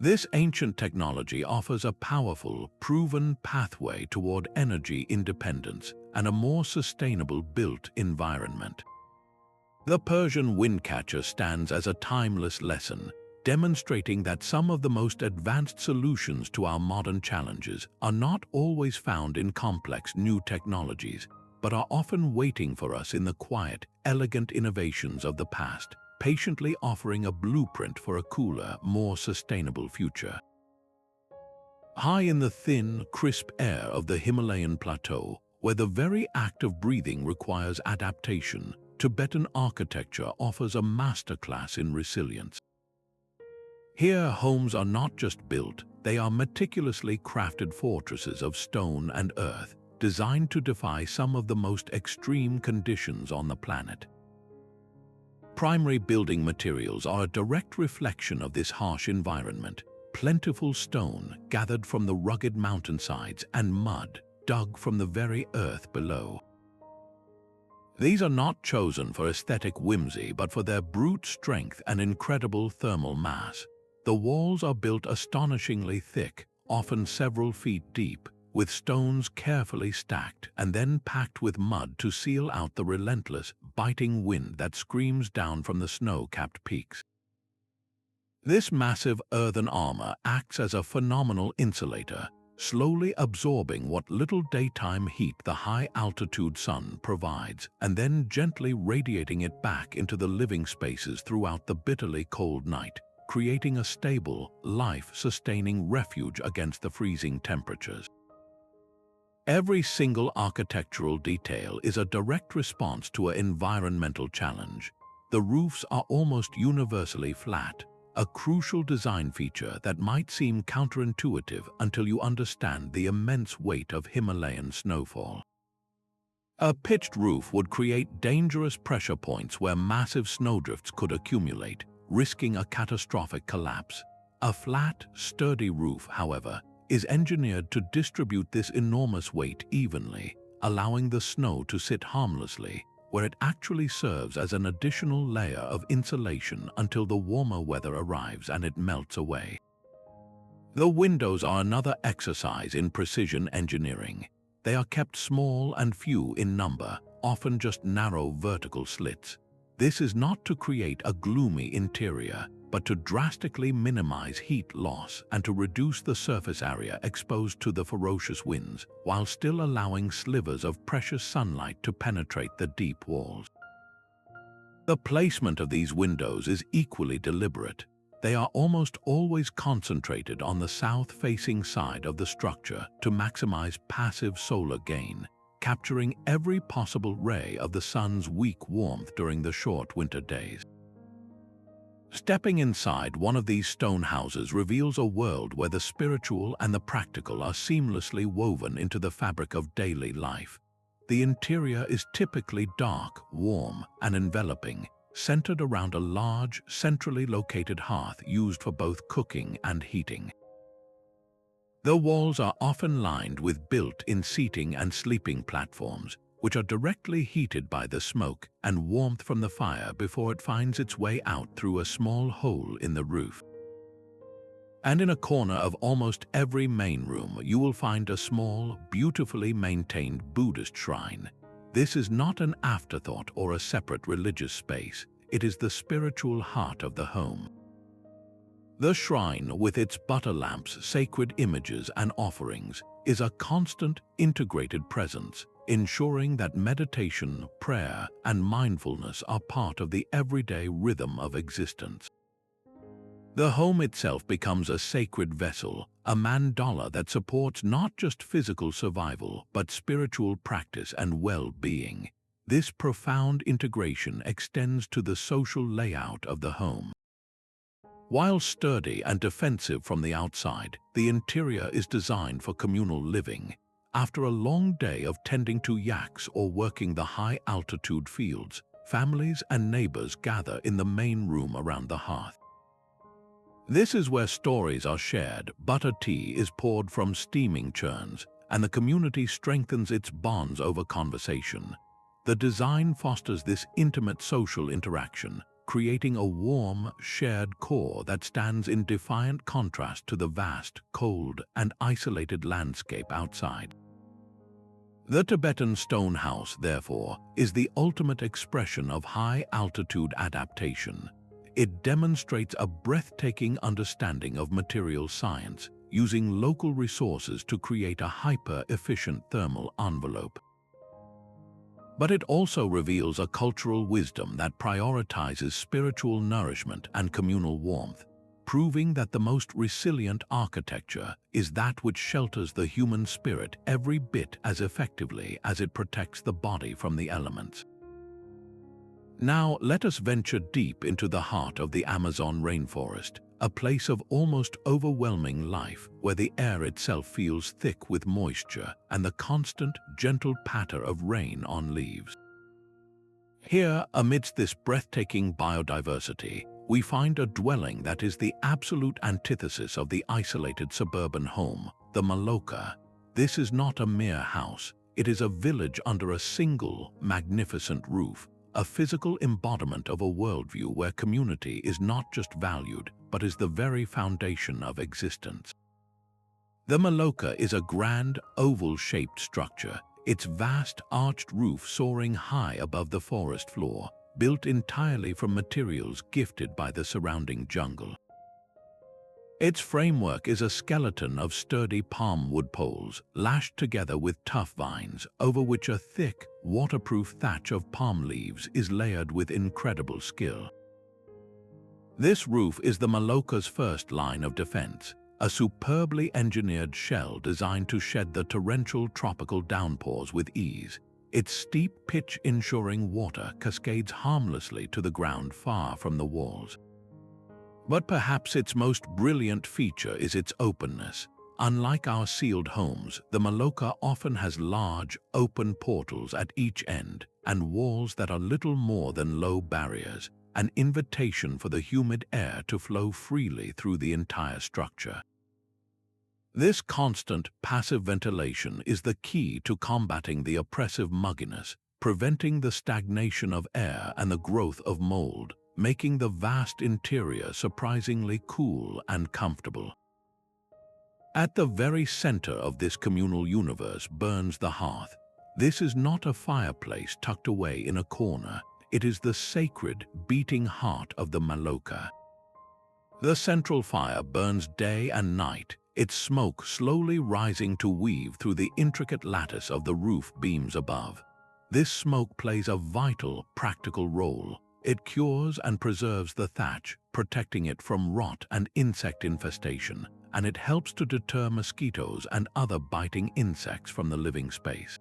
This ancient technology offers a powerful, proven pathway toward energy independence and a more sustainable built environment. The Persian Windcatcher stands as a timeless lesson, demonstrating that some of the most advanced solutions to our modern challenges are not always found in complex new technologies, but are often waiting for us in the quiet, elegant innovations of the past, patiently offering a blueprint for a cooler, more sustainable future. High in the thin, crisp air of the Himalayan plateau, where the very act of breathing requires adaptation, Tibetan architecture offers a masterclass in resilience. Here, homes are not just built, they are meticulously crafted fortresses of stone and earth, designed to defy some of the most extreme conditions on the planet. Primary building materials are a direct reflection of this harsh environment: plentiful stone gathered from the rugged mountainsides and mud dug from the very earth below. These are not chosen for aesthetic whimsy, but for their brute strength and incredible thermal mass. The walls are built astonishingly thick, often several feet deep, with stones carefully stacked and then packed with mud to seal out the relentless, biting wind that screams down from the snow-capped peaks. This massive earthen armor acts as a phenomenal insulator, slowly absorbing what little daytime heat the high-altitude sun provides, and then gently radiating it back into the living spaces throughout the bitterly cold night, creating a stable, life-sustaining refuge against the freezing temperatures. Every single architectural detail is a direct response to an environmental challenge. The roofs are almost universally flat, a crucial design feature that might seem counterintuitive until you understand the immense weight of Himalayan snowfall. A pitched roof would create dangerous pressure points where massive snowdrifts could accumulate, risking a catastrophic collapse. A flat, sturdy roof, however, is engineered to distribute this enormous weight evenly, allowing the snow to sit harmlessly, where it actually serves as an additional layer of insulation until the warmer weather arrives and it melts away. The windows are another exercise in precision engineering. They are kept small and few in number, often just narrow vertical slits. This is not to create a gloomy interior, but to drastically minimize heat loss and to reduce the surface area exposed to the ferocious winds, while still allowing slivers of precious sunlight to penetrate the deep walls. The placement of these windows is equally deliberate. They are almost always concentrated on the south-facing side of the structure to maximize passive solar gain, capturing every possible ray of the sun's weak warmth during the short winter days. Stepping inside one of these stone houses reveals a world where the spiritual and the practical are seamlessly woven into the fabric of daily life. The interior is typically dark, warm, and enveloping, centered around a large, centrally located hearth used for both cooking and heating. The walls are often lined with built-in seating and sleeping platforms, which are directly heated by the smoke and warmth from the fire before it finds its way out through a small hole in the roof. And in a corner of almost every main room, you will find a small, beautifully maintained Buddhist shrine. This is not an afterthought or a separate religious space. It is the spiritual heart of the home. The shrine, with its butter lamps, sacred images, and offerings, is a constant, integrated presence, ensuring that meditation, prayer, and mindfulness are part of the everyday rhythm of existence. The home itself becomes a sacred vessel, a mandala that supports not just physical survival, but spiritual practice and well-being. This profound integration extends to the social layout of the home. While sturdy and defensive from the outside, the interior is designed for communal living. After a long day of tending to yaks or working the high-altitude fields, families and neighbors gather in the main room around the hearth. This is where stories are shared, butter tea is poured from steaming churns, and the community strengthens its bonds over conversation. The design fosters this intimate social interaction, creating a warm, shared core that stands in defiant contrast to the vast, cold, and isolated landscape outside. The Tibetan stone house, therefore, is the ultimate expression of high-altitude adaptation. It demonstrates a breathtaking understanding of material science, using local resources to create a hyper-efficient thermal envelope. But it also reveals a cultural wisdom that prioritizes spiritual nourishment and communal warmth, proving that the most resilient architecture is that which shelters the human spirit every bit as effectively as it protects the body from the elements. Now let us venture deep into the heart of the Amazon rainforest, a place of almost overwhelming life where the air itself feels thick with moisture and the constant, gentle patter of rain on leaves. Here, amidst this breathtaking biodiversity, we find a dwelling that is the absolute antithesis of the isolated suburban home, the Maloca. This is not a mere house, it is a village under a single, magnificent roof, a physical embodiment of a worldview where community is not just valued, but is the very foundation of existence. The Maloca is a grand, oval-shaped structure, its vast arched roof soaring high above the forest floor, built entirely from materials gifted by the surrounding jungle. Its framework is a skeleton of sturdy palm wood poles, lashed together with tough vines, over which a thick, waterproof thatch of palm leaves is layered with incredible skill. This roof is the Maloca's first line of defense, a superbly engineered shell designed to shed the torrential tropical downpours with ease. Its steep pitch ensuring water cascades harmlessly to the ground far from the walls. But perhaps its most brilliant feature is its openness. Unlike our sealed homes, the Maloca often has large, open portals at each end and walls that are little more than low barriers, an invitation for the humid air to flow freely through the entire structure. This constant, passive ventilation is the key to combating the oppressive mugginess, preventing the stagnation of air and the growth of mold, making the vast interior surprisingly cool and comfortable. At the very center of this communal universe burns the hearth. This is not a fireplace tucked away in a corner. It is the sacred, beating heart of the Maloca. The central fire burns day and night, its smoke slowly rising to weave through the intricate lattice of the roof beams above. This smoke plays a vital, practical role. It cures and preserves the thatch, protecting it from rot and insect infestation, and it helps to deter mosquitoes and other biting insects from the living space.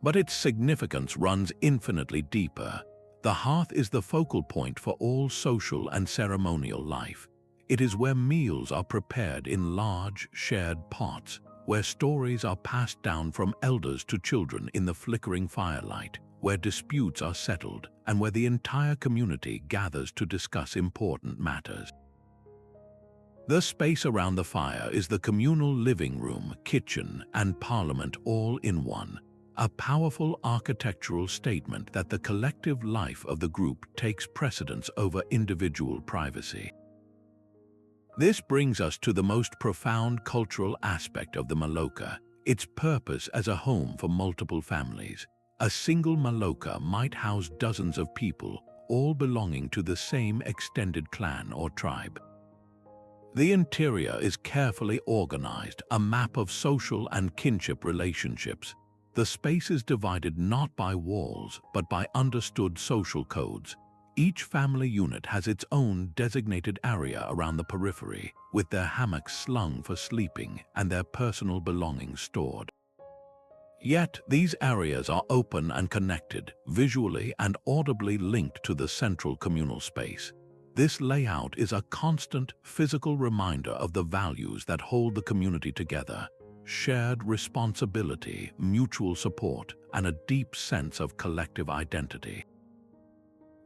But its significance runs infinitely deeper. The hearth is the focal point for all social and ceremonial life. It is where meals are prepared in large, shared pots, where stories are passed down from elders to children in the flickering firelight, where disputes are settled, and where the entire community gathers to discuss important matters. The space around the fire is the communal living room, kitchen, and parliament all in one, a powerful architectural statement that the collective life of the group takes precedence over individual privacy. This brings us to the most profound cultural aspect of the Maloca, its purpose as a home for multiple families. A single Maloca might house dozens of people, all belonging to the same extended clan or tribe. The interior is carefully organized, a map of social and kinship relationships. The space is divided not by walls, but by understood social codes. Each family unit has its own designated area around the periphery, with their hammocks slung for sleeping and their personal belongings stored. Yet, these areas are open and connected, visually and audibly linked to the central communal space. This layout is a constant physical reminder of the values that hold the community together: shared responsibility, mutual support, and a deep sense of collective identity.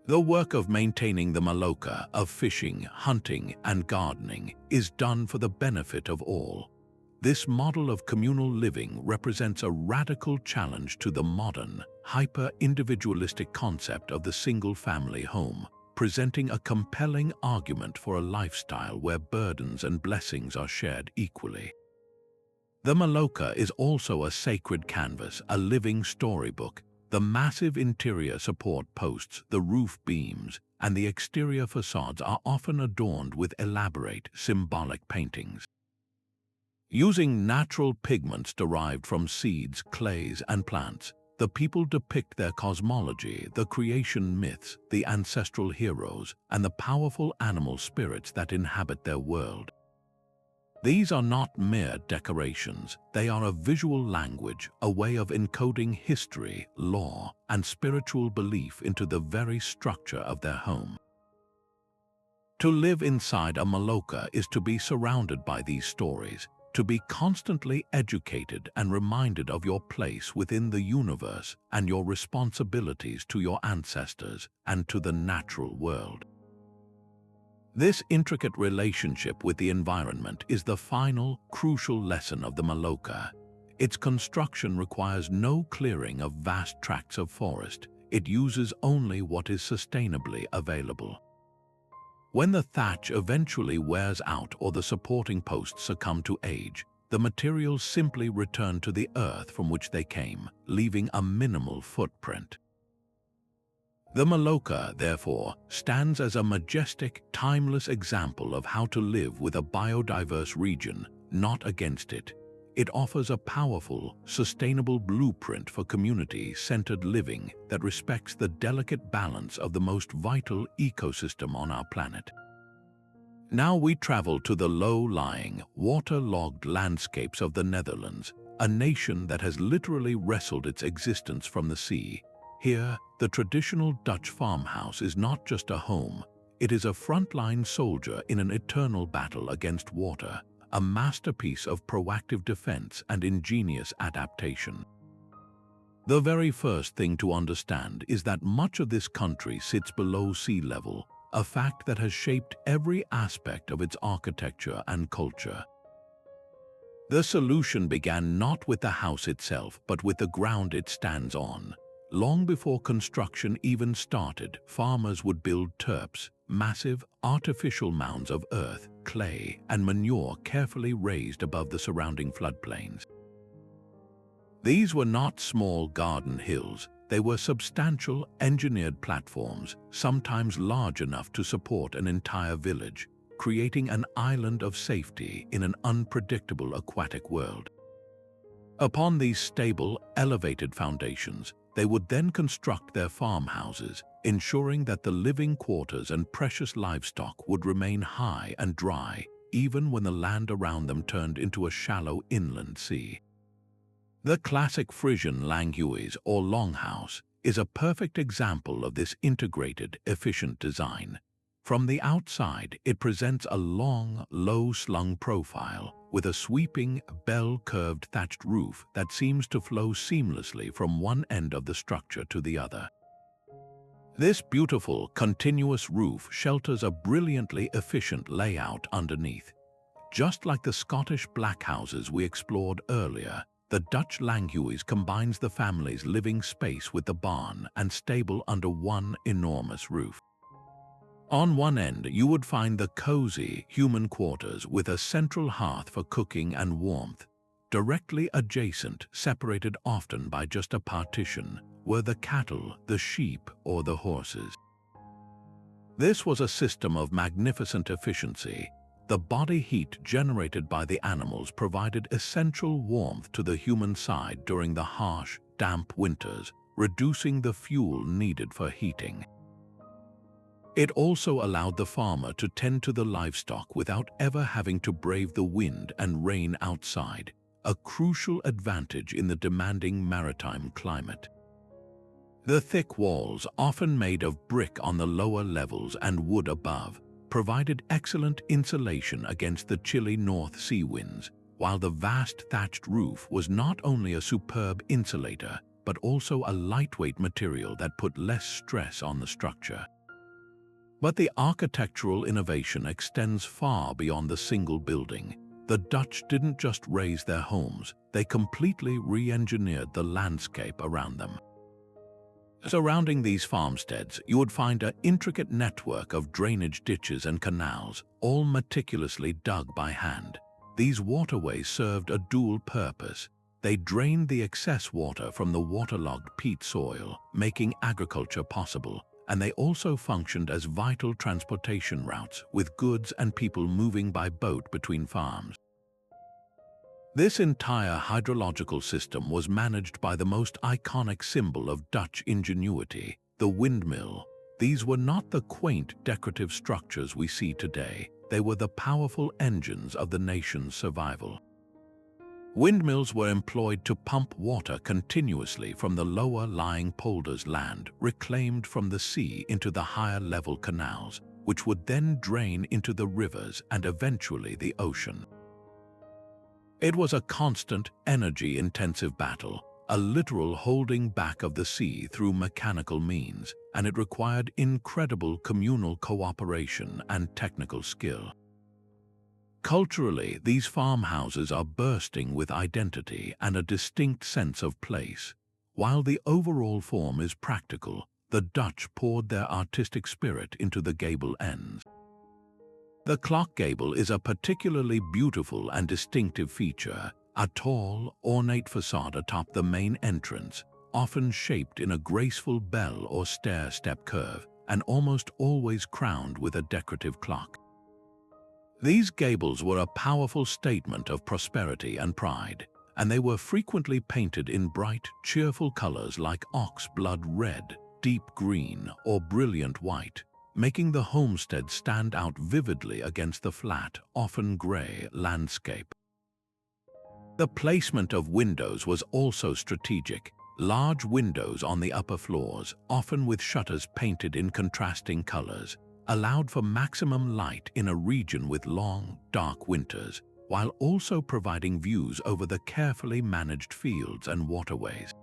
The work of maintaining the Maloca, of fishing, hunting, and gardening, is done for the benefit of all. This model of communal living represents a radical challenge to the modern, hyper-individualistic concept of the single-family home, presenting a compelling argument for a lifestyle where burdens and blessings are shared equally. The Maloca is also a sacred canvas, a living storybook. The massive interior support posts, the roof beams, and the exterior facades are often adorned with elaborate, symbolic paintings. Using natural pigments derived from seeds, clays, and plants, the people depict their cosmology, the creation myths, the ancestral heroes, and the powerful animal spirits that inhabit their world. These are not mere decorations, they are a visual language, a way of encoding history, law, and spiritual belief into the very structure of their home. To live inside a Maloca is to be surrounded by these stories, to be constantly educated and reminded of your place within the universe and your responsibilities to your ancestors and to the natural world. This intricate relationship with the environment is the final, crucial lesson of the Maloca. Its construction requires no clearing of vast tracts of forest. It uses only what is sustainably available. When the thatch eventually wears out or the supporting posts succumb to age, the materials simply return to the earth from which they came, leaving a minimal footprint. The Maloca, therefore, stands as a majestic, timeless example of how to live with a biodiverse region, not against it. It offers a powerful, sustainable blueprint for community-centered living that respects the delicate balance of the most vital ecosystem on our planet. Now we travel to the low-lying, waterlogged landscapes of the Netherlands, a nation that has literally wrestled its existence from the sea. Here, the traditional Dutch farmhouse is not just a home, it is a frontline soldier in an eternal battle against water, a masterpiece of proactive defense and ingenious adaptation. The very first thing to understand is that much of this country sits below sea level, a fact that has shaped every aspect of its architecture and culture. The solution began not with the house itself, but with the ground it stands on. Long before construction even started, farmers would build terps, massive, artificial mounds of earth, clay, and manure carefully raised above the surrounding floodplains. These were not small garden hills, they were substantial, engineered platforms, sometimes large enough to support an entire village, creating an island of safety in an unpredictable aquatic world. Upon these stable, elevated foundations, they would then construct their farmhouses, ensuring that the living quarters and precious livestock would remain high and dry, even when the land around them turned into a shallow inland sea. The classic Frisian Longhouse or Longhouse is a perfect example of this integrated, efficient design. From the outside, it presents a long, low-slung profile with a sweeping, bell-curved thatched roof that seems to flow seamlessly from one end of the structure to the other. This beautiful, continuous roof shelters a brilliantly efficient layout underneath. Just like the Scottish black houses we explored earlier, the Dutch Longhouse combines the family's living space with the barn and stable under one enormous roof. On one end, you would find the cozy human quarters with a central hearth for cooking and warmth. Directly adjacent, separated often by just a partition, were the cattle, the sheep, or the horses. This was a system of magnificent efficiency. The body heat generated by the animals provided essential warmth to the human side during the harsh, damp winters, reducing the fuel needed for heating. It also allowed the farmer to tend to the livestock without ever having to brave the wind and rain outside, a crucial advantage in the demanding maritime climate. The thick walls, often made of brick on the lower levels and wood above, provided excellent insulation against the chilly North Sea winds, while the vast thatched roof was not only a superb insulator, but also a lightweight material that put less stress on the structure. But the architectural innovation extends far beyond the single building. The Dutch didn't just raise their homes, they completely re-engineered the landscape around them. Surrounding these farmsteads, you would find an intricate network of drainage ditches and canals, all meticulously dug by hand. These waterways served a dual purpose. They drained the excess water from the waterlogged peat soil, making agriculture possible, and they also functioned as vital transportation routes, with goods and people moving by boat between farms. This entire hydrological system was managed by the most iconic symbol of Dutch ingenuity, the windmill. These were not the quaint decorative structures we see today, they were the powerful engines of the nation's survival. Windmills were employed to pump water continuously from the lower-lying polders land reclaimed from the sea into the higher-level canals, which would then drain into the rivers and eventually the ocean. It was a constant, energy-intensive battle, a literal holding back of the sea through mechanical means, and it required incredible communal cooperation and technical skill. Culturally, these farmhouses are bursting with identity and a distinct sense of place. While the overall form is practical, the Dutch poured their artistic spirit into the gable ends. The clock gable is a particularly beautiful and distinctive feature, a tall, ornate facade atop the main entrance, often shaped in a graceful bell or stair-step curve, and almost always crowned with a decorative clock. These gables were a powerful statement of prosperity and pride, and they were frequently painted in bright, cheerful colors like ox-blood red, deep green, or brilliant white, making the homestead stand out vividly against the flat, often gray landscape. The placement of windows was also strategic. Large windows on the upper floors, often with shutters painted in contrasting colors, allowed for maximum light in a region with long, dark winters, while also providing views over the carefully managed fields and waterways.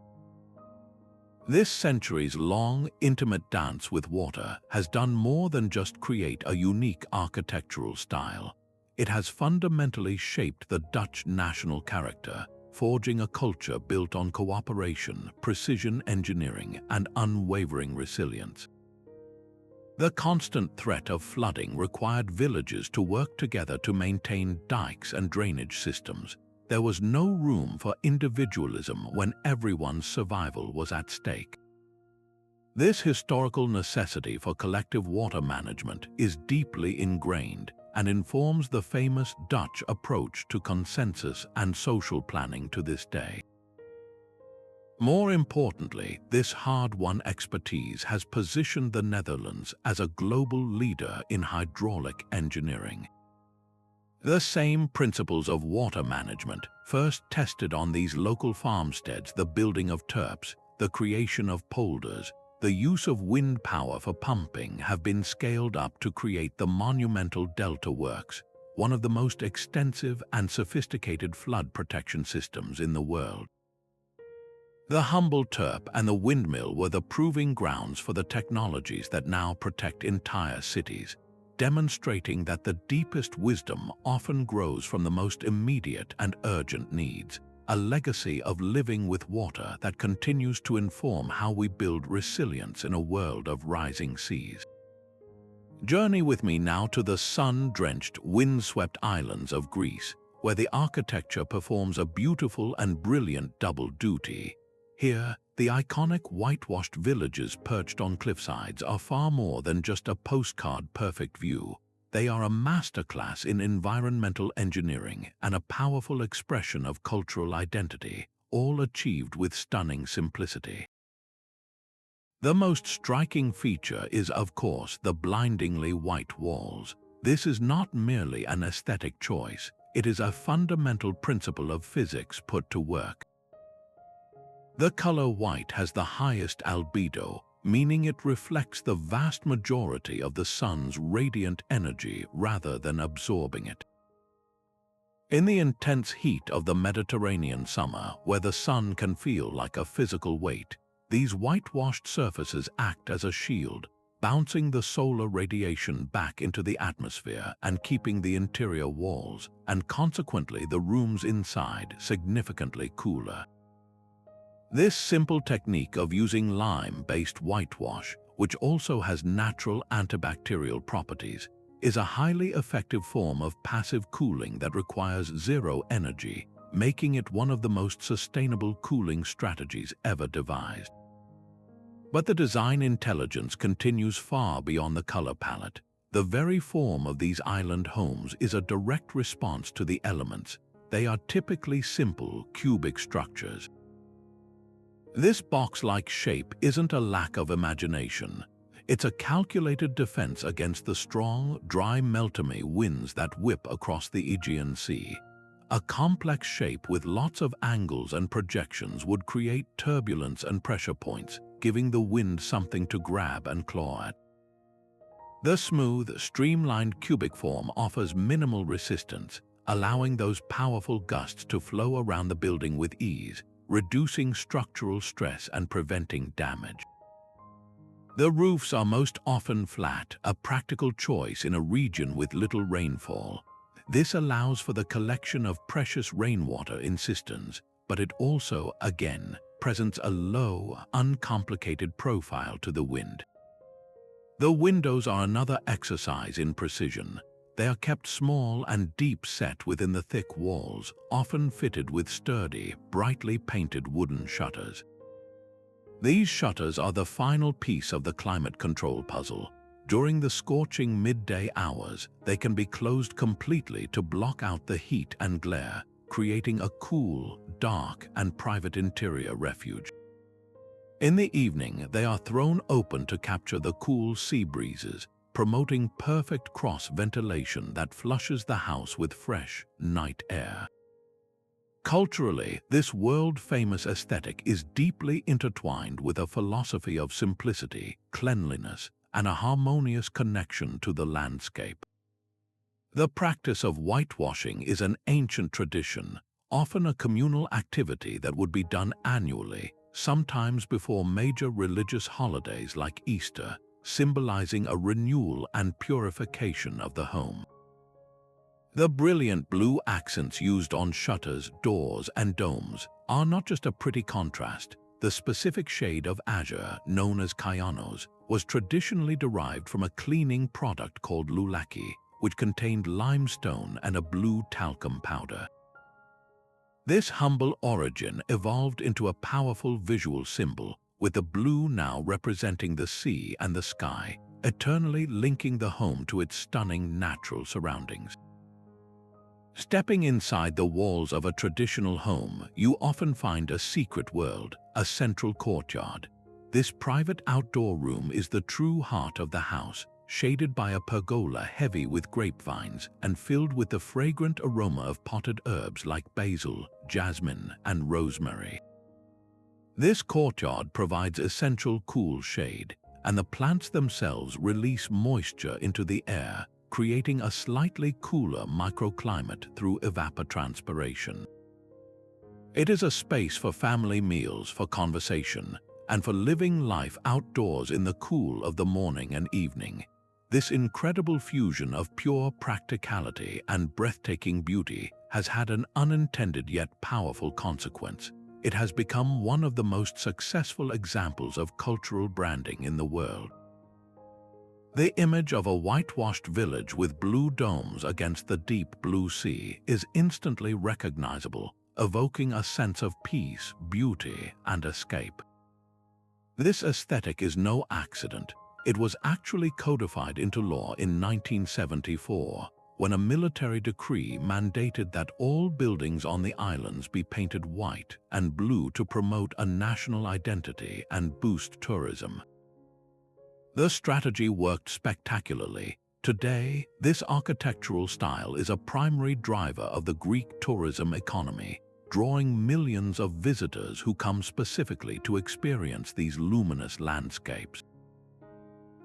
This centuries-long, intimate dance with water has done more than just create a unique architectural style. It has fundamentally shaped the Dutch national character, forging a culture built on cooperation, precision engineering, and unwavering resilience. The constant threat of flooding required villages to work together to maintain dikes and drainage systems. There was no room for individualism when everyone's survival was at stake. This historical necessity for collective water management is deeply ingrained and informs the famous Dutch approach to consensus and social planning to this day. More importantly, this hard-won expertise has positioned the Netherlands as a global leader in hydraulic engineering. The same principles of water management first tested on these local farmsteads: the building of terps, the creation of polders, the use of wind power for pumping, have been scaled up to create the monumental Delta Works, one of the most extensive and sophisticated flood protection systems in the world. The humble terp and the windmill were the proving grounds for the technologies that now protect entire cities, demonstrating that the deepest wisdom often grows from the most immediate and urgent needs, a legacy of living with water that continues to inform how we build resilience in a world of rising seas. Journey with me now to the sun-drenched, wind-swept islands of Greece, where the architecture performs a beautiful and brilliant double duty. Here, the iconic whitewashed villages perched on cliffsides are far more than just a postcard-perfect view. They are a masterclass in environmental engineering and a powerful expression of cultural identity, all achieved with stunning simplicity. The most striking feature is, of course, the blindingly white walls. This is not merely an aesthetic choice, it is a fundamental principle of physics put to work. The color white has the highest albedo, meaning it reflects the vast majority of the sun's radiant energy rather than absorbing it. In the intense heat of the Mediterranean summer, where the sun can feel like a physical weight, these whitewashed surfaces act as a shield, bouncing the solar radiation back into the atmosphere and keeping the interior walls, and consequently the rooms inside, significantly cooler. This simple technique of using lime-based whitewash, which also has natural antibacterial properties, is a highly effective form of passive cooling that requires zero energy, making it one of the most sustainable cooling strategies ever devised. But the design intelligence continues far beyond the color palette. The very form of these island homes is a direct response to the elements. They are typically simple, cubic structures. This box-like shape isn't a lack of imagination. It's a calculated defense against the strong, dry Meltemi winds that whip across the Aegean Sea. A complex shape with lots of angles and projections would create turbulence and pressure points, giving the wind something to grab and claw at. The smooth, streamlined cubic form offers minimal resistance, allowing those powerful gusts to flow around the building with ease, reducing structural stress and preventing damage. The roofs are most often flat, a practical choice in a region with little rainfall. This allows for the collection of precious rainwater in cisterns, but it also, again, presents a low, uncomplicated profile to the wind. The windows are another exercise in precision. They are kept small and deep set within the thick walls, often fitted with sturdy, brightly painted wooden shutters. These shutters are the final piece of the climate control puzzle. During the scorching midday hours, they can be closed completely to block out the heat and glare, creating a cool, dark, and private interior refuge. In the evening, they are thrown open to capture the cool sea breezes, promoting perfect cross-ventilation that flushes the house with fresh, night air. Culturally, this world-famous aesthetic is deeply intertwined with a philosophy of simplicity, cleanliness, and a harmonious connection to the landscape. The practice of whitewashing is an ancient tradition, often a communal activity that would be done annually, sometimes before major religious holidays like Easter, symbolizing a renewal and purification of the home. The brilliant blue accents used on shutters, doors, and domes are not just a pretty contrast. The specific shade of azure, known as kyanos, was traditionally derived from a cleaning product called lulaki, which contained limestone and a blue talcum powder. This humble origin evolved into a powerful visual symbol, with the blue now representing the sea and the sky, eternally linking the home to its stunning natural surroundings. Stepping inside the walls of a traditional home, you often find a secret world, a central courtyard. This private outdoor room is the true heart of the house, shaded by a pergola heavy with grapevines and filled with the fragrant aroma of potted herbs like basil, jasmine, and rosemary. This courtyard provides essential cool shade, and the plants themselves release moisture into the air, creating a slightly cooler microclimate through evapotranspiration. It is a space for family meals, for conversation, and for living life outdoors in the cool of the morning and evening. This incredible fusion of pure practicality and breathtaking beauty has had an unintended yet powerful consequence. It has become one of the most successful examples of cultural branding in the world. The image of a whitewashed village with blue domes against the deep blue sea is instantly recognizable, evoking a sense of peace, beauty, and escape. This aesthetic is no accident. It was actually codified into law in 1974, when a military decree mandated that all buildings on the islands be painted white and blue to promote a national identity and boost tourism. The strategy worked spectacularly. Today, this architectural style is a primary driver of the Greek tourism economy, drawing millions of visitors who come specifically to experience these luminous landscapes.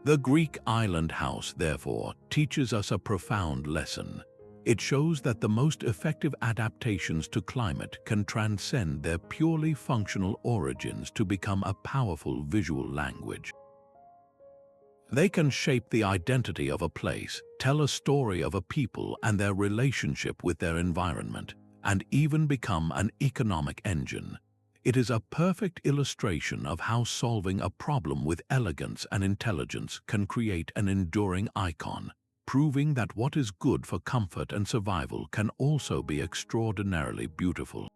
The Greek island house, therefore, teaches us a profound lesson. It shows that the most effective adaptations to climate can transcend their purely functional origins to become a powerful visual language. They can shape the identity of a place, tell a story of a people and their relationship with their environment, and even become an economic engine. It is a perfect illustration of how solving a problem with elegance and intelligence can create an enduring icon, proving that what is good for comfort and survival can also be extraordinarily beautiful.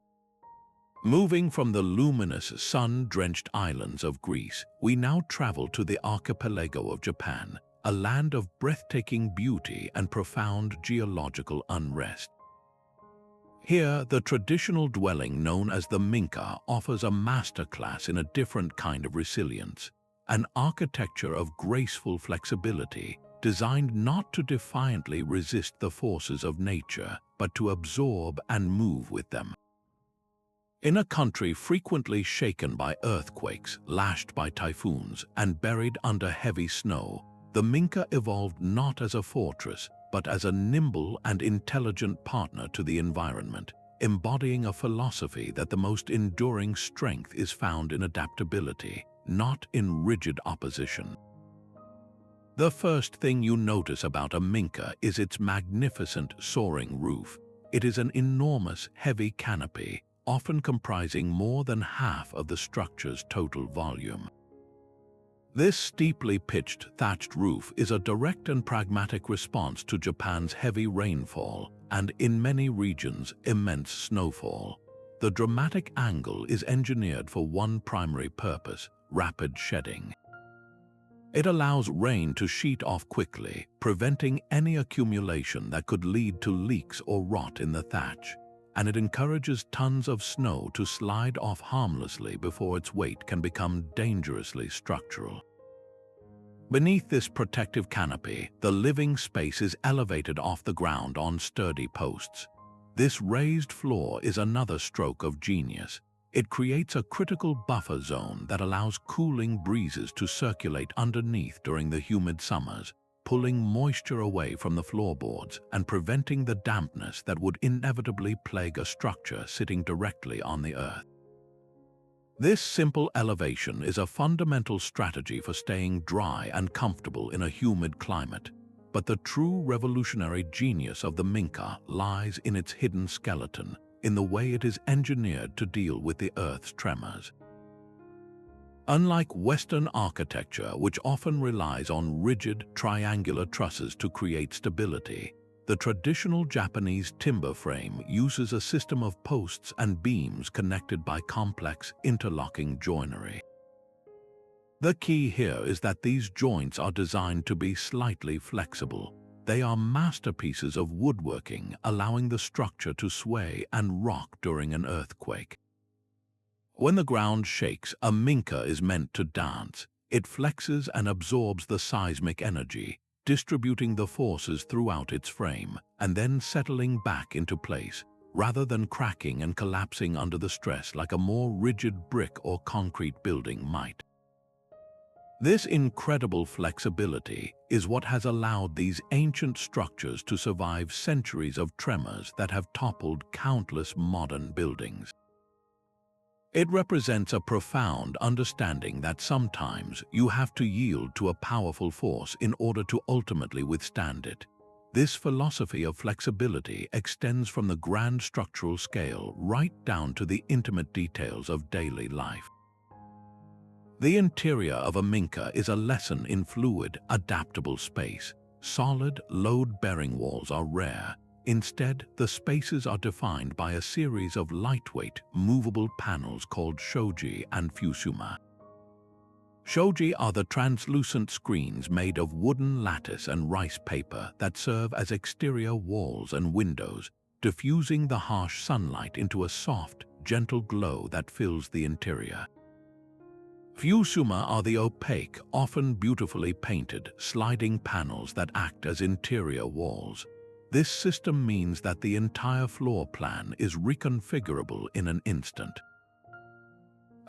Moving from the luminous, sun-drenched islands of Greece, we now travel to the archipelago of Japan, a land of breathtaking beauty and profound geological unrest. Here, the traditional dwelling known as the Minka offers a masterclass in a different kind of resilience, an architecture of graceful flexibility, designed not to defiantly resist the forces of nature, but to absorb and move with them. In a country frequently shaken by earthquakes, lashed by typhoons, and buried under heavy snow, the Minka evolved not as a fortress, but as a nimble and intelligent partner to the environment, embodying a philosophy that the most enduring strength is found in adaptability, not in rigid opposition. The first thing you notice about a Minka is its magnificent soaring roof. It is an enormous, heavy canopy, often comprising more than half of the structure's total volume. This steeply pitched thatched roof is a direct and pragmatic response to Japan's heavy rainfall and, in many regions, immense snowfall. The dramatic angle is engineered for one primary purpose: rapid shedding. It allows rain to sheet off quickly, preventing any accumulation that could lead to leaks or rot in the thatch, and it encourages tons of snow to slide off harmlessly before its weight can become dangerously structural. Beneath this protective canopy, the living space is elevated off the ground on sturdy posts. This raised floor is another stroke of genius. It creates a critical buffer zone that allows cooling breezes to circulate underneath during the humid summers, pulling moisture away from the floorboards and preventing the dampness that would inevitably plague a structure sitting directly on the earth. This simple elevation is a fundamental strategy for staying dry and comfortable in a humid climate, but the true revolutionary genius of the Minka lies in its hidden skeleton, in the way it is engineered to deal with the Earth's tremors. Unlike Western architecture, which often relies on rigid, triangular trusses to create stability, the traditional Japanese timber frame uses a system of posts and beams connected by complex, interlocking joinery. The key here is that these joints are designed to be slightly flexible. They are masterpieces of woodworking, allowing the structure to sway and rock during an earthquake. When the ground shakes, a Minka is meant to dance. It flexes and absorbs the seismic energy, distributing the forces throughout its frame, and then settling back into place, rather than cracking and collapsing under the stress like a more rigid brick or concrete building might. This incredible flexibility is what has allowed these ancient structures to survive centuries of tremors that have toppled countless modern buildings. It represents a profound understanding that sometimes you have to yield to a powerful force in order to ultimately withstand it. This philosophy of flexibility extends from the grand structural scale right down to the intimate details of daily life. The interior of a Minka is a lesson in fluid, adaptable space. Solid, load-bearing walls are rare. Instead, the spaces are defined by a series of lightweight, movable panels called shoji and fusuma. Shoji are the translucent screens made of wooden lattice and rice paper that serve as exterior walls and windows, diffusing the harsh sunlight into a soft, gentle glow that fills the interior. Fusuma are the opaque, often beautifully painted, sliding panels that act as interior walls. This system means that the entire floor plan is reconfigurable in an instant.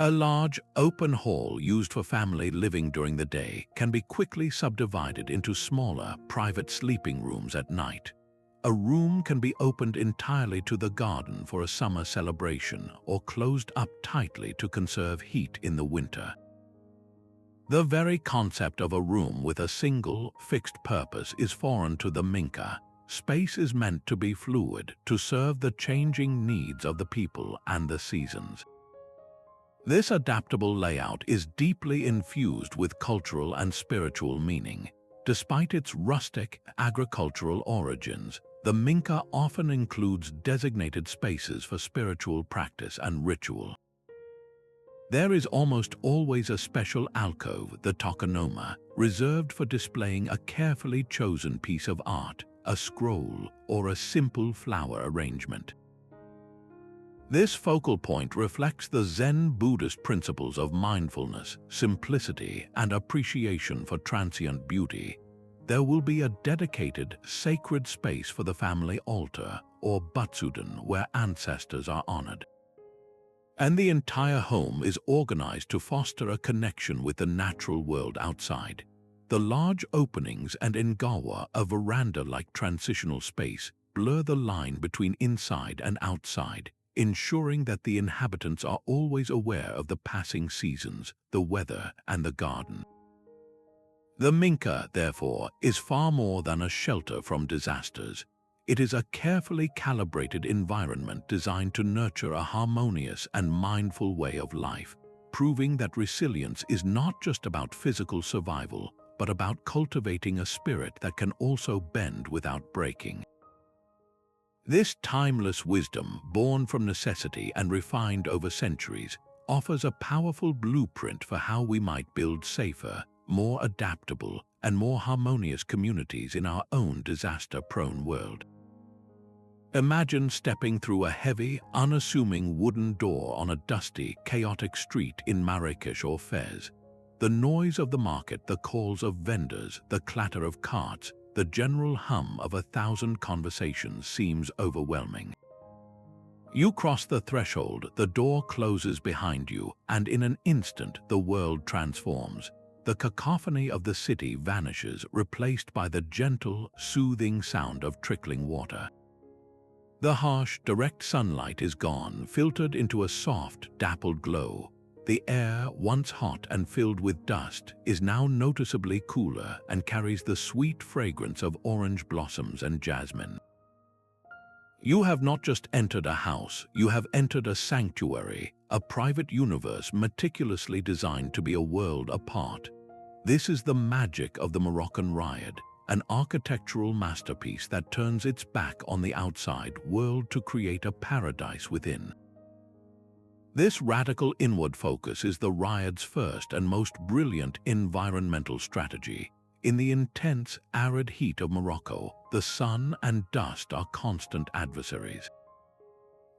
A large, open hall used for family living during the day can be quickly subdivided into smaller, private sleeping rooms at night. A room can be opened entirely to the garden for a summer celebration or closed up tightly to conserve heat in the winter. The very concept of a room with a single, fixed purpose is foreign to the Minka. Space is meant to be fluid, to serve the changing needs of the people and the seasons. This adaptable layout is deeply infused with cultural and spiritual meaning. Despite its rustic, agricultural origins, the Minka often includes designated spaces for spiritual practice and ritual. There is almost always a special alcove, the tokonoma, reserved for displaying a carefully chosen piece of art, a scroll, or a simple flower arrangement. This focal point reflects the Zen Buddhist principles of mindfulness, simplicity, and appreciation for transient beauty. There will be a dedicated, sacred space for the family altar, or Butsudan, where ancestors are honored. And the entire home is organized to foster a connection with the natural world outside. The large openings and engawa, a veranda-like transitional space, blur the line between inside and outside, ensuring that the inhabitants are always aware of the passing seasons, the weather, and the garden. The Minka, therefore, is far more than a shelter from disasters. It is a carefully calibrated environment designed to nurture a harmonious and mindful way of life, proving that resilience is not just about physical survival, but about cultivating a spirit that can also bend without breaking. This timeless wisdom, born from necessity and refined over centuries, offers a powerful blueprint for how we might build safer, more adaptable, and more harmonious communities in our own disaster-prone world. Imagine stepping through a heavy, unassuming wooden door on a dusty, chaotic street in Marrakesh or Fez. The noise of the market, the calls of vendors, the clatter of carts, the general hum of 1,000 conversations seems overwhelming. You cross the threshold, the door closes behind you, and in an instant the world transforms. The cacophony of the city vanishes, replaced by the gentle, soothing sound of trickling water. The harsh, direct sunlight is gone, filtered into a soft, dappled glow. The air, once hot and filled with dust, is now noticeably cooler and carries the sweet fragrance of orange blossoms and jasmine. You have not just entered a house, you have entered a sanctuary, a private universe meticulously designed to be a world apart. This is the magic of the Moroccan Riad, an architectural masterpiece that turns its back on the outside world to create a paradise within. This radical inward focus is the Riad's first and most brilliant environmental strategy. In the intense, arid heat of Morocco, the sun and dust are constant adversaries.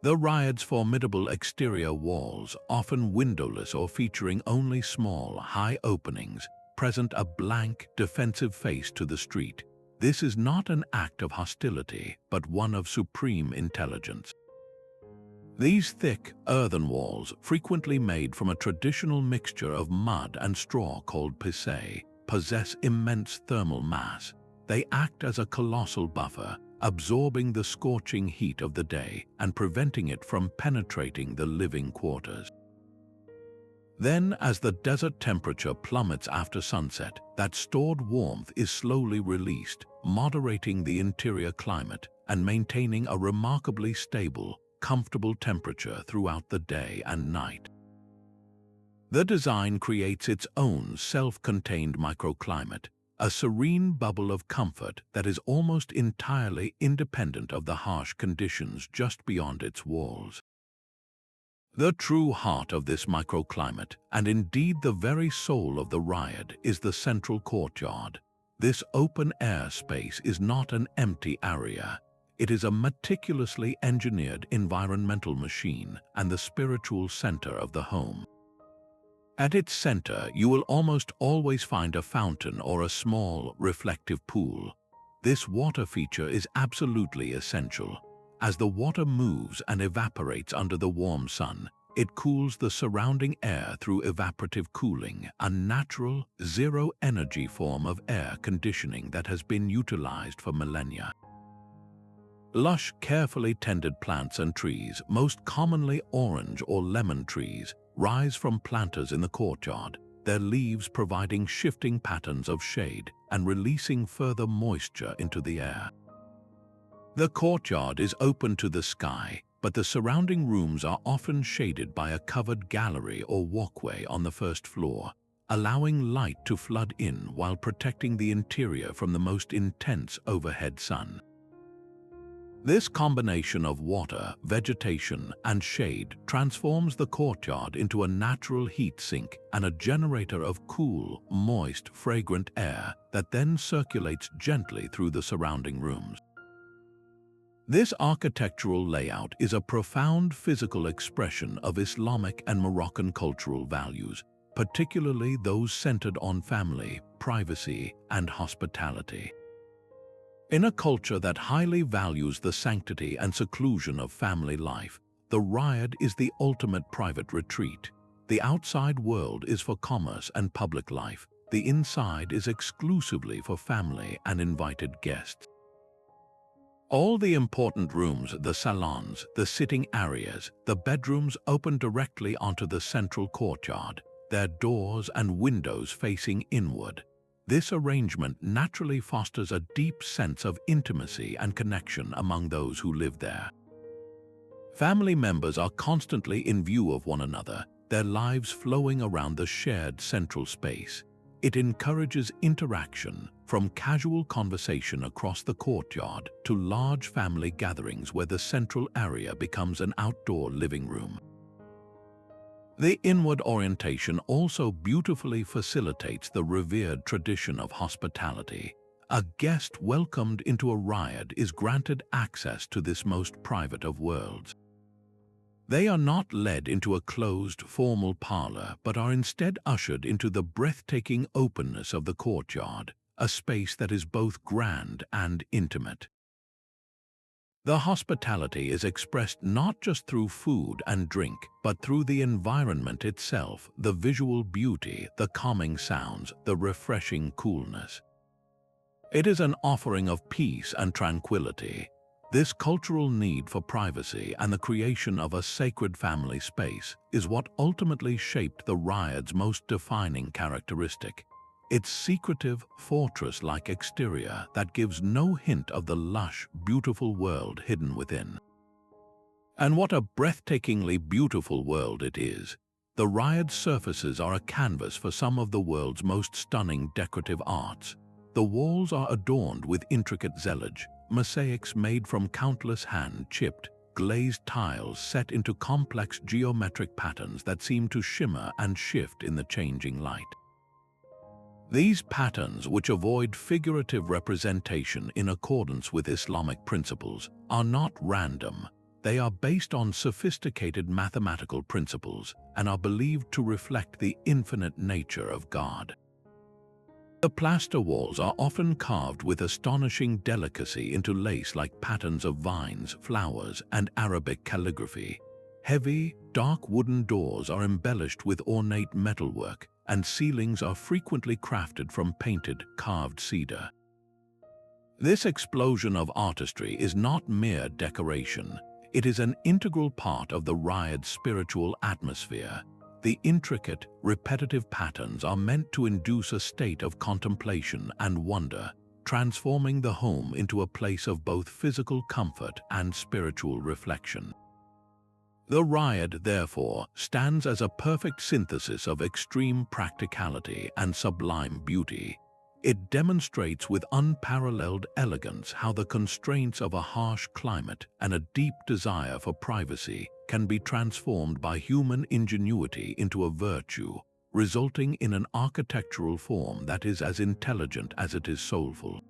The Riad's formidable exterior walls, often windowless or featuring only small, high openings, present a blank, defensive face to the street. This is not an act of hostility, but one of supreme intelligence. These thick, earthen walls, frequently made from a traditional mixture of mud and straw called pissé, possess immense thermal mass. They act as a colossal buffer, absorbing the scorching heat of the day and preventing it from penetrating the living quarters. Then, as the desert temperature plummets after sunset, that stored warmth is slowly released, moderating the interior climate and maintaining a remarkably stable, comfortable temperature throughout the day and night. The design creates its own self-contained microclimate, a serene bubble of comfort that is almost entirely independent of the harsh conditions just beyond its walls. The true heart of this microclimate, and indeed the very soul of the Riad, is the central courtyard. This open-air space is not an empty area. It is a meticulously engineered environmental machine and the spiritual center of the home. At its center, you will almost always find a fountain or a small, reflective pool. This water feature is absolutely essential. As the water moves and evaporates under the warm sun, it cools the surrounding air through evaporative cooling, a natural, zero-energy form of air conditioning that has been utilized for millennia. Lush, carefully tended plants and trees, most commonly orange or lemon trees, rise from planters in the courtyard, their leaves providing shifting patterns of shade and releasing further moisture into the air. The courtyard is open to the sky, but the surrounding rooms are often shaded by a covered gallery or walkway on the first floor, allowing light to flood in while protecting the interior from the most intense overhead sun. This combination of water, vegetation, and shade transforms the courtyard into a natural heat sink and a generator of cool, moist, fragrant air that then circulates gently through the surrounding rooms. This architectural layout is a profound physical expression of Islamic and Moroccan cultural values, particularly those centered on family, privacy, and hospitality. In a culture that highly values the sanctity and seclusion of family life, the Riad is the ultimate private retreat. The outside world is for commerce and public life. The inside is exclusively for family and invited guests. All the important rooms, the salons, the sitting areas, the bedrooms open directly onto the central courtyard, their doors and windows facing inward. This arrangement naturally fosters a deep sense of intimacy and connection among those who live there. Family members are constantly in view of one another, their lives flowing around the shared central space. It encourages interaction, from casual conversation across the courtyard to large family gatherings where the central area becomes an outdoor living room. The inward orientation also beautifully facilitates the revered tradition of hospitality. A guest welcomed into a riad is granted access to this most private of worlds. They are not led into a closed, formal parlor, but are instead ushered into the breathtaking openness of the courtyard, a space that is both grand and intimate. The hospitality is expressed not just through food and drink, but through the environment itself, the visual beauty, the calming sounds, the refreshing coolness. It is an offering of peace and tranquility. This cultural need for privacy and the creation of a sacred family space is what ultimately shaped the riad's most defining characteristic. Its secretive, fortress-like exterior that gives no hint of the lush, beautiful world hidden within. And what a breathtakingly beautiful world it is. The riad's surfaces are a canvas for some of the world's most stunning decorative arts. The walls are adorned with intricate zellige, mosaics made from countless hand-chipped, glazed tiles set into complex geometric patterns that seem to shimmer and shift in the changing light. These patterns, which avoid figurative representation in accordance with Islamic principles, are not random. They are based on sophisticated mathematical principles and are believed to reflect the infinite nature of God. The plaster walls are often carved with astonishing delicacy into lace-like patterns of vines, flowers, and Arabic calligraphy. Heavy, dark wooden doors are embellished with ornate metalwork, and ceilings are frequently crafted from painted, carved cedar. This explosion of artistry is not mere decoration. It is an integral part of the riad's spiritual atmosphere. The intricate, repetitive patterns are meant to induce a state of contemplation and wonder, transforming the home into a place of both physical comfort and spiritual reflection. The riad, therefore, stands as a perfect synthesis of extreme practicality and sublime beauty. It demonstrates with unparalleled elegance how the constraints of a harsh climate and a deep desire for privacy can be transformed by human ingenuity into a virtue, resulting in an architectural form that is as intelligent as it is soulful.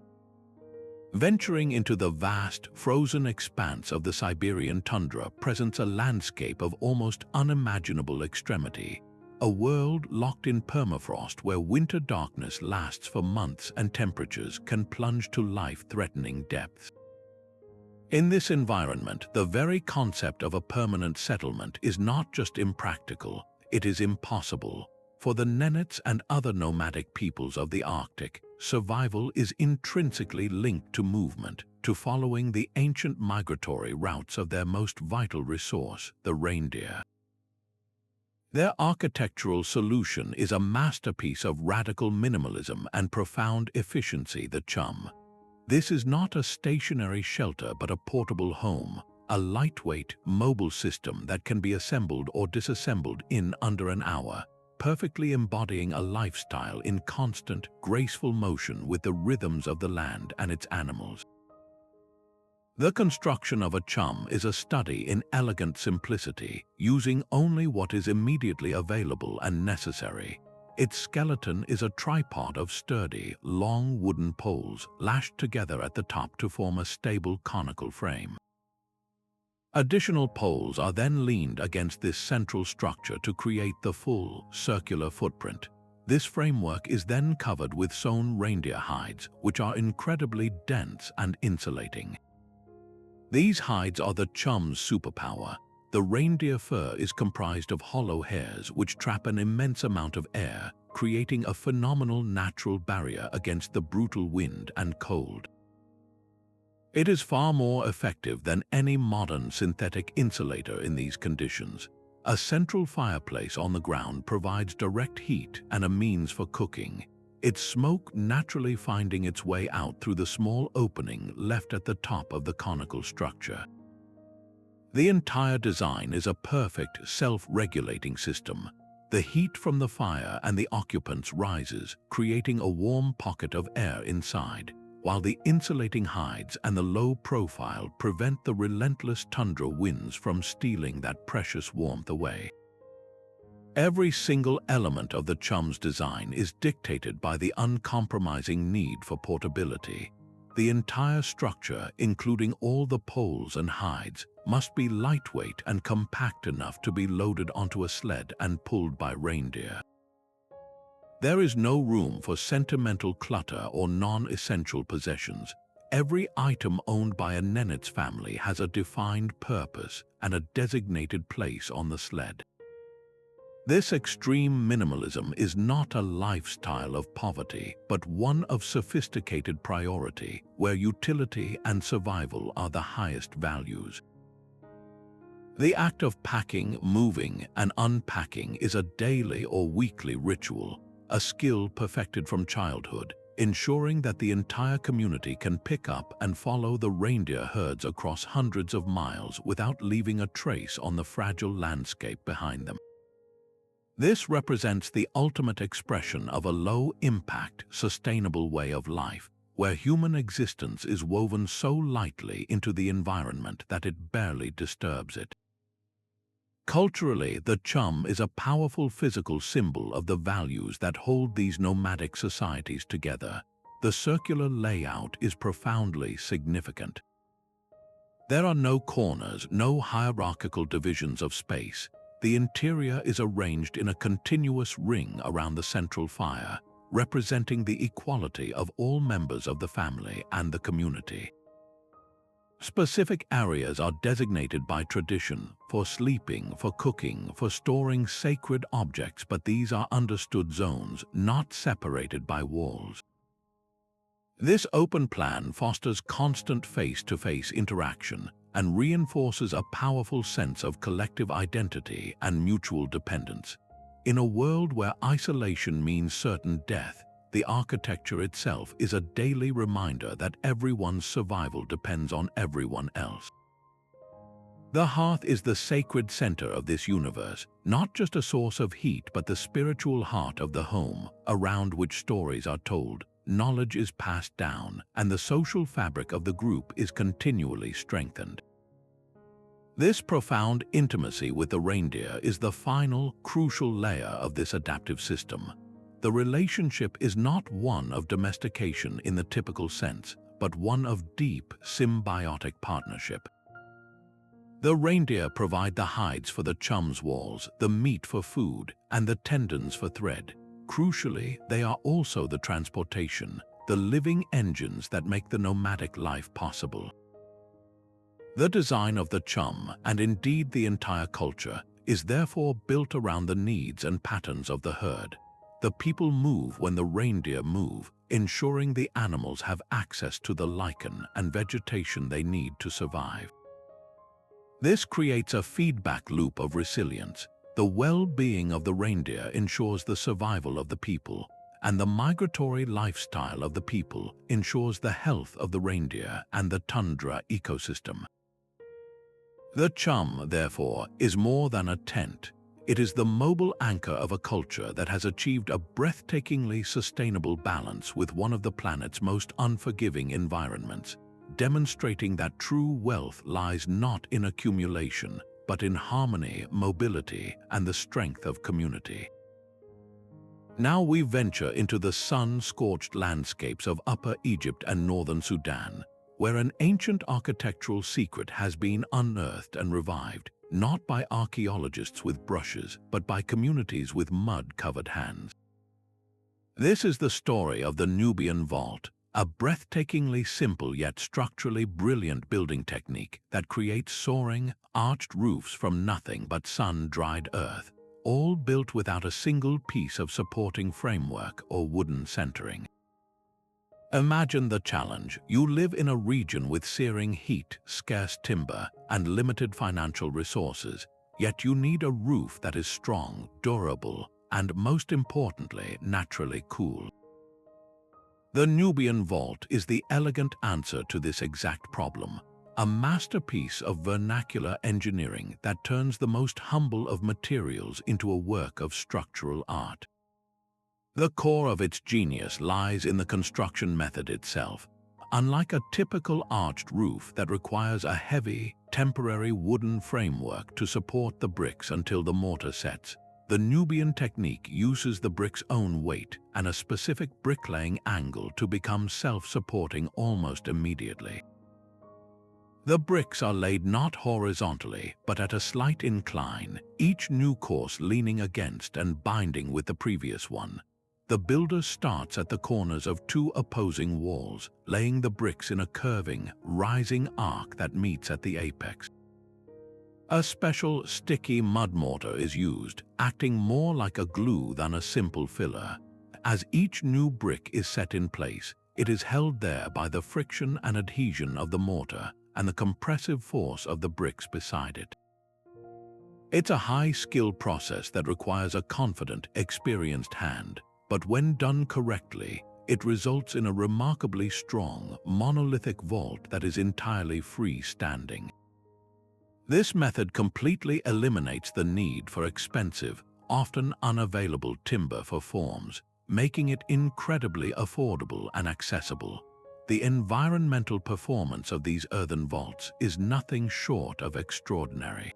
Venturing into the vast, frozen expanse of the Siberian tundra presents a landscape of almost unimaginable extremity, a world locked in permafrost where winter darkness lasts for months and temperatures can plunge to life-threatening depths. In this environment, the very concept of a permanent settlement is not just impractical, it is impossible. For the Nenets and other nomadic peoples of the Arctic, survival is intrinsically linked to movement, to following the ancient migratory routes of their most vital resource, the reindeer. Their architectural solution is a masterpiece of radical minimalism and profound efficiency, the chum. This is not a stationary shelter but a portable home, a lightweight, mobile system that can be assembled or disassembled in under an hour, perfectly embodying a lifestyle in constant, graceful motion with the rhythms of the land and its animals. The construction of a chum is a study in elegant simplicity, using only what is immediately available and necessary. Its skeleton is a tripod of sturdy, long wooden poles lashed together at the top to form a stable conical frame. Additional poles are then leaned against this central structure to create the full, circular footprint. This framework is then covered with sewn reindeer hides, which are incredibly dense and insulating. These hides are the chum's superpower. The reindeer fur is comprised of hollow hairs which trap an immense amount of air, creating a phenomenal natural barrier against the brutal wind and cold. It is far more effective than any modern synthetic insulator in these conditions. A central fireplace on the ground provides direct heat and a means for cooking, its smoke naturally finding its way out through the small opening left at the top of the conical structure. The entire design is a perfect self-regulating system. The heat from the fire and the occupants rises, creating a warm pocket of air inside, while the insulating hides and the low profile prevent the relentless tundra winds from stealing that precious warmth away. Every single element of the chum's design is dictated by the uncompromising need for portability. The entire structure, including all the poles and hides, must be lightweight and compact enough to be loaded onto a sled and pulled by reindeer. There is no room for sentimental clutter or non-essential possessions. Every item owned by a Nenets family has a defined purpose and a designated place on the sled. This extreme minimalism is not a lifestyle of poverty, but one of sophisticated priority, where utility and survival are the highest values. The act of packing, moving, and unpacking is a daily or weekly ritual, a skill perfected from childhood, ensuring that the entire community can pick up and follow the reindeer herds across hundreds of miles without leaving a trace on the fragile landscape behind them. This represents the ultimate expression of a low-impact, sustainable way of life, where human existence is woven so lightly into the environment that it barely disturbs it. Culturally, the chum is a powerful physical symbol of the values that hold these nomadic societies together. The circular layout is profoundly significant. There are no corners, no hierarchical divisions of space. The interior is arranged in a continuous ring around the central fire, representing the equality of all members of the family and the community. Specific areas are designated by tradition, for sleeping, for cooking, for storing sacred objects, but these are understood zones, not separated by walls. This open plan fosters constant face-to-face interaction and reinforces a powerful sense of collective identity and mutual dependence. In a world where isolation means certain death, the architecture itself is a daily reminder that everyone's survival depends on everyone else. The hearth is the sacred center of this universe, not just a source of heat but the spiritual heart of the home, around which stories are told, knowledge is passed down and the social fabric of the group is continually strengthened. This profound intimacy with the reindeer is the final, crucial layer of this adaptive system. The relationship is not one of domestication in the typical sense, but one of deep, symbiotic partnership. The reindeer provide the hides for the chum's walls, the meat for food, and the tendons for thread. Crucially, they are also the transportation, the living engines that make the nomadic life possible. The design of the chum, and indeed the entire culture, is therefore built around the needs and patterns of the herd. The people move when the reindeer move, ensuring the animals have access to the lichen and vegetation they need to survive. This creates a feedback loop of resilience. The well-being of the reindeer ensures the survival of the people, and the migratory lifestyle of the people ensures the health of the reindeer and the tundra ecosystem. The chum, therefore, is more than a tent. It is the mobile anchor of a culture that has achieved a breathtakingly sustainable balance with one of the planet's most unforgiving environments, demonstrating that true wealth lies not in accumulation, but in harmony, mobility, and the strength of community. Now we venture into the sun-scorched landscapes of Upper Egypt and Northern Sudan, where an ancient architectural secret has been unearthed and revived, not by archaeologists with brushes, but by communities with mud-covered hands. This is the story of the Nubian vault, a breathtakingly simple yet structurally brilliant building technique that creates soaring, arched roofs from nothing but sun-dried earth, all built without a single piece of supporting framework or wooden centering. Imagine the challenge. You live in a region with searing heat, scarce timber, and limited financial resources, yet you need a roof that is strong, durable, and most importantly, naturally cool. The Nubian vault is the elegant answer to this exact problem, a masterpiece of vernacular engineering that turns the most humble of materials into a work of structural art. The core of its genius lies in the construction method itself. Unlike a typical arched roof that requires a heavy, temporary wooden framework to support the bricks until the mortar sets, the Nubian technique uses the brick's own weight and a specific bricklaying angle to become self-supporting almost immediately. The bricks are laid not horizontally, but at a slight incline, each new course leaning against and binding with the previous one. The builder starts at the corners of two opposing walls, laying the bricks in a curving, rising arc that meets at the apex. A special sticky mud mortar is used, acting more like a glue than a simple filler. As each new brick is set in place, it is held there by the friction and adhesion of the mortar and the compressive force of the bricks beside it. It's a high-skill process that requires a confident, experienced hand, but when done correctly, it results in a remarkably strong, monolithic vault that is entirely freestanding. This method completely eliminates the need for expensive, often unavailable timber for forms, making it incredibly affordable and accessible. The environmental performance of these earthen vaults is nothing short of extraordinary.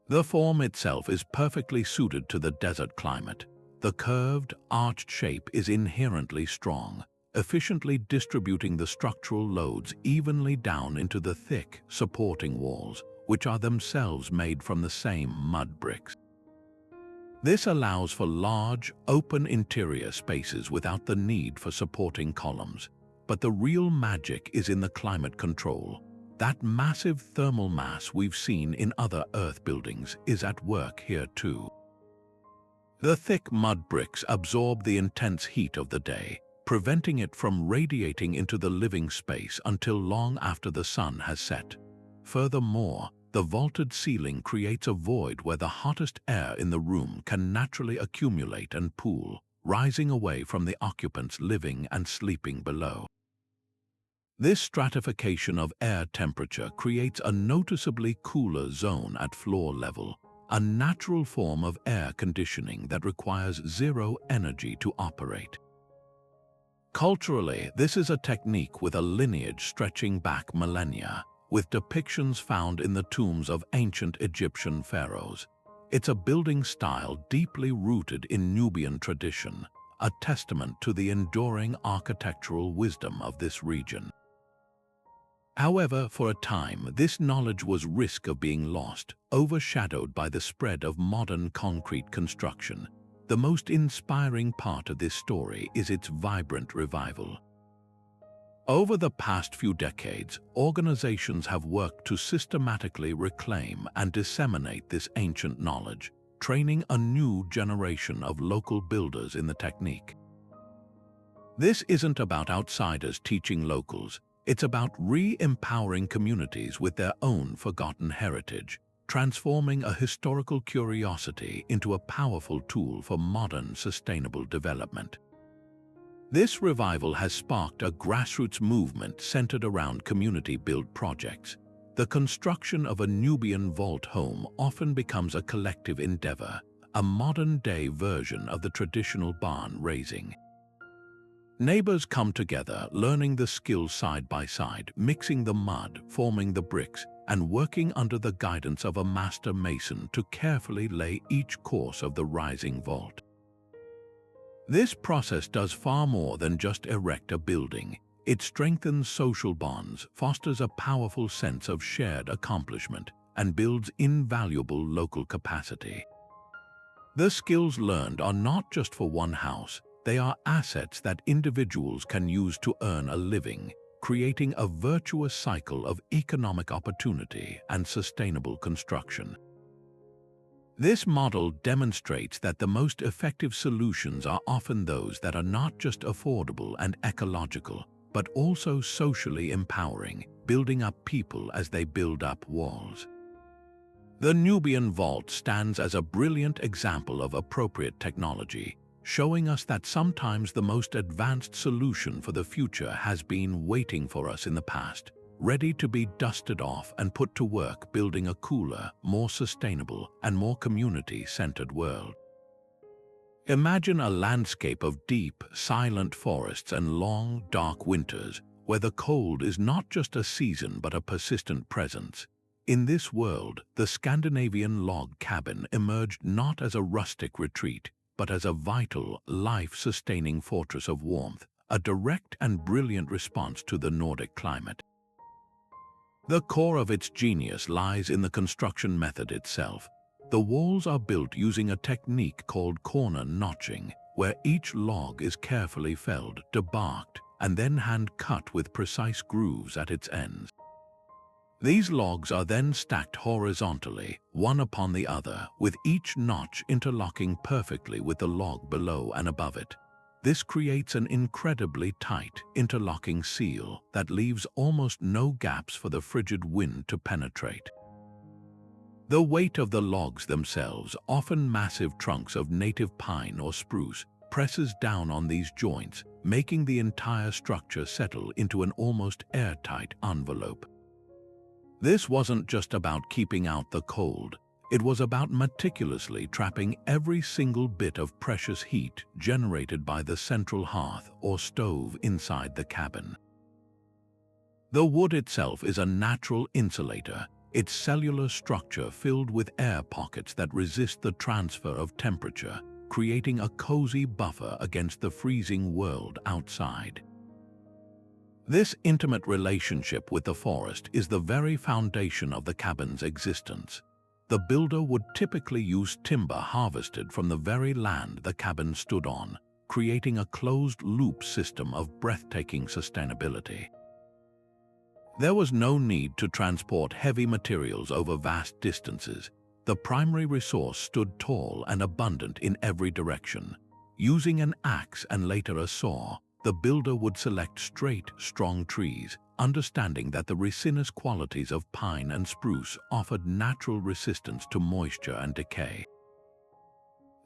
The form itself is perfectly suited to the desert climate. The curved, arched shape is inherently strong, efficiently distributing the structural loads evenly down into the thick, supporting walls, which are themselves made from the same mud bricks. This allows for large, open interior spaces without the need for supporting columns. But the real magic is in the climate control. That massive thermal mass we've seen in other Earth buildings is at work here too. The thick mud bricks absorb the intense heat of the day, preventing it from radiating into the living space until long after the sun has set. Furthermore, the vaulted ceiling creates a void where the hottest air in the room can naturally accumulate and pool, rising away from the occupants living and sleeping below. This stratification of air temperature creates a noticeably cooler zone at floor level, a natural form of air conditioning that requires zero energy to operate. Culturally, this is a technique with a lineage stretching back millennia, with depictions found in the tombs of ancient Egyptian pharaohs. It's a building style deeply rooted in Nubian tradition, a testament to the enduring architectural wisdom of this region. However, for a time, this knowledge was at risk of being lost, overshadowed by the spread of modern concrete construction. The most inspiring part of this story is its vibrant revival. Over the past few decades, organizations have worked to systematically reclaim and disseminate this ancient knowledge, training a new generation of local builders in the technique. This isn't about outsiders teaching locals, it's about re-empowering communities with their own forgotten heritage, transforming a historical curiosity into a powerful tool for modern sustainable development. This revival has sparked a grassroots movement centered around community-built projects. The construction of a Nubian vault home often becomes a collective endeavor, a modern-day version of the traditional barn raising. Neighbors come together, learning the skills side by side, mixing the mud, forming the bricks, and working under the guidance of a master mason to carefully lay each course of the rising vault. This process does far more than just erect a building. It strengthens social bonds, fosters a powerful sense of shared accomplishment, and builds invaluable local capacity. The skills learned are not just for one house, they are assets that individuals can use to earn a living, creating a virtuous cycle of economic opportunity and sustainable construction. This model demonstrates that the most effective solutions are often those that are not just affordable and ecological, but also socially empowering, building up people as they build up walls. The Nubian vault stands as a brilliant example of appropriate technology, showing us that sometimes the most advanced solution for the future has been waiting for us in the past, ready to be dusted off and put to work building a cooler, more sustainable, and more community-centered world. Imagine a landscape of deep, silent forests and long, dark winters, where the cold is not just a season but a persistent presence. In this world, the Scandinavian log cabin emerged not as a rustic retreat, but as a vital, life-sustaining fortress of warmth, a direct and brilliant response to the Nordic climate. The core of its genius lies in the construction method itself. The walls are built using a technique called corner notching, where each log is carefully felled, debarked, and then hand-cut with precise grooves at its ends. These logs are then stacked horizontally, one upon the other, with each notch interlocking perfectly with the log below and above it. This creates an incredibly tight, interlocking seal that leaves almost no gaps for the frigid wind to penetrate. The weight of the logs themselves, often massive trunks of native pine or spruce, presses down on these joints, making the entire structure settle into an almost airtight envelope. This wasn't just about keeping out the cold, it was about meticulously trapping every single bit of precious heat generated by the central hearth or stove inside the cabin. The wood itself is a natural insulator, its cellular structure filled with air pockets that resist the transfer of temperature, creating a cozy buffer against the freezing world outside. This intimate relationship with the forest is the very foundation of the cabin's existence. The builder would typically use timber harvested from the very land the cabin stood on, creating a closed-loop system of breathtaking sustainability. There was no need to transport heavy materials over vast distances. The primary resource stood tall and abundant in every direction. Using an axe and later a saw, the builder would select straight, strong trees, understanding that the resinous qualities of pine and spruce offered natural resistance to moisture and decay.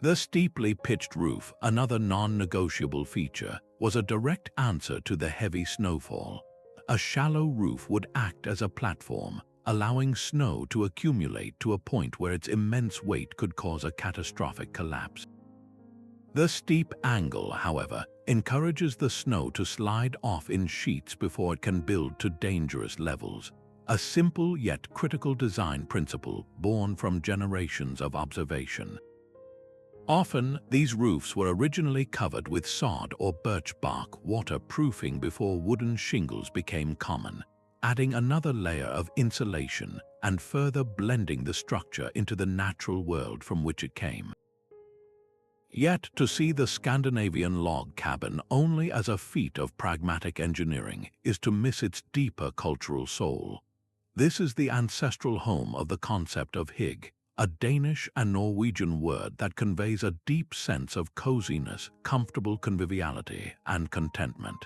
The steeply pitched roof, another non-negotiable feature, was a direct answer to the heavy snowfall. A shallow roof would act as a platform, allowing snow to accumulate to a point where its immense weight could cause a catastrophic collapse. The steep angle, however, encourages the snow to slide off in sheets before it can build to dangerous levels. A simple yet critical design principle born from generations of observation. Often, these roofs were originally covered with sod or birch bark waterproofing before wooden shingles became common, adding another layer of insulation and further blending the structure into the natural world from which it came. Yet, to see the Scandinavian log cabin only as a feat of pragmatic engineering is to miss its deeper cultural soul. This is the ancestral home of the concept of Hugg, a Danish and Norwegian word that conveys a deep sense of coziness, comfortable conviviality, and contentment.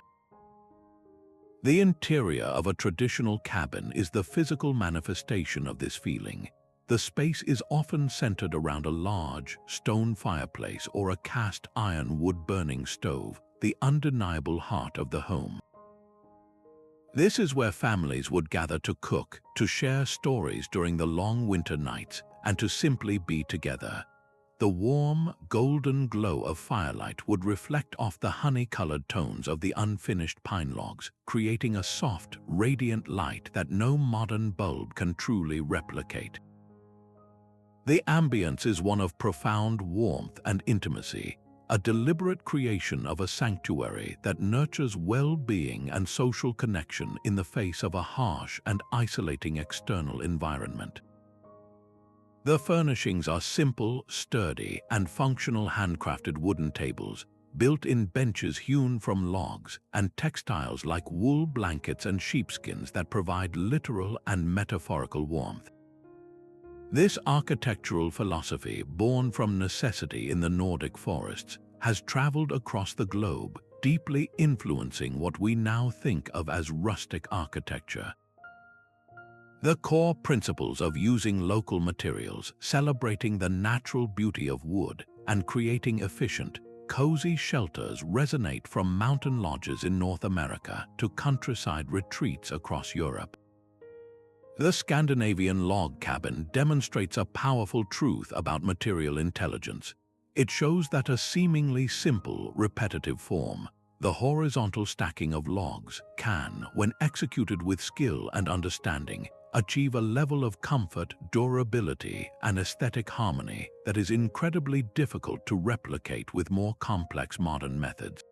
The interior of a traditional cabin is the physical manifestation of this feeling. The space is often centered around a large stone fireplace or a cast iron wood-burning stove, the undeniable heart of the home. This is where families would gather to cook, to share stories during the long winter nights, and to simply be together. The warm, golden glow of firelight would reflect off the honey-colored tones of the unfinished pine logs, creating a soft, radiant light that no modern bulb can truly replicate. The ambience is one of profound warmth and intimacy, a deliberate creation of a sanctuary that nurtures well-being and social connection in the face of a harsh and isolating external environment. The furnishings are simple, sturdy, and functional handcrafted wooden tables, built-in benches hewn from logs, and textiles like wool blankets and sheepskins that provide literal and metaphorical warmth. This architectural philosophy, born from necessity in the Nordic forests, has traveled across the globe, deeply influencing what we now think of as rustic architecture. The core principles of using local materials, celebrating the natural beauty of wood, and creating efficient, cozy shelters resonate from mountain lodges in North America to countryside retreats across Europe. The Scandinavian log cabin demonstrates a powerful truth about material intelligence. It shows that a seemingly simple, repetitive form, the horizontal stacking of logs, can, when executed with skill and understanding, achieve a level of comfort, durability, and aesthetic harmony that is incredibly difficult to replicate with more complex modern methods.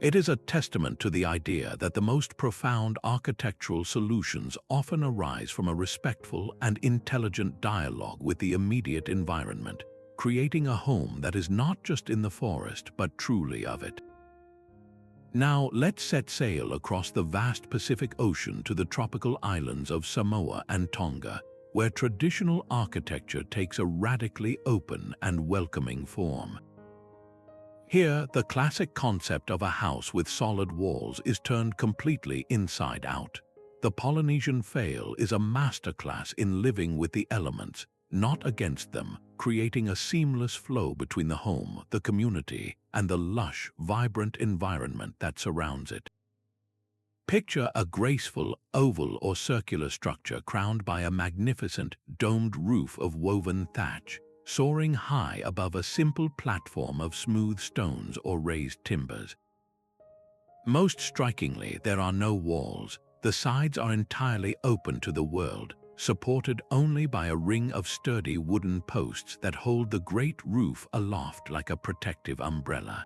It is a testament to the idea that the most profound architectural solutions often arise from a respectful and intelligent dialogue with the immediate environment, creating a home that is not just in the forest but truly of it. Now let's set sail across the vast Pacific Ocean to the tropical islands of Samoa and Tonga, where traditional architecture takes a radically open and welcoming form. Here, the classic concept of a house with solid walls is turned completely inside out. The Polynesian fail is a masterclass in living with the elements, not against them, creating a seamless flow between the home, the community, and the lush, vibrant environment that surrounds it. Picture a graceful, oval or circular structure crowned by a magnificent, domed roof of woven thatch, soaring high above a simple platform of smooth stones or raised timbers. Most strikingly, there are no walls. The sides are entirely open to the world, supported only by a ring of sturdy wooden posts that hold the great roof aloft like a protective umbrella.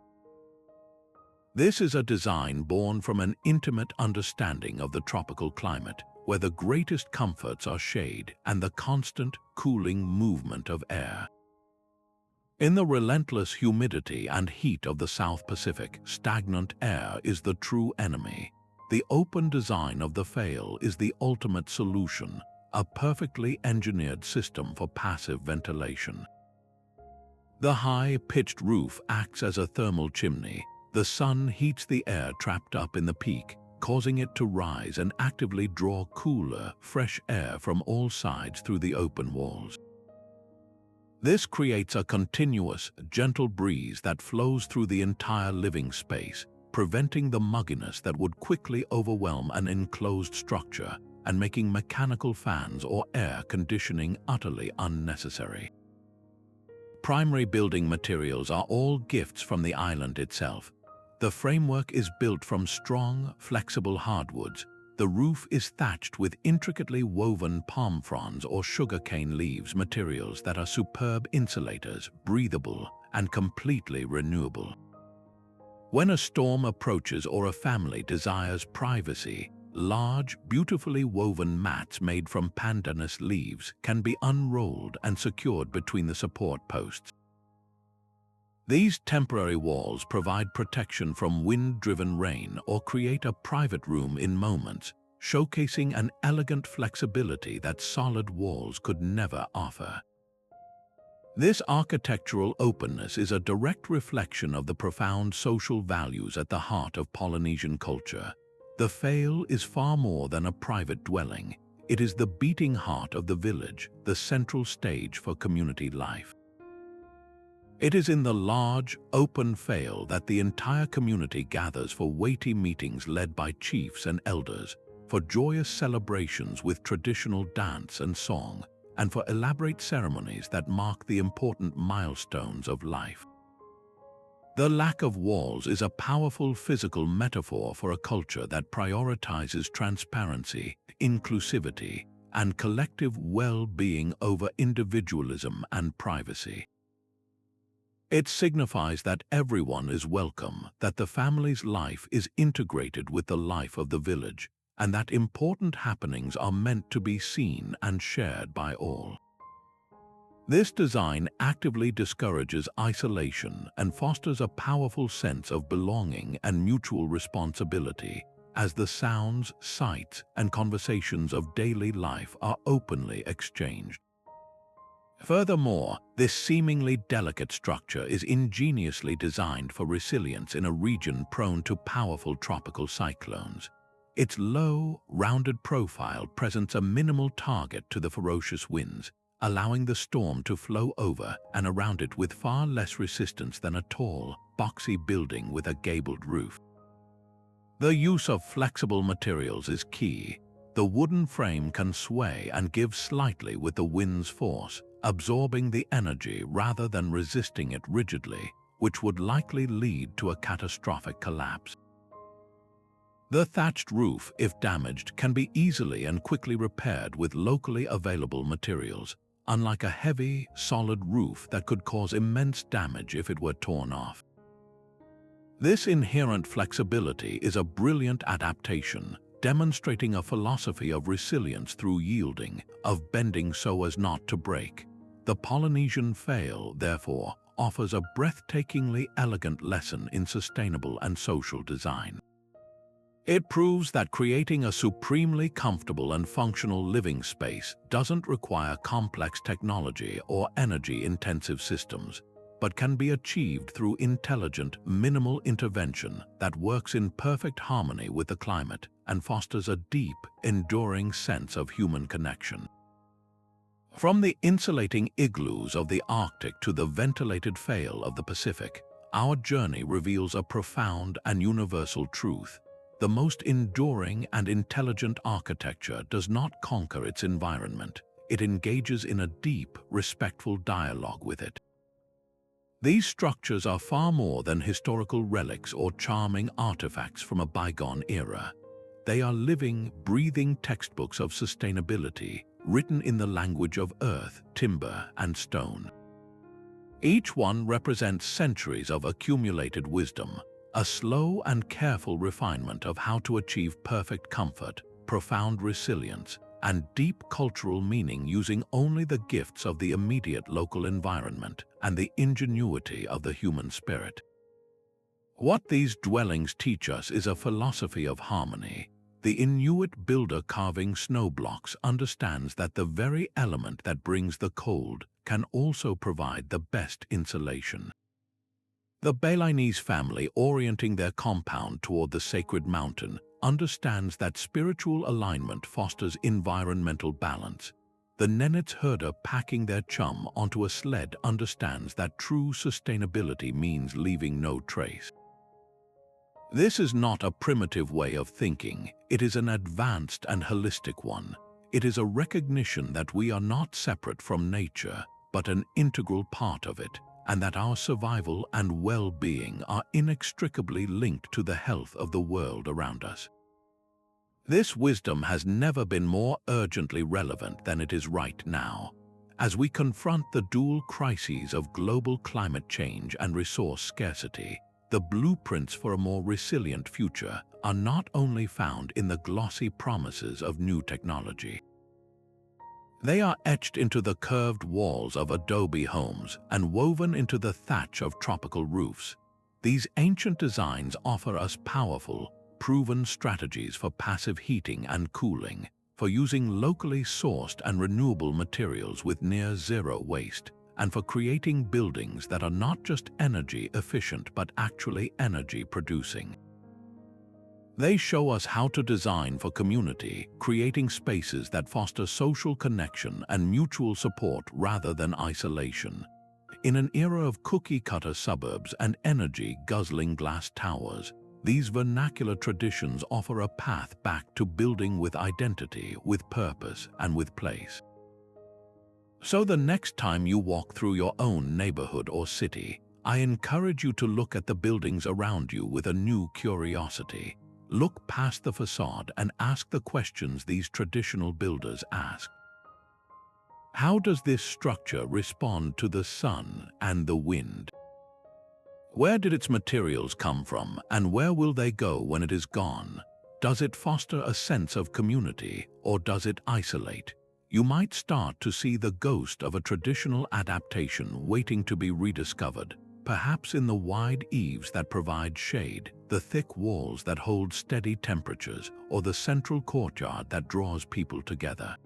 This is a design born from an intimate understanding of the tropical climate, where the greatest comforts are shade and the constant, cooling movement of air. In the relentless humidity and heat of the South Pacific, stagnant air is the true enemy. The open design of the fail is the ultimate solution, a perfectly engineered system for passive ventilation. The high-pitched roof acts as a thermal chimney. The sun heats the air trapped up in the peak, causing it to rise and actively draw cooler, fresh air from all sides through the open walls. This creates a continuous, gentle breeze that flows through the entire living space, preventing the mugginess that would quickly overwhelm an enclosed structure and making mechanical fans or air conditioning utterly unnecessary. Primary building materials are all gifts from the island itself. The framework is built from strong, flexible hardwoods. The roof is thatched with intricately woven palm fronds or sugarcane leaves, materials that are superb insulators, breathable, and completely renewable. When a storm approaches or a family desires privacy, large, beautifully woven mats made from pandanus leaves can be unrolled and secured between the support posts. These temporary walls provide protection from wind-driven rain or create a private room in moments, showcasing an elegant flexibility that solid walls could never offer. This architectural openness is a direct reflection of the profound social values at the heart of Polynesian culture. The Fail is far more than a private dwelling. It is the beating heart of the village, the central stage for community life. It is in the large, open Fail that the entire community gathers for weighty meetings led by chiefs and elders, for joyous celebrations with traditional dance and song, and for elaborate ceremonies that mark the important milestones of life. The lack of walls is a powerful physical metaphor for a culture that prioritizes transparency, inclusivity, and collective well-being over individualism and privacy. It signifies that everyone is welcome, that the family's life is integrated with the life of the village, and that important happenings are meant to be seen and shared by all. This design actively discourages isolation and fosters a powerful sense of belonging and mutual responsibility, as the sounds, sights, and conversations of daily life are openly exchanged. Furthermore, this seemingly delicate structure is ingeniously designed for resilience in a region prone to powerful tropical cyclones. Its low, rounded profile presents a minimal target to the ferocious winds, allowing the storm to flow over and around it with far less resistance than a tall, boxy building with a gabled roof. The use of flexible materials is key. The wooden frame can sway and give slightly with the wind's force, absorbing the energy rather than resisting it rigidly, which would likely lead to a catastrophic collapse. The thatched roof, if damaged, can be easily and quickly repaired with locally available materials, unlike a heavy, solid roof that could cause immense damage if it were torn off. This inherent flexibility is a brilliant adaptation, demonstrating a philosophy of resilience through yielding, of bending so as not to break. The Polynesian Fail, therefore, offers a breathtakingly elegant lesson in sustainable and social design. It proves that creating a supremely comfortable and functional living space doesn't require complex technology or energy-intensive systems, but can be achieved through intelligent, minimal intervention that works in perfect harmony with the climate and fosters a deep, enduring sense of human connection. From the insulating igloos of the Arctic to the ventilated Fail of the Pacific, our journey reveals a profound and universal truth. The most enduring and intelligent architecture does not conquer its environment. It engages in a deep, respectful dialogue with it. These structures are far more than historical relics or charming artifacts from a bygone era. They are living, breathing textbooks of sustainability, written in the language of earth, timber, and stone. Each one represents centuries of accumulated wisdom, a slow and careful refinement of how to achieve perfect comfort, profound resilience, and deep cultural meaning using only the gifts of the immediate local environment and the ingenuity of the human spirit. What these dwellings teach us is a philosophy of harmony. The Inuit builder carving snow blocks understands that the very element that brings the cold can also provide the best insulation. The Balinese family orienting their compound toward the sacred mountain understands that spiritual alignment fosters environmental balance. The Nenets herder packing their chum onto a sled understands that true sustainability means leaving no trace. This is not a primitive way of thinking, it is an advanced and holistic one. It is a recognition that we are not separate from nature, but an integral part of it, and that our survival and well-being are inextricably linked to the health of the world around us. This wisdom has never been more urgently relevant than it is right now, as we confront the dual crises of global climate change and resource scarcity. The blueprints for a more resilient future are not only found in the glossy promises of new technology. They are etched into the curved walls of Adobe homes and woven into the thatch of tropical roofs. These ancient designs offer us powerful, proven strategies for passive heating and cooling, for using locally sourced and renewable materials with near-zero waste, and for creating buildings that are not just energy efficient but actually energy producing. They show us how to design for community, creating spaces that foster social connection and mutual support rather than isolation. In an era of cookie-cutter suburbs and energy-guzzling glass towers, these vernacular traditions offer a path back to building with identity, with purpose, and with place. So the next time you walk through your own neighborhood or city, I encourage you to look at the buildings around you with a new curiosity. Look past the facade and ask the questions these traditional builders asked. How does this structure respond to the sun and the wind? Where did its materials come from, and where will they go when it is gone? Does it foster a sense of community, or does it isolate? You might start to see the ghost of a traditional adaptation waiting to be rediscovered, perhaps in the wide eaves that provide shade, the thick walls that hold steady temperatures, or the central courtyard that draws people together.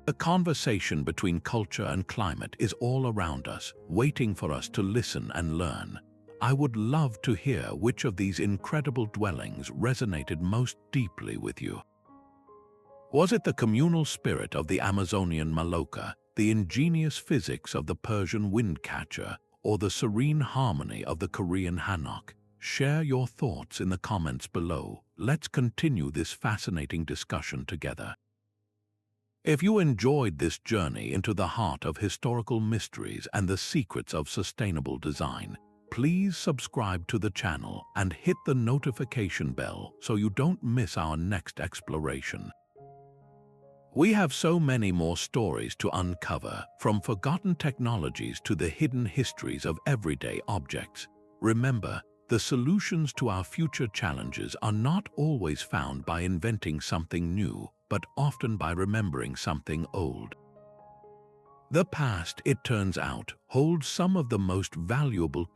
The conversation between culture and climate is all around us, waiting for us to listen and learn. I would love to hear which of these incredible dwellings resonated most deeply with you. Was it the communal spirit of the Amazonian Maloca, the ingenious physics of the Persian Windcatcher, or the serene harmony of the Korean Hanok? Share your thoughts in the comments below. Let's continue this fascinating discussion together. If you enjoyed this journey into the heart of historical mysteries and the secrets of sustainable design, please subscribe to the channel and hit the notification bell so you don't miss our next exploration. We have so many more stories to uncover, from forgotten technologies to the hidden histories of everyday objects. Remember, the solutions to our future challenges are not always found by inventing something new, but often by remembering something old. The past, it turns out, holds some of the most valuable